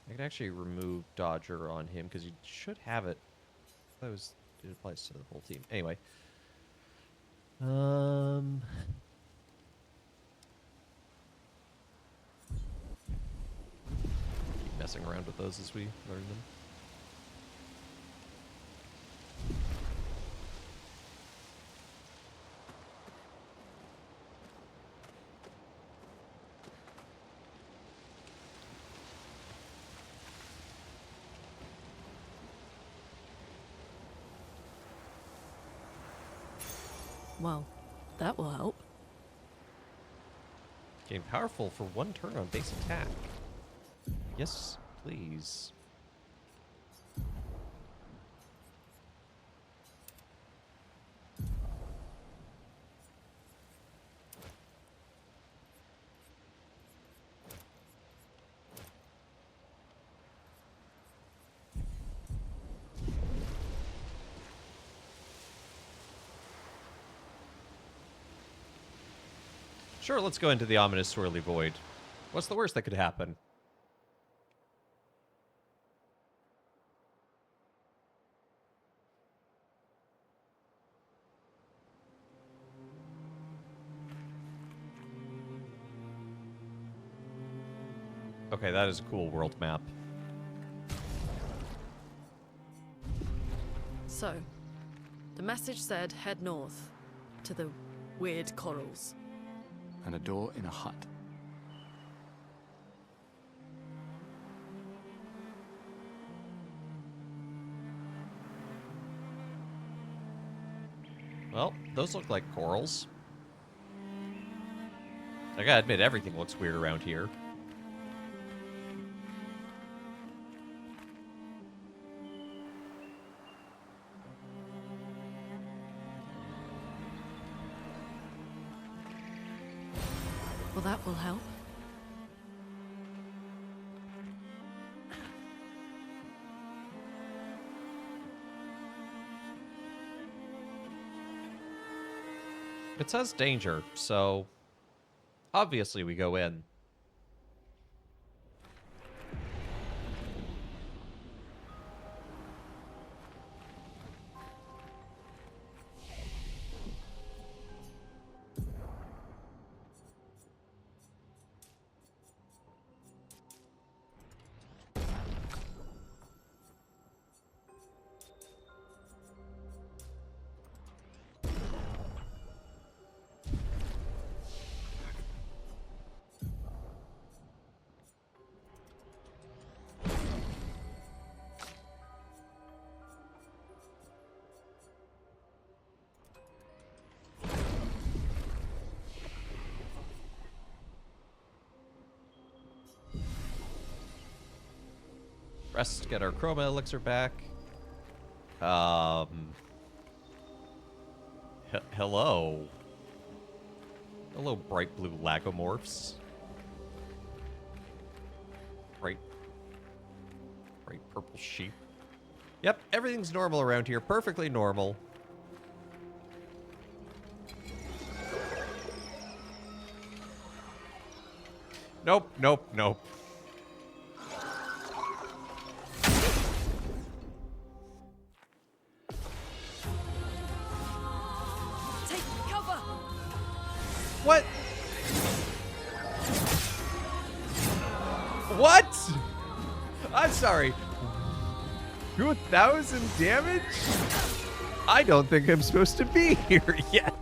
I can actually remove Dodger on him because you should have it. That was it applies to the whole team. Anyway. Keep messing around with those as we learn them. Well, that will help. Gain powerful for 1 turn on base attack. Yes, please. Sure, let's go into the ominous swirly void. What's the worst that could happen? Okay, that is a cool world map. So, the message said head north to the weird corals. And a door in a hut. Well, those look like corals. I gotta admit, everything looks weird around here. Well, that will help. It says danger, so obviously we go in. Rest, get our chroma elixir back. Hello. Hello, bright blue lagomorphs. Bright purple sheep. Yep, everything's normal around here. Perfectly normal. Nope, nope, nope. Take cover! What? What? I'm sorry. 2,000 damage? I don't think I'm supposed to be here yet.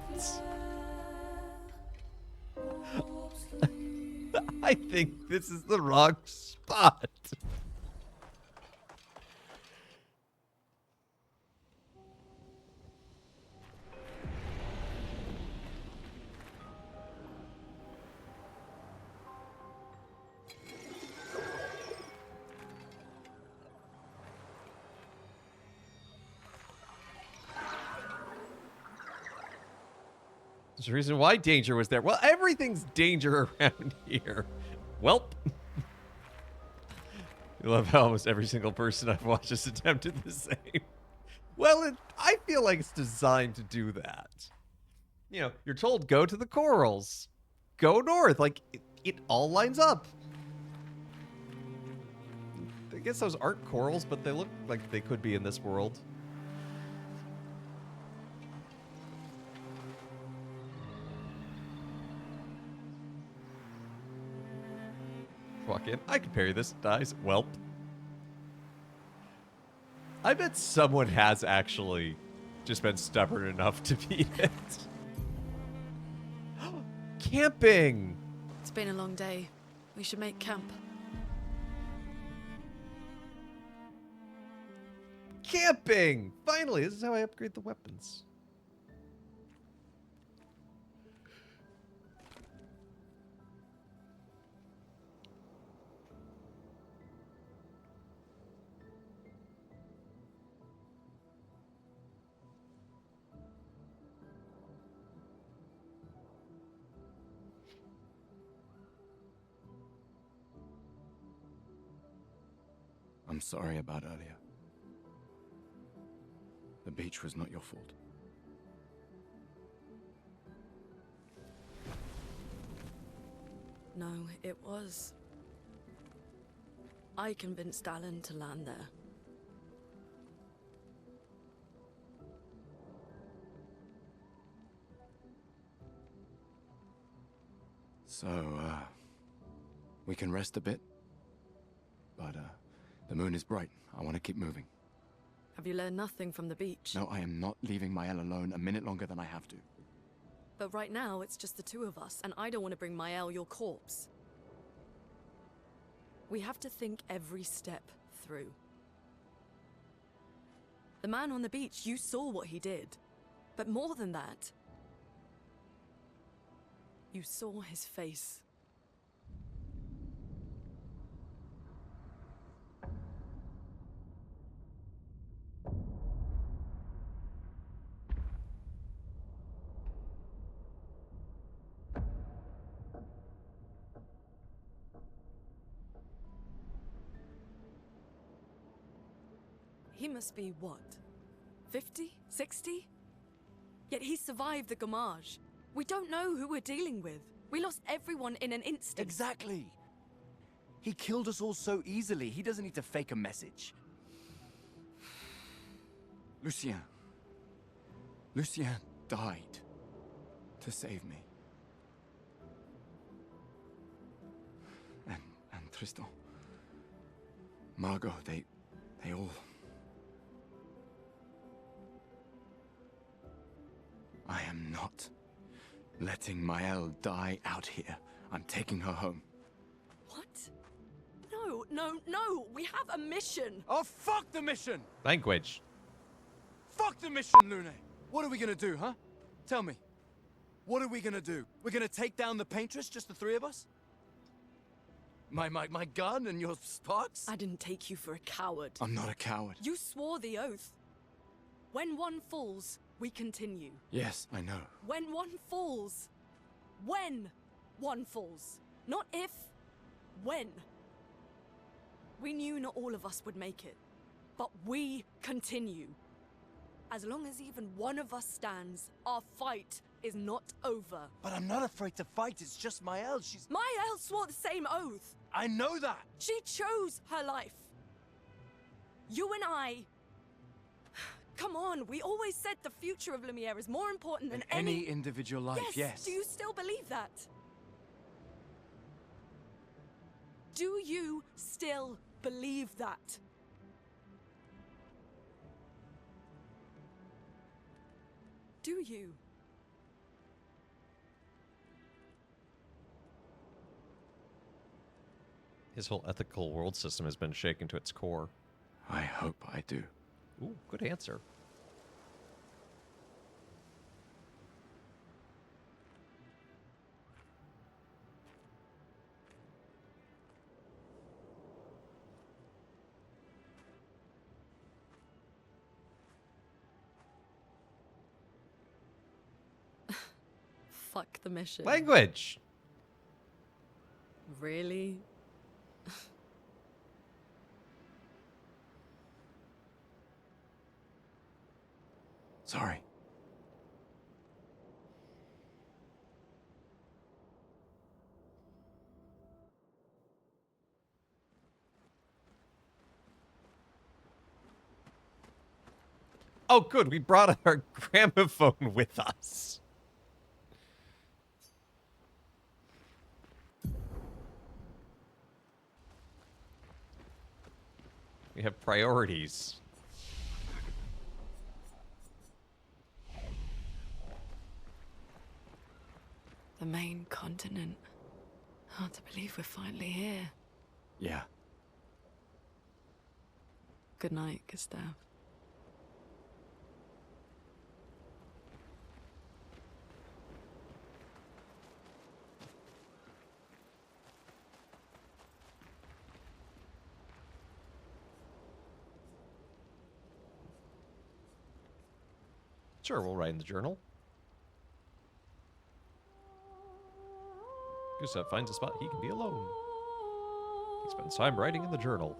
I think this is the wrong spot. There's a reason why danger was there. Well, everything's danger around here. Welp. I love how almost every single person I've watched has attempted the same. Well, I feel like it's designed to do that. You know, you're told go to the corals. Go north. Like, it all lines up. I guess those aren't corals, but they look like they could be in this world. Walk in. I can parry this. Dies. Welp. I bet someone has actually just been stubborn enough to beat it. Camping! It's been a long day. We should make camp. Camping! Finally, this is how I upgrade the weapons. I'm sorry about earlier. The beach was not your fault. No, it was. I convinced Alan to land there. So, we can rest a bit. But, the moon is bright. I want to keep moving. Have you learned nothing from the beach? No, I am not leaving Mael alone a minute longer than I have to. But right now, it's just the two of us, and I don't want to bring Mael your corpse. We have to think every step through. The man on the beach, you saw what he did. But more than that, you saw his face. He must be, what, 50? 60? Yet he survived the Gamage. We don't know who we're dealing with. We lost everyone in an instant. Exactly. He killed us all so easily. He doesn't need to fake a message. Lucien. Lucien died to save me. And Tristan. Margot, they all... I am not letting Maëlle die out here. I'm taking her home. What? No, no, no! We have a mission! Oh, fuck the mission! Language. Fuck the mission, Lune! What are we gonna do, huh? Tell me. What are we gonna do? We're gonna take down the paintress, just the three of us? My gun and your sparks? I didn't take you for a coward. I'm not a coward. You swore the oath. When one falls, we continue. Yes, I know. When one falls. When one falls. Not if. When. We knew not all of us would make it. But we continue. As long as even one of us stands, our fight is not over. But I'm not afraid to fight, it's just Maëlle, she's... Maëlle swore the same oath. I know that! She chose her life. You and I... Come on, we always said the future of Lumiere is more important than any individual life, yes. Do you still believe that? Do you still believe that? Do you? His whole ethical world system has been shaken to its core. I hope I do. Ooh, good answer. Fuck the mission. Language! Really? Sorry. Oh, good. We brought our gramophone with us. We have priorities. The main continent. Hard to believe we're finally here. Yeah. Good night, Gustav. Sure, we'll write in the journal. Gustav finds a spot he can be alone. He spends time writing in the journal.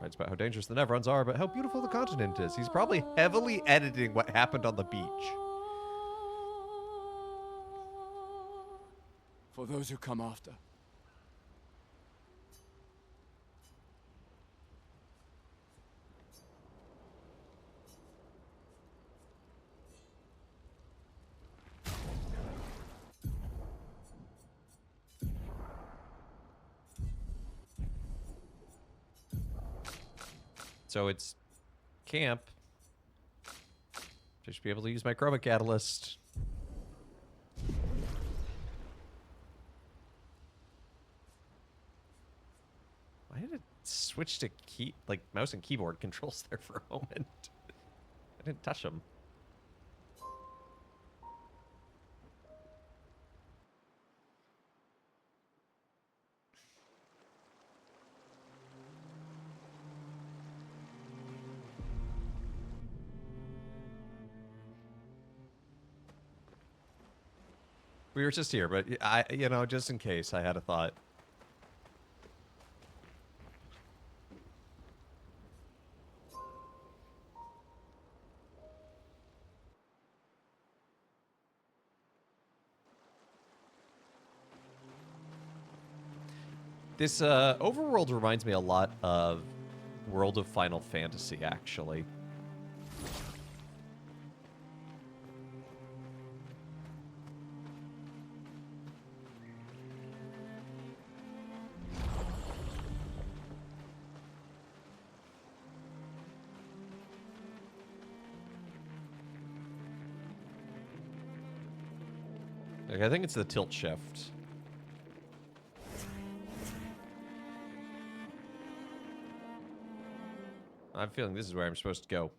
Writes about how dangerous the Nevrons are, but how beautiful the continent is. He's probably heavily editing what happened on the beach. For those who come after. So it's camp. I should be able to use my chroma catalyst. Why did it switch to mouse and keyboard controls there for a moment? I didn't touch them. We were just here, but just in case, I had a thought. This overworld reminds me a lot of World of Final Fantasy, actually. Like, I think it's the tilt shift. I'm feeling this is where I'm supposed to go.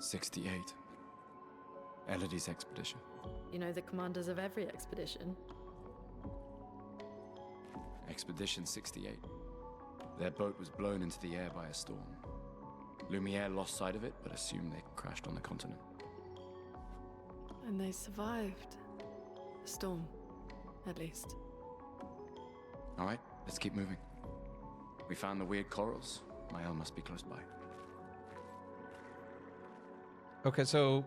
'68. Elodie's expedition. You know the commanders of every expedition. Expedition 68. Their boat was blown into the air by a storm. Lumiere lost sight of it, but assumed they crashed on the continent. And they survived. The storm, at least. All right, let's keep moving. We found the weird corals. Mael must be close by. Okay, so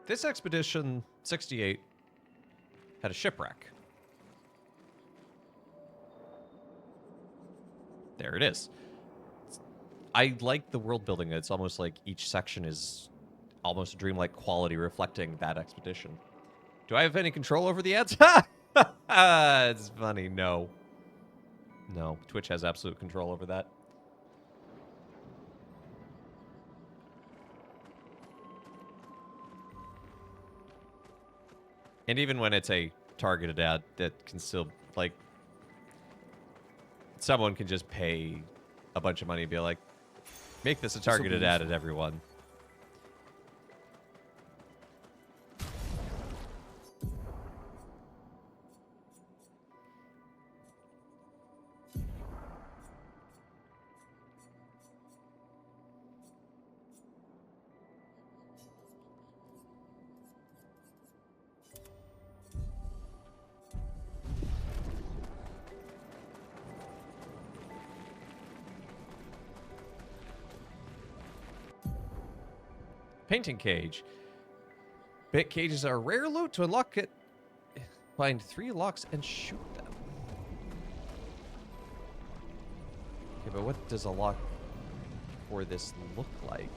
this expedition 68 had a shipwreck. There it is. I like the world building. It's almost like each section is almost a dreamlike quality reflecting that expedition. Do I have any control over the ads? It's funny. No. No. Twitch has absolute control over that. And even when it's a targeted ad, that can still, like, someone can just pay a bunch of money and be like, make this a targeted ad at everyone. Painting cage. Bit cages are rare loot. To unlock it, find 3 locks and shoot them. Okay, but what does a lock for this look like?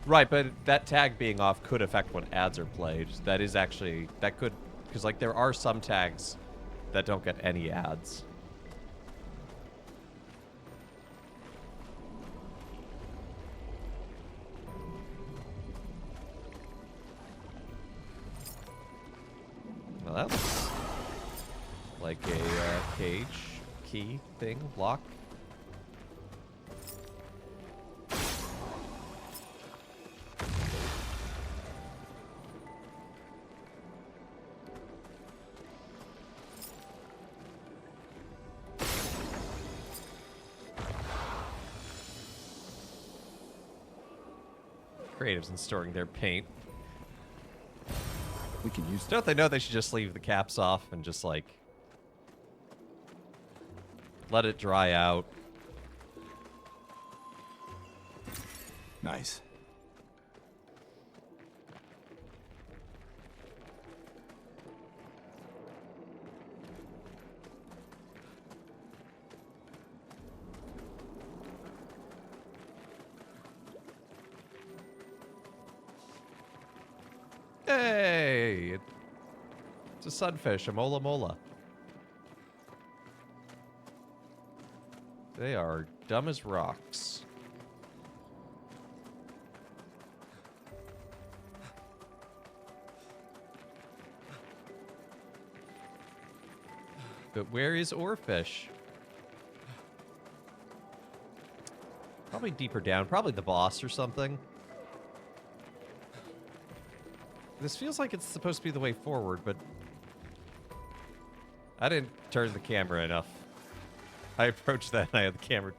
Right, but that tag being off could affect when ads are played. That is actually, that could, because like there are some tags that don't get any ads. Well, that looks like a cage, key thing, lock. Creatives and storing their paint. We can use. Don't they know they should just leave the caps off and just like let it dry out? Nice. Hey! It's a sunfish, a mola mola. They are dumb as rocks. But where is Oarfish? Probably deeper down. Probably the boss or something. This feels like it's supposed to be the way forward, but I didn't turn the camera enough. I approached that and I had the camera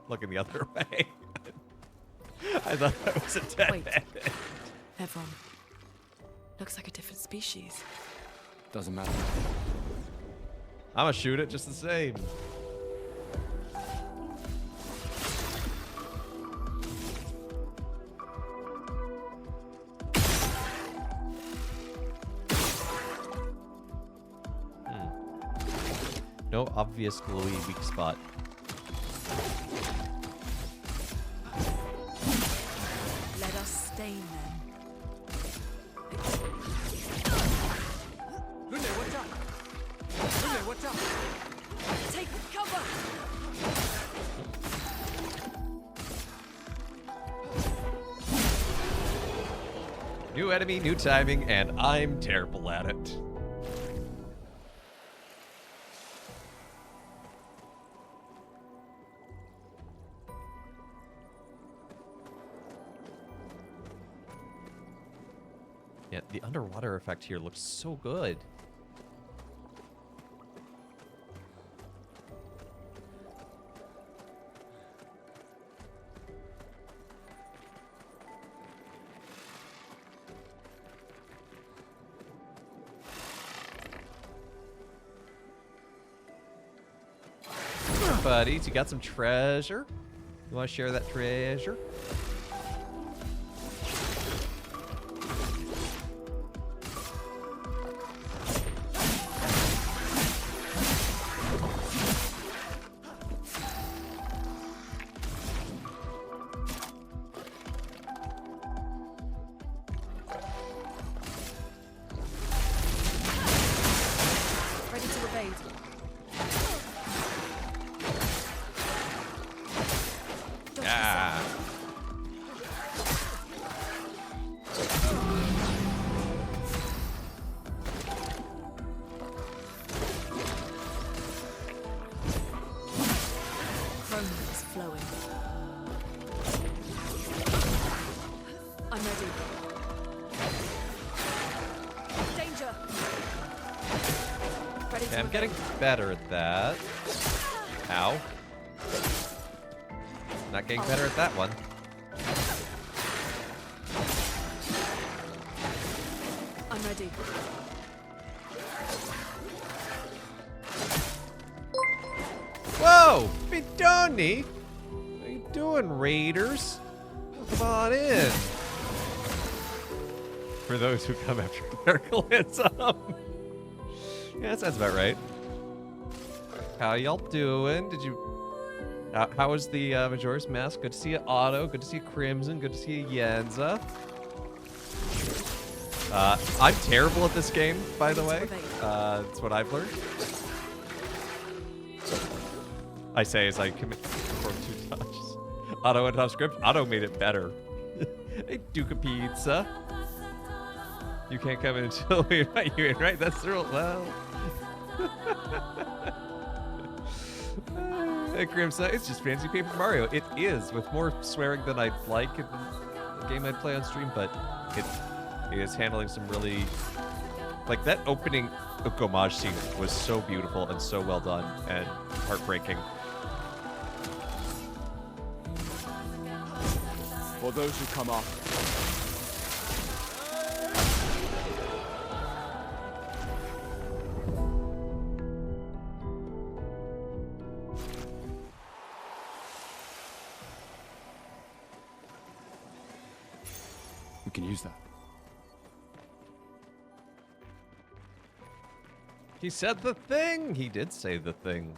looking the other way. I thought that was a dead Wait. end. Everyone. Looks like a different species. Doesn't matter. I'm gonna shoot it just the same. No obvious glowy weak spot. Let us stain them. Lune, watch out! Lune, watch out! Take cover! New enemy, new timing, and I'm terrible at it. Yeah, the underwater effect here looks so good. Buddies, you got some treasure? You want to share that treasure? Ready to evade. Ah. Chrome is flowing. I'm ready. Danger! Ready Okay, to I'm getting evade. better at that. Ow. Not getting better at that one. I'm ready. Whoa! Bidoni! What are you doing, Raiders? Come on in. For those who come after clericalism. Yeah, that sounds about right. How y'all doing? Did you... how was the Majora's Mask? Good to see you, Otto. Good to see you, Crimson. Good to see you, Yenza. I'm terrible at this game, by the way. That's what I've learned. I say as I commit for 2 touches. Otto went off script. Otto made it better. Hey, Duke of Pizza. You can't come in until we invite you in, right? That's the rule. Well. Hey, Crimson. It's just fancy Paper Mario. It is, with more swearing than I'd like in the game I'd play on stream, but it is handling some really... Like, that opening homage scene was so beautiful and so well done and heartbreaking. For those who come after. We can use that. He said the thing! He did say the thing.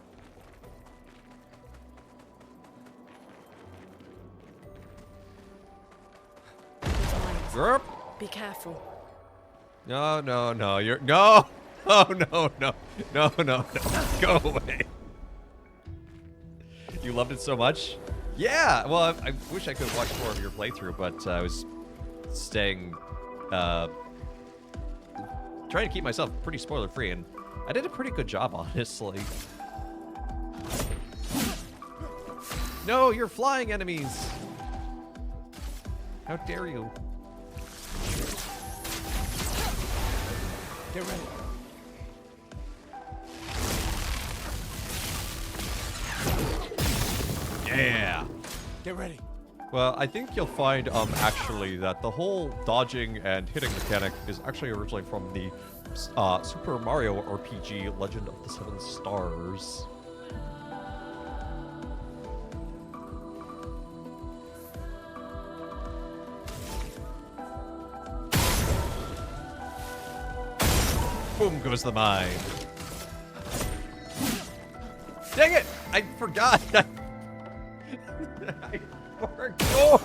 Grp. Be careful. No, no, no, you're... No! Oh, no, no. No, no, no. Go away. You loved it so much. Yeah, well, I wish I could watch more of your playthrough, but I was staying, trying to keep myself pretty spoiler-free, and I did a pretty good job, honestly. No, you're flying enemies! How dare you? Get ready. Yeah! Get ready. Well, I think you'll find, actually, that the whole dodging and hitting mechanic is actually originally from the Super Mario RPG Legend of the Seven Stars. Boom goes the mine. Dang it! I forgot! I forgot!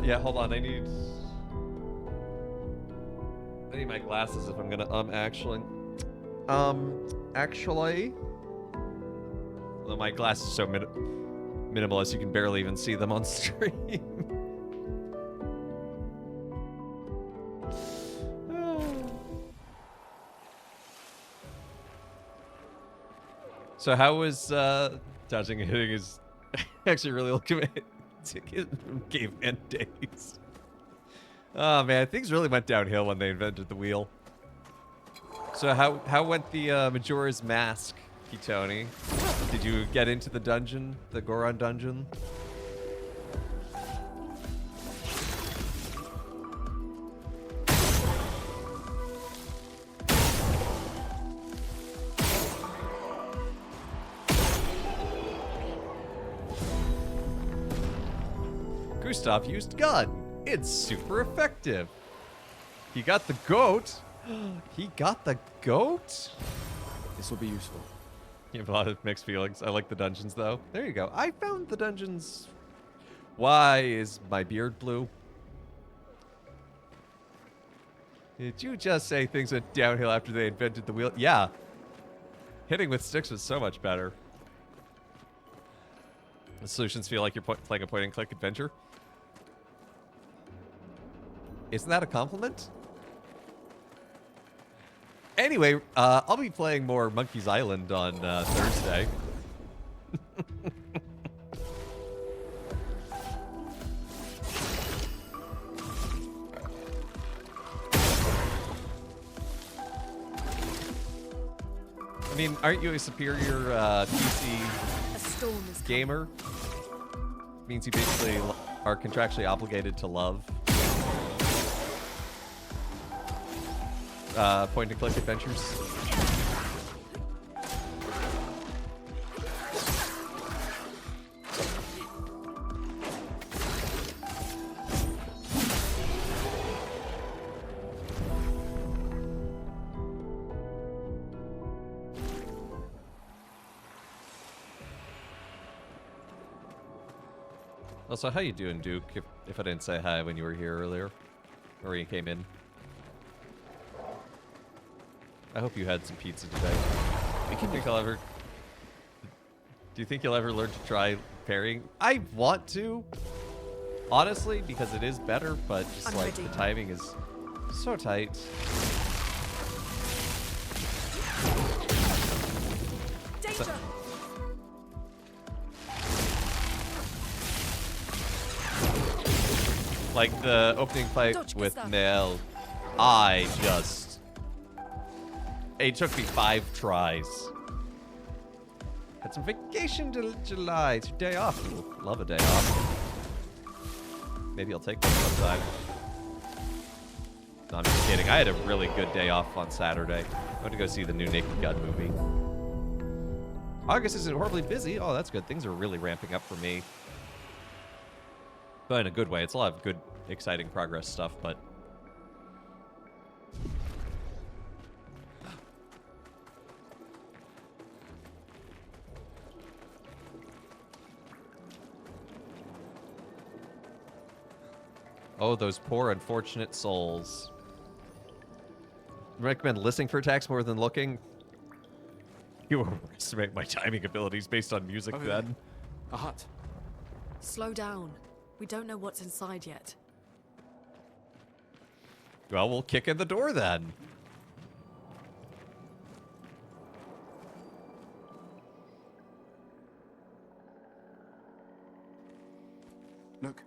Yeah, hold on, I need my glasses if I'm gonna, actually... Well, my glasses are so minimalist, you can barely even see them on stream. So how was dodging and hitting is actually really looking at from caveman days. Oh man, things really went downhill when they invented the wheel. So how went the Majora's Mask, Kitoni? Did you get into the dungeon, the Goron dungeon? Gustav used gun. It's super effective. He got the goat. He got the goat? This will be useful. You have a lot of mixed feelings. I like the dungeons, though. There you go. I found the dungeons. Why is my beard blue? Did you just say things went downhill after they invented the wheel? Yeah. Hitting with sticks was so much better. The solutions feel like you're playing a point-and-click adventure. Isn't that a compliment? Anyway, I'll be playing more Monkey's Island on Thursday. I mean, aren't you a superior PC gamer? Means you basically are contractually obligated to love point-and-click adventures. Also, how you doing, Duke? If I didn't say hi when you were here earlier, or when you came in. I hope you had some pizza today. Do you think you'll ever learn to try parrying? I want to, honestly, because it is better, but just like the timing is so tight. Danger! Like the opening fight with Nell, it took me 5 tries. Had some vacation till July. It's your day off. Ooh, love a day off. Maybe I'll take one sometime. No, I'm just kidding. I had a really good day off on Saturday. I went to go see the new Naked Gun movie. August isn't horribly busy. Oh, that's good. Things are really ramping up for me. But in a good way. It's a lot of good, exciting progress stuff, but... Oh, those poor unfortunate souls. recommend listening for attacks more than looking. You overestimate my timing abilities based on music Over then. there. A hut. Slow down. We don't know what's inside yet. Well, we'll kick in the door then. Look,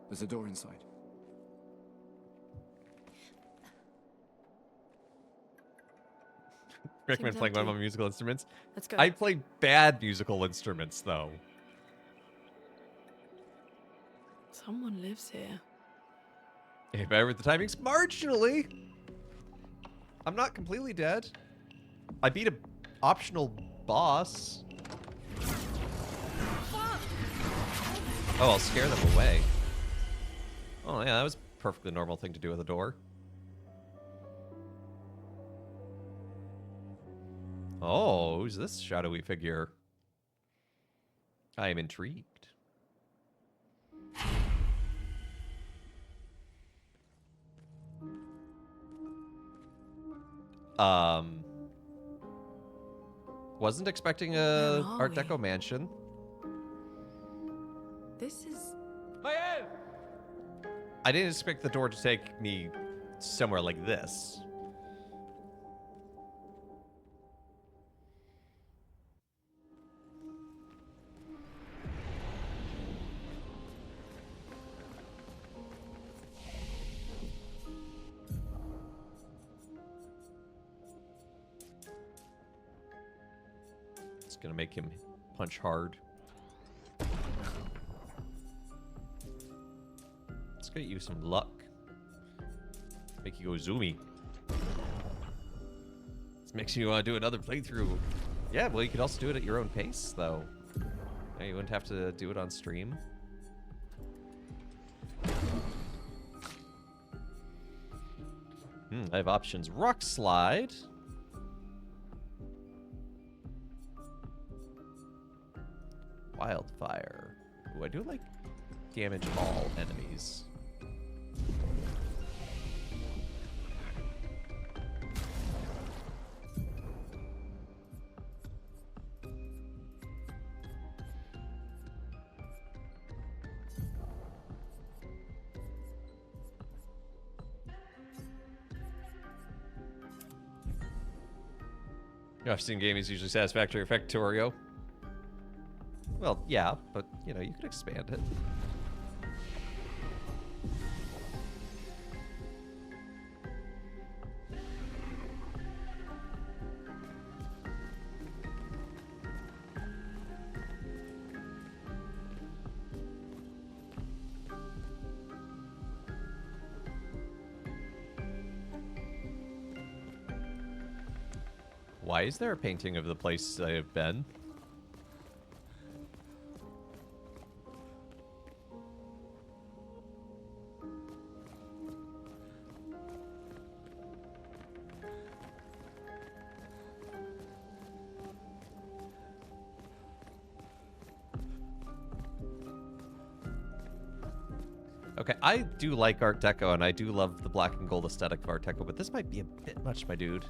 there's a door inside. Recommend playing one of my musical instruments. Let's go. I play bad musical instruments, though. Someone lives here. Hey, better with the timings marginally. I'm not completely dead. I beat a optional boss. Oh, I'll scare them away. Oh, yeah, that was a perfectly normal thing to do with a door. Oh, who's this shadowy figure? I am intrigued. Wasn't expecting a Where are Art Deco mansion. This is... I didn't expect the door to take me somewhere like this. It's gonna make him punch hard. Let's get you some luck. Make you go zoomy. This makes you want to do another playthrough. Yeah, well, you could also do it at your own pace, though. Yeah, you wouldn't have to do it on stream. I have options. Rock slide. Wildfire. Ooh, I do like damage all enemies. I've seen game is usually satisfactory or Factorio. Well, yeah, but, you know, you could expand it. Why is there a painting of the place I have been? Okay, I do like Art Deco, and I do love the black and gold aesthetic of Art Deco, but this might be a bit much, my dude.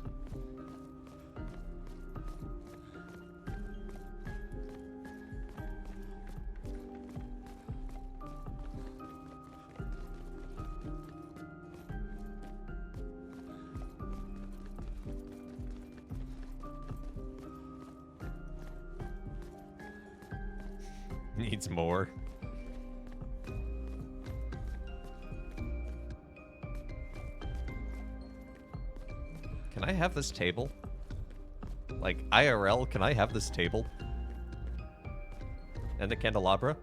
Needs more. Can I have this table? Like, IRL, can I have this table? And the candelabra?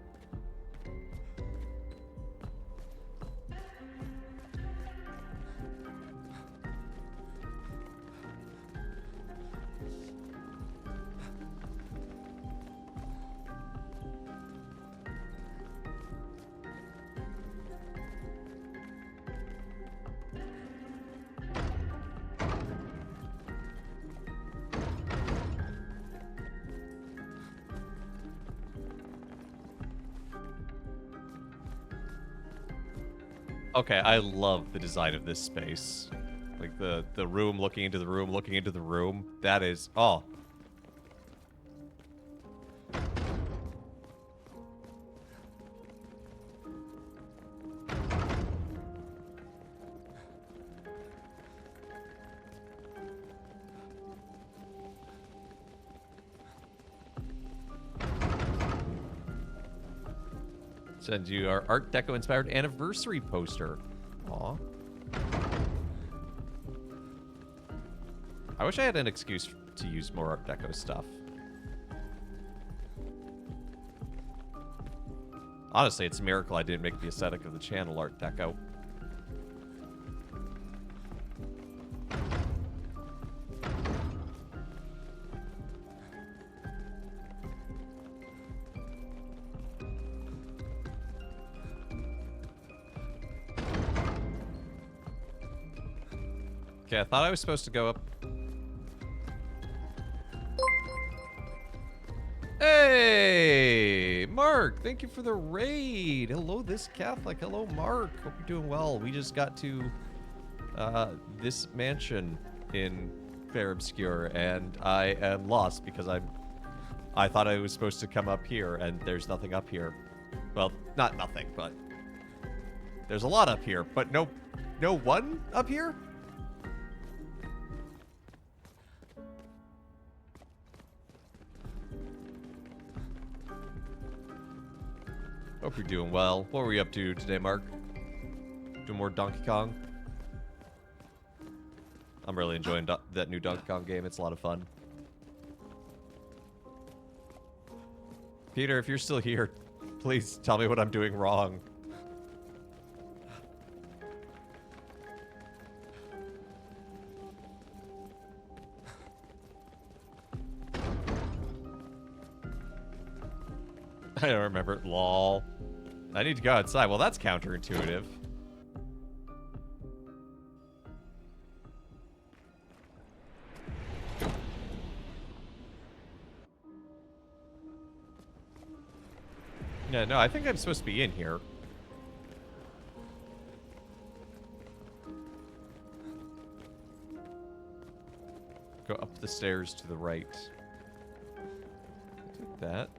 Okay, I love the design of this space. Like the room looking into the room, looking into the room. That is, oh. Sends you our Art Deco inspired anniversary poster. Aw. I wish I had an excuse to use more Art Deco stuff. Honestly, it's a miracle I didn't make the aesthetic of the channel Art Deco. Okay, I thought I was supposed to go up. Hey, Mark, thank you for the raid. Hello, this Catholic. Hello, Mark. Hope you're doing well. We just got to this mansion in Clair Obscur, and I am lost because I thought I was supposed to come up here, and there's nothing up here. Well, not nothing, but there's a lot up here, but no one up here? Hope you're doing well. What were we up to today, Mark? Doing more Donkey Kong? I'm really enjoying that new Donkey Kong game. It's a lot of fun. Peter, if you're still here, please tell me what I'm doing wrong. I don't remember. Lol. I need to go outside. Well, that's counterintuitive. Yeah, no, I think I'm supposed to be in here. Go up the stairs to the right. Take that.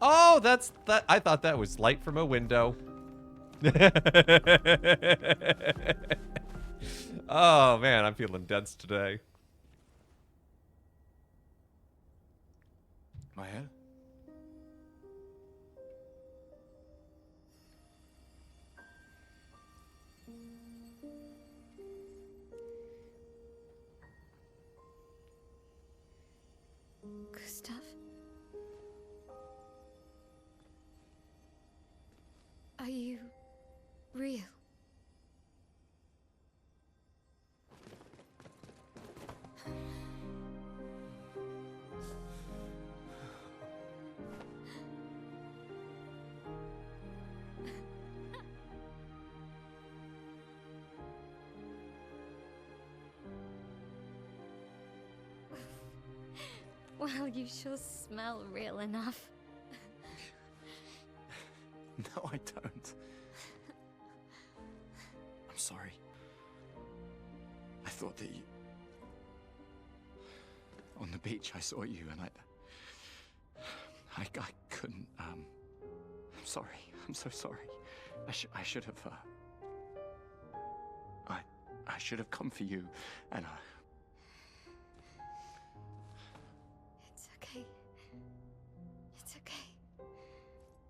Oh, that's that. I thought that was light from a window. Oh, man, I'm feeling dense today. My head? Gustav? Are you real? Well, you sure smell real enough. No, I don't. I'm sorry. I thought that you... On the beach, I saw you and I couldn't, I'm sorry. I'm so sorry. I should have, I should have come for you, and It's okay. It's okay.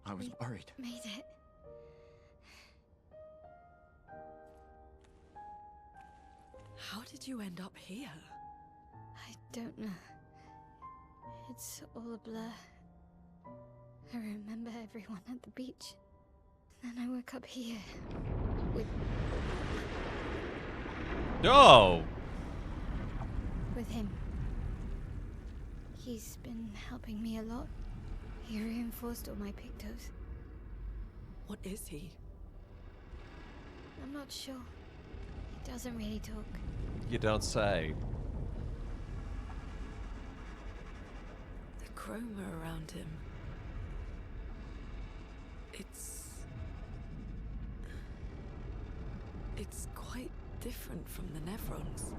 I was worried. Made it. How did you end up here? I don't know. It's all a blur. I remember everyone at the beach. Then I woke up here. With No! With him. He's been helping me a lot. He reinforced all my pictos. What is he? I'm not sure. He doesn't really talk. You don't say. The chroma around him. It's quite different from the Nevrons.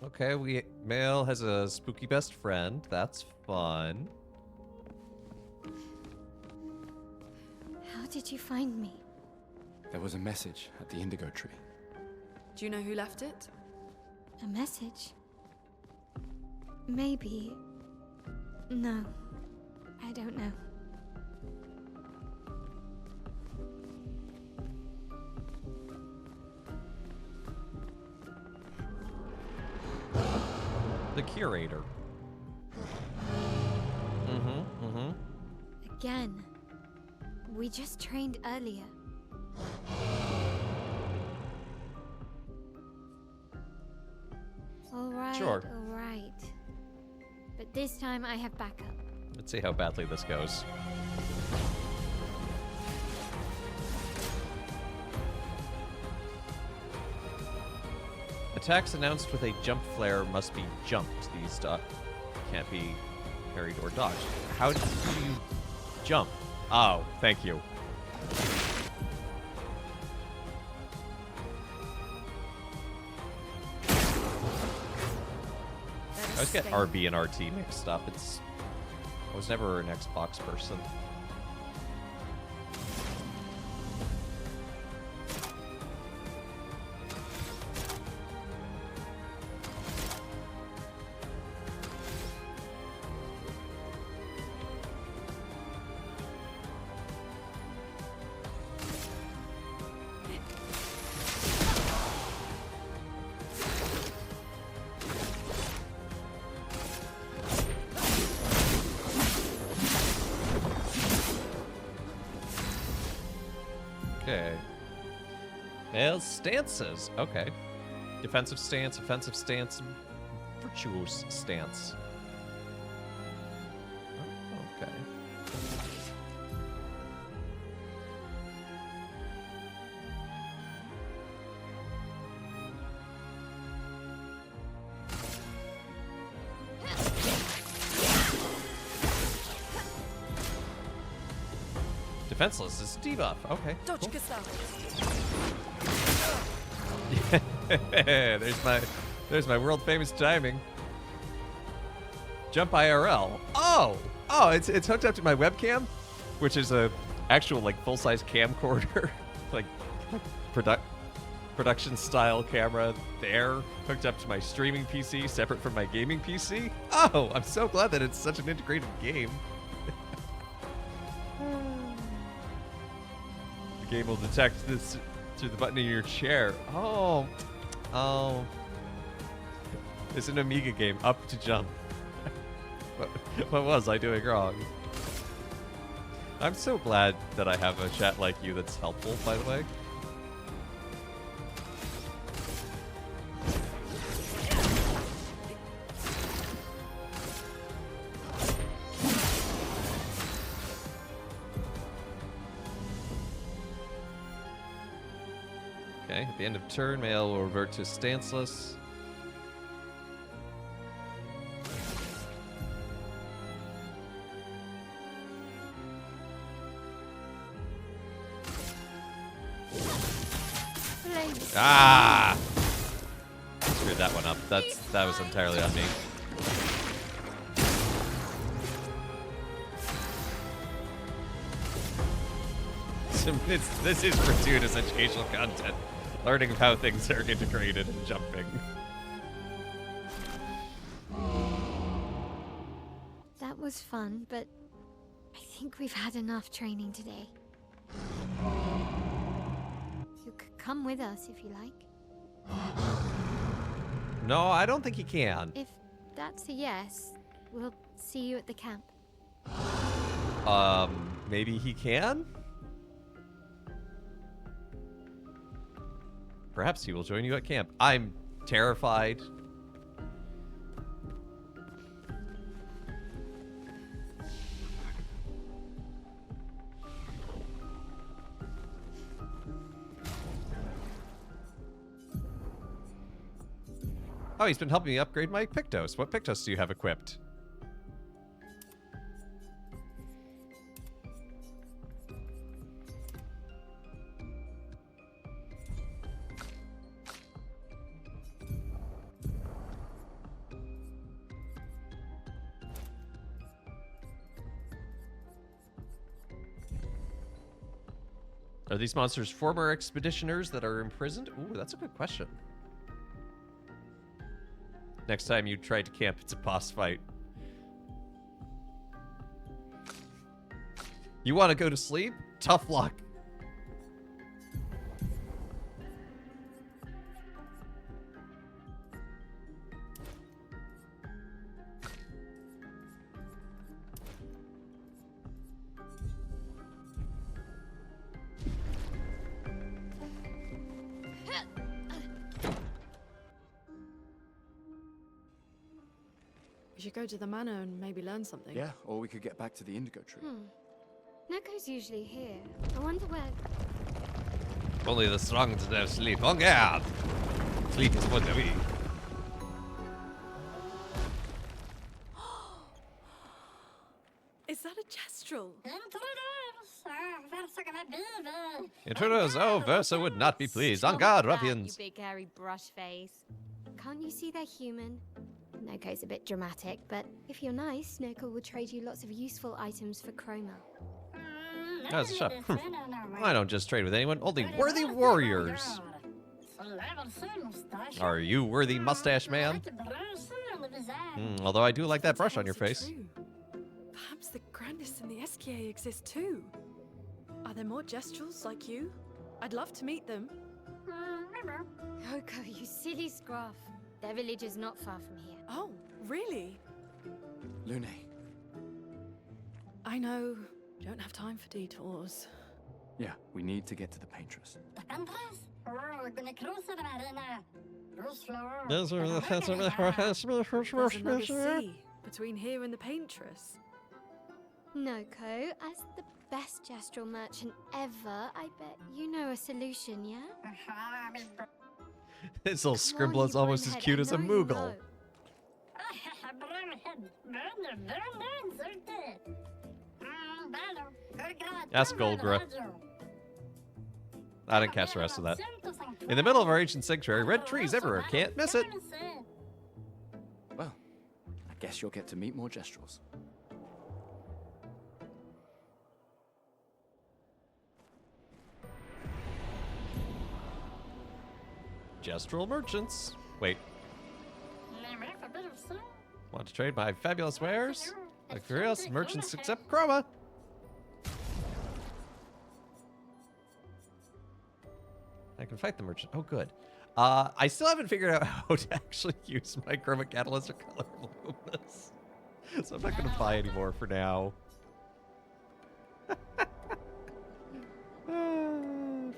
Okay, Male has a spooky best friend. That's fun. How did you find me? There was a message at the indigo tree. Do you know who left it? A message? Maybe. No. I don't know. The curator. Again. We just trained earlier. Alright, Sure. alright. But this time I have backup. Let's see how badly this goes. Attacks announced with a jump flare must be jumped. These can't be parried or dodged. How do you jump? Oh, thank you. I always get RB and RT mixed up. I was never an Xbox person. Okay. Male stances. Okay. Defensive stance, offensive stance, virtuous stance. Oh, okay. Defenseless is debuff. Okay. Dodge Cool. Gustav. there's my world famous timing. Jump IRL. Oh, it's hooked up to my webcam, which is a actual like full size camcorder, like production style camera there, hooked up to my streaming PC, separate from my gaming PC. Oh, I'm so glad that it's such an integrated game. The game will detect this through the button in your chair. Oh. It's an Amiga game. Up to jump. What was I doing wrong? I'm so glad that I have a chat like you that's helpful, by the way. Okay, at the end of turn, Male will revert to stanceless. Ah! Screwed that one up. That was entirely on me. This is gratuitous educational content. Learning of how things are integrated and jumping. That was fun, but I think we've had enough training today. You could come with us if you like. No, I don't think he can. If that's a yes, we'll see you at the camp. Maybe he can? Perhaps he will join you at camp. I'm terrified. Oh, he's been helping me upgrade my Pictos. What Pictos do you have equipped? Are these monsters former expeditioners that are imprisoned? Ooh, that's a good question. Next time you try to camp, it's a boss fight. You want to go to sleep? Tough luck. We should go to the manor and maybe learn something. Yeah, or we could get back to the indigo tree. Neko's usually here. I wonder where. Only the strong deserve sleep. En garde! Sleep is for the weak. Is that a Jestrel? Intruders, oh, Versa would not be pleased. En garde, ruffians. You big hairy brush face. Can't you see they're human? Noko's a bit dramatic, but if you're nice, Noko will trade you lots of useful items for Chroma. That's a shop. I don't just trade with anyone, only worthy warriors. Are you worthy, mustache man? Although I do like that brush on your face. Perhaps the grandest in the SKA exist too. Are there more Jestrels like you? I'd love to meet them. Noko, you silly scruff. Their village is not far from here. Oh, really? Lune. I know. Don't have time for detours. Yeah, we need to get to the Paintress. There's another sea between here and the Paintress. Noko, as the best Jestrel merchant ever, I bet you know a solution, yeah? This little scribbler's almost as cute as a Moogle. Ask Golgra. I didn't catch the rest of that. In the middle of our ancient sanctuary, red trees everywhere. Can't miss it. Well, I guess you'll get to meet more Jestrels. Jestrel merchants. Wait. Want to trade my fabulous wares? Like curious merchants accept Chroma. I can fight the merchant. Oh, good. I still haven't figured out how to actually use my Chroma Catalyst or Color Luminous. So I'm not going to buy any more for now.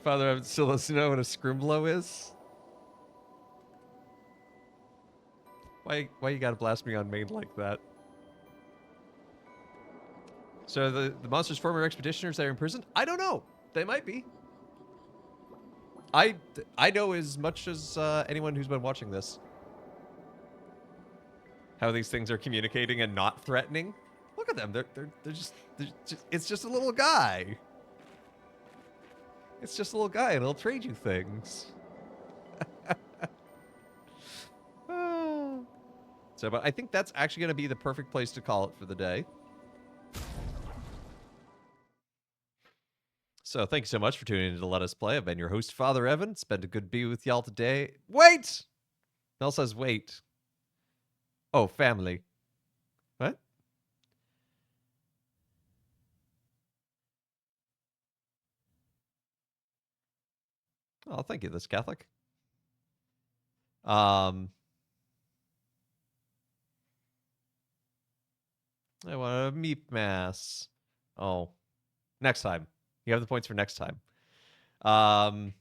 Father, I still doesn't know what a Scrimblow is. Why you gotta blast me on main like that? So the monster's former expeditioners that are imprisoned? I don't know. They might be. I know as much as anyone who's been watching this. How these things are communicating and not threatening. Look at them. They're just it's just a little guy. It's just a little guy and he'll trade you things. So, but I think that's actually going to be the perfect place to call it for the day. So, thank you so much for tuning in to Let Us Play. I've been your host, Father Evan. It's been a good be with y'all today. Wait! Mel says wait. Oh, family. What? Oh, thank you, this Catholic. I want a meep mass. Oh, next time. You have the points for next time. But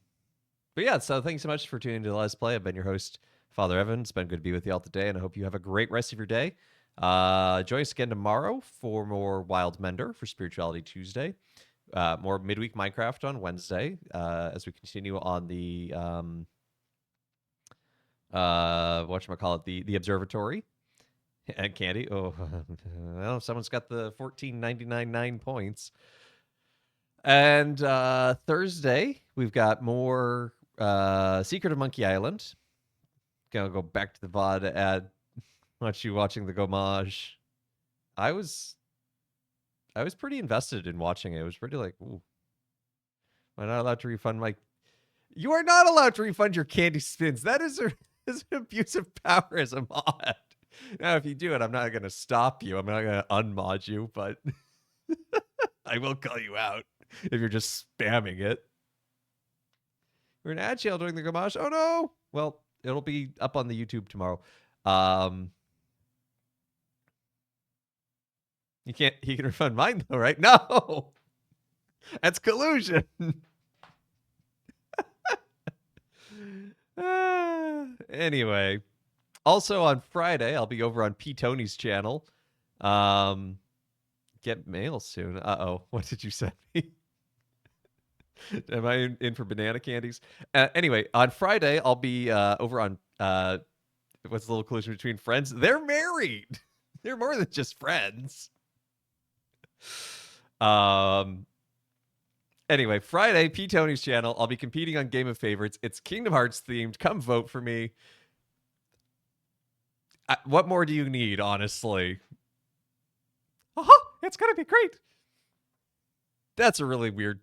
yeah, so thanks so much for tuning in to Let's Play. I've been your host, Father Evan. It's been good to be with you all today, and I hope you have a great rest of your day. Join us again tomorrow for more Wild Mender for Spirituality Tuesday. More midweek Minecraft on Wednesday as we continue on the whatchamacallit, the observatory and candy. Oh, well, someone's got the 14.99 points. And Thursday, we've got more Secret of Monkey Island. Gonna go back to the VOD ad. Watch you watching the Gomage. I was pretty invested in watching it. It was pretty like, ooh. Am I not allowed to refund my... You are not allowed to refund your candy spins. That is an abuse of power as a mod. Now, if you do it, I'm not going to stop you. I'm not going to unmod you, but I will call you out if you're just spamming it. We're in ad channel doing the Gomage. Oh, no. Well, it'll be up on the YouTube tomorrow. He can refund mine, though, right? No. That's collusion. Anyway, also on Friday, I'll be over on P. Tony's channel. Get mail soon. Uh-oh. What did you send me? Am I in for banana candies? Anyway, on Friday, I'll be over on what's the little collision between friends? They're married. They're more than just friends. Anyway, Friday, P. Tony's channel. I'll be competing on Game of Favorites. It's Kingdom Hearts themed. Come vote for me. What more do you need, honestly? It's going to be great. That's a really weird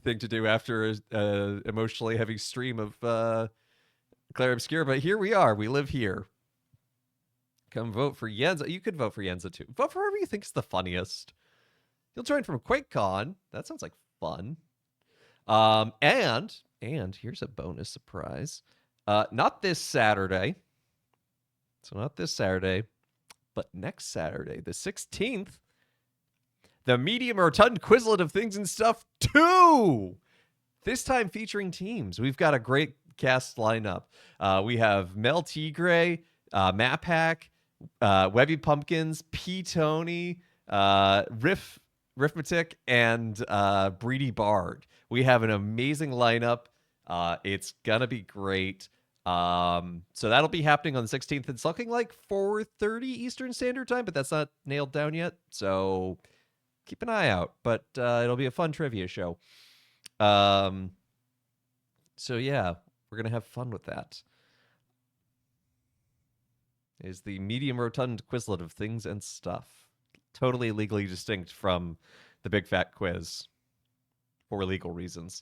thing to do after an emotionally heavy stream of Clair Obscur, but here we are. We live here. Come vote for Yenza. You could vote for Yenza, too. Vote for whoever you think is the funniest. You'll join from QuakeCon. That sounds like fun. And here's a bonus surprise. Not this Saturday. So not this Saturday, but next Saturday, the 16th, the Medium Rotund Quizlet of Things and Stuff 2. This time featuring teams. We've got a great cast lineup. We have Mel Tigray, Map Hack, Webby Pumpkins, P. Tony, Riffmatic, and Breedy Bard. We have an amazing lineup. It's gonna be great. So that'll be happening on the 16th. It's looking like 4:30 Eastern Standard Time, but that's not nailed down yet. So keep an eye out. But it'll be a fun trivia show. So yeah, we're gonna have fun with that. Is the Medium Rotund Quizlet of Things and Stuff. Totally legally distinct from the Big Fat Quiz for legal reasons.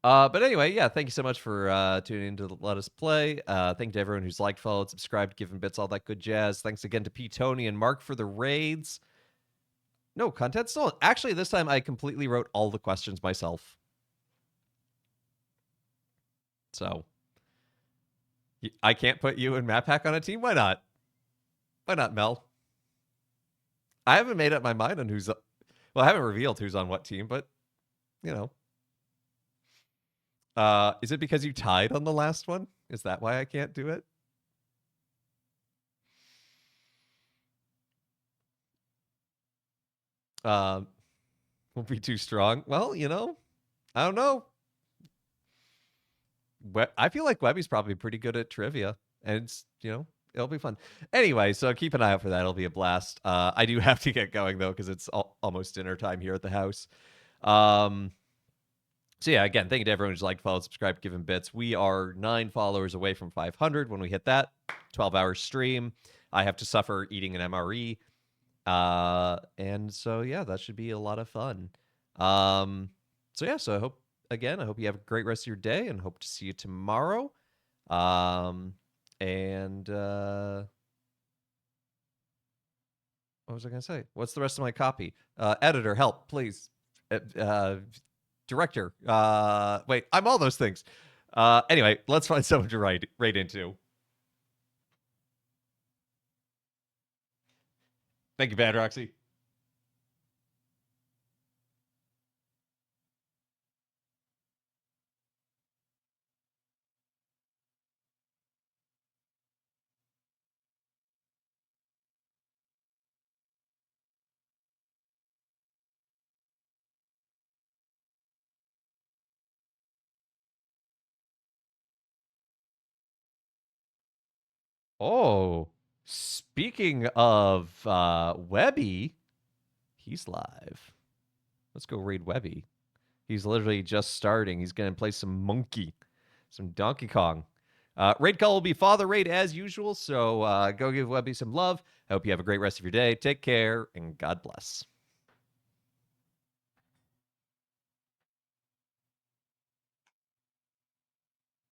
But anyway, yeah, thank you so much for tuning in to Let Us Play. Thank you to everyone who's liked, followed, subscribed, given bits, all that good jazz. Thanks again to P. Tony and Mark for the raids. No, content stolen. Actually, this time I completely wrote all the questions myself. So, I can't put you and Map Hack on a team? Why not? Why not, Mel? I haven't made up my mind on who's... Well, I haven't revealed who's on what team, but, you know. Is it because you tied on the last one? Is that why I can't do it? Won't be too strong. Well, you know, I don't know. I feel like Webby's probably pretty good at trivia, and it's, you know, it'll be fun. Anyway, so keep an eye out for that. It'll be a blast. I do have to get going though, because it's almost dinner time here at the house. So yeah, again, thank you to everyone who's liked, followed, subscribed, given bits. We are 9 followers away from 500. When we hit that, 12-hour stream, I have to suffer eating an MRE. And so yeah, that should be a lot of fun. So yeah, so I hope you have a great rest of your day, and hope to see you tomorrow. What was I gonna say? What's the rest of my copy? Editor, help, please. Director. Wait, I'm all those things. Anyway, let's find someone to write into. Thank you, Bad Roxy. Oh, speaking of Webby, he's live. Let's go raid Webby. He's literally just starting. He's going to play some Monkey, some Donkey Kong. Raid call will be Father Raid as usual, so go give Webby some love. I hope you have a great rest of your day. Take care, and God bless.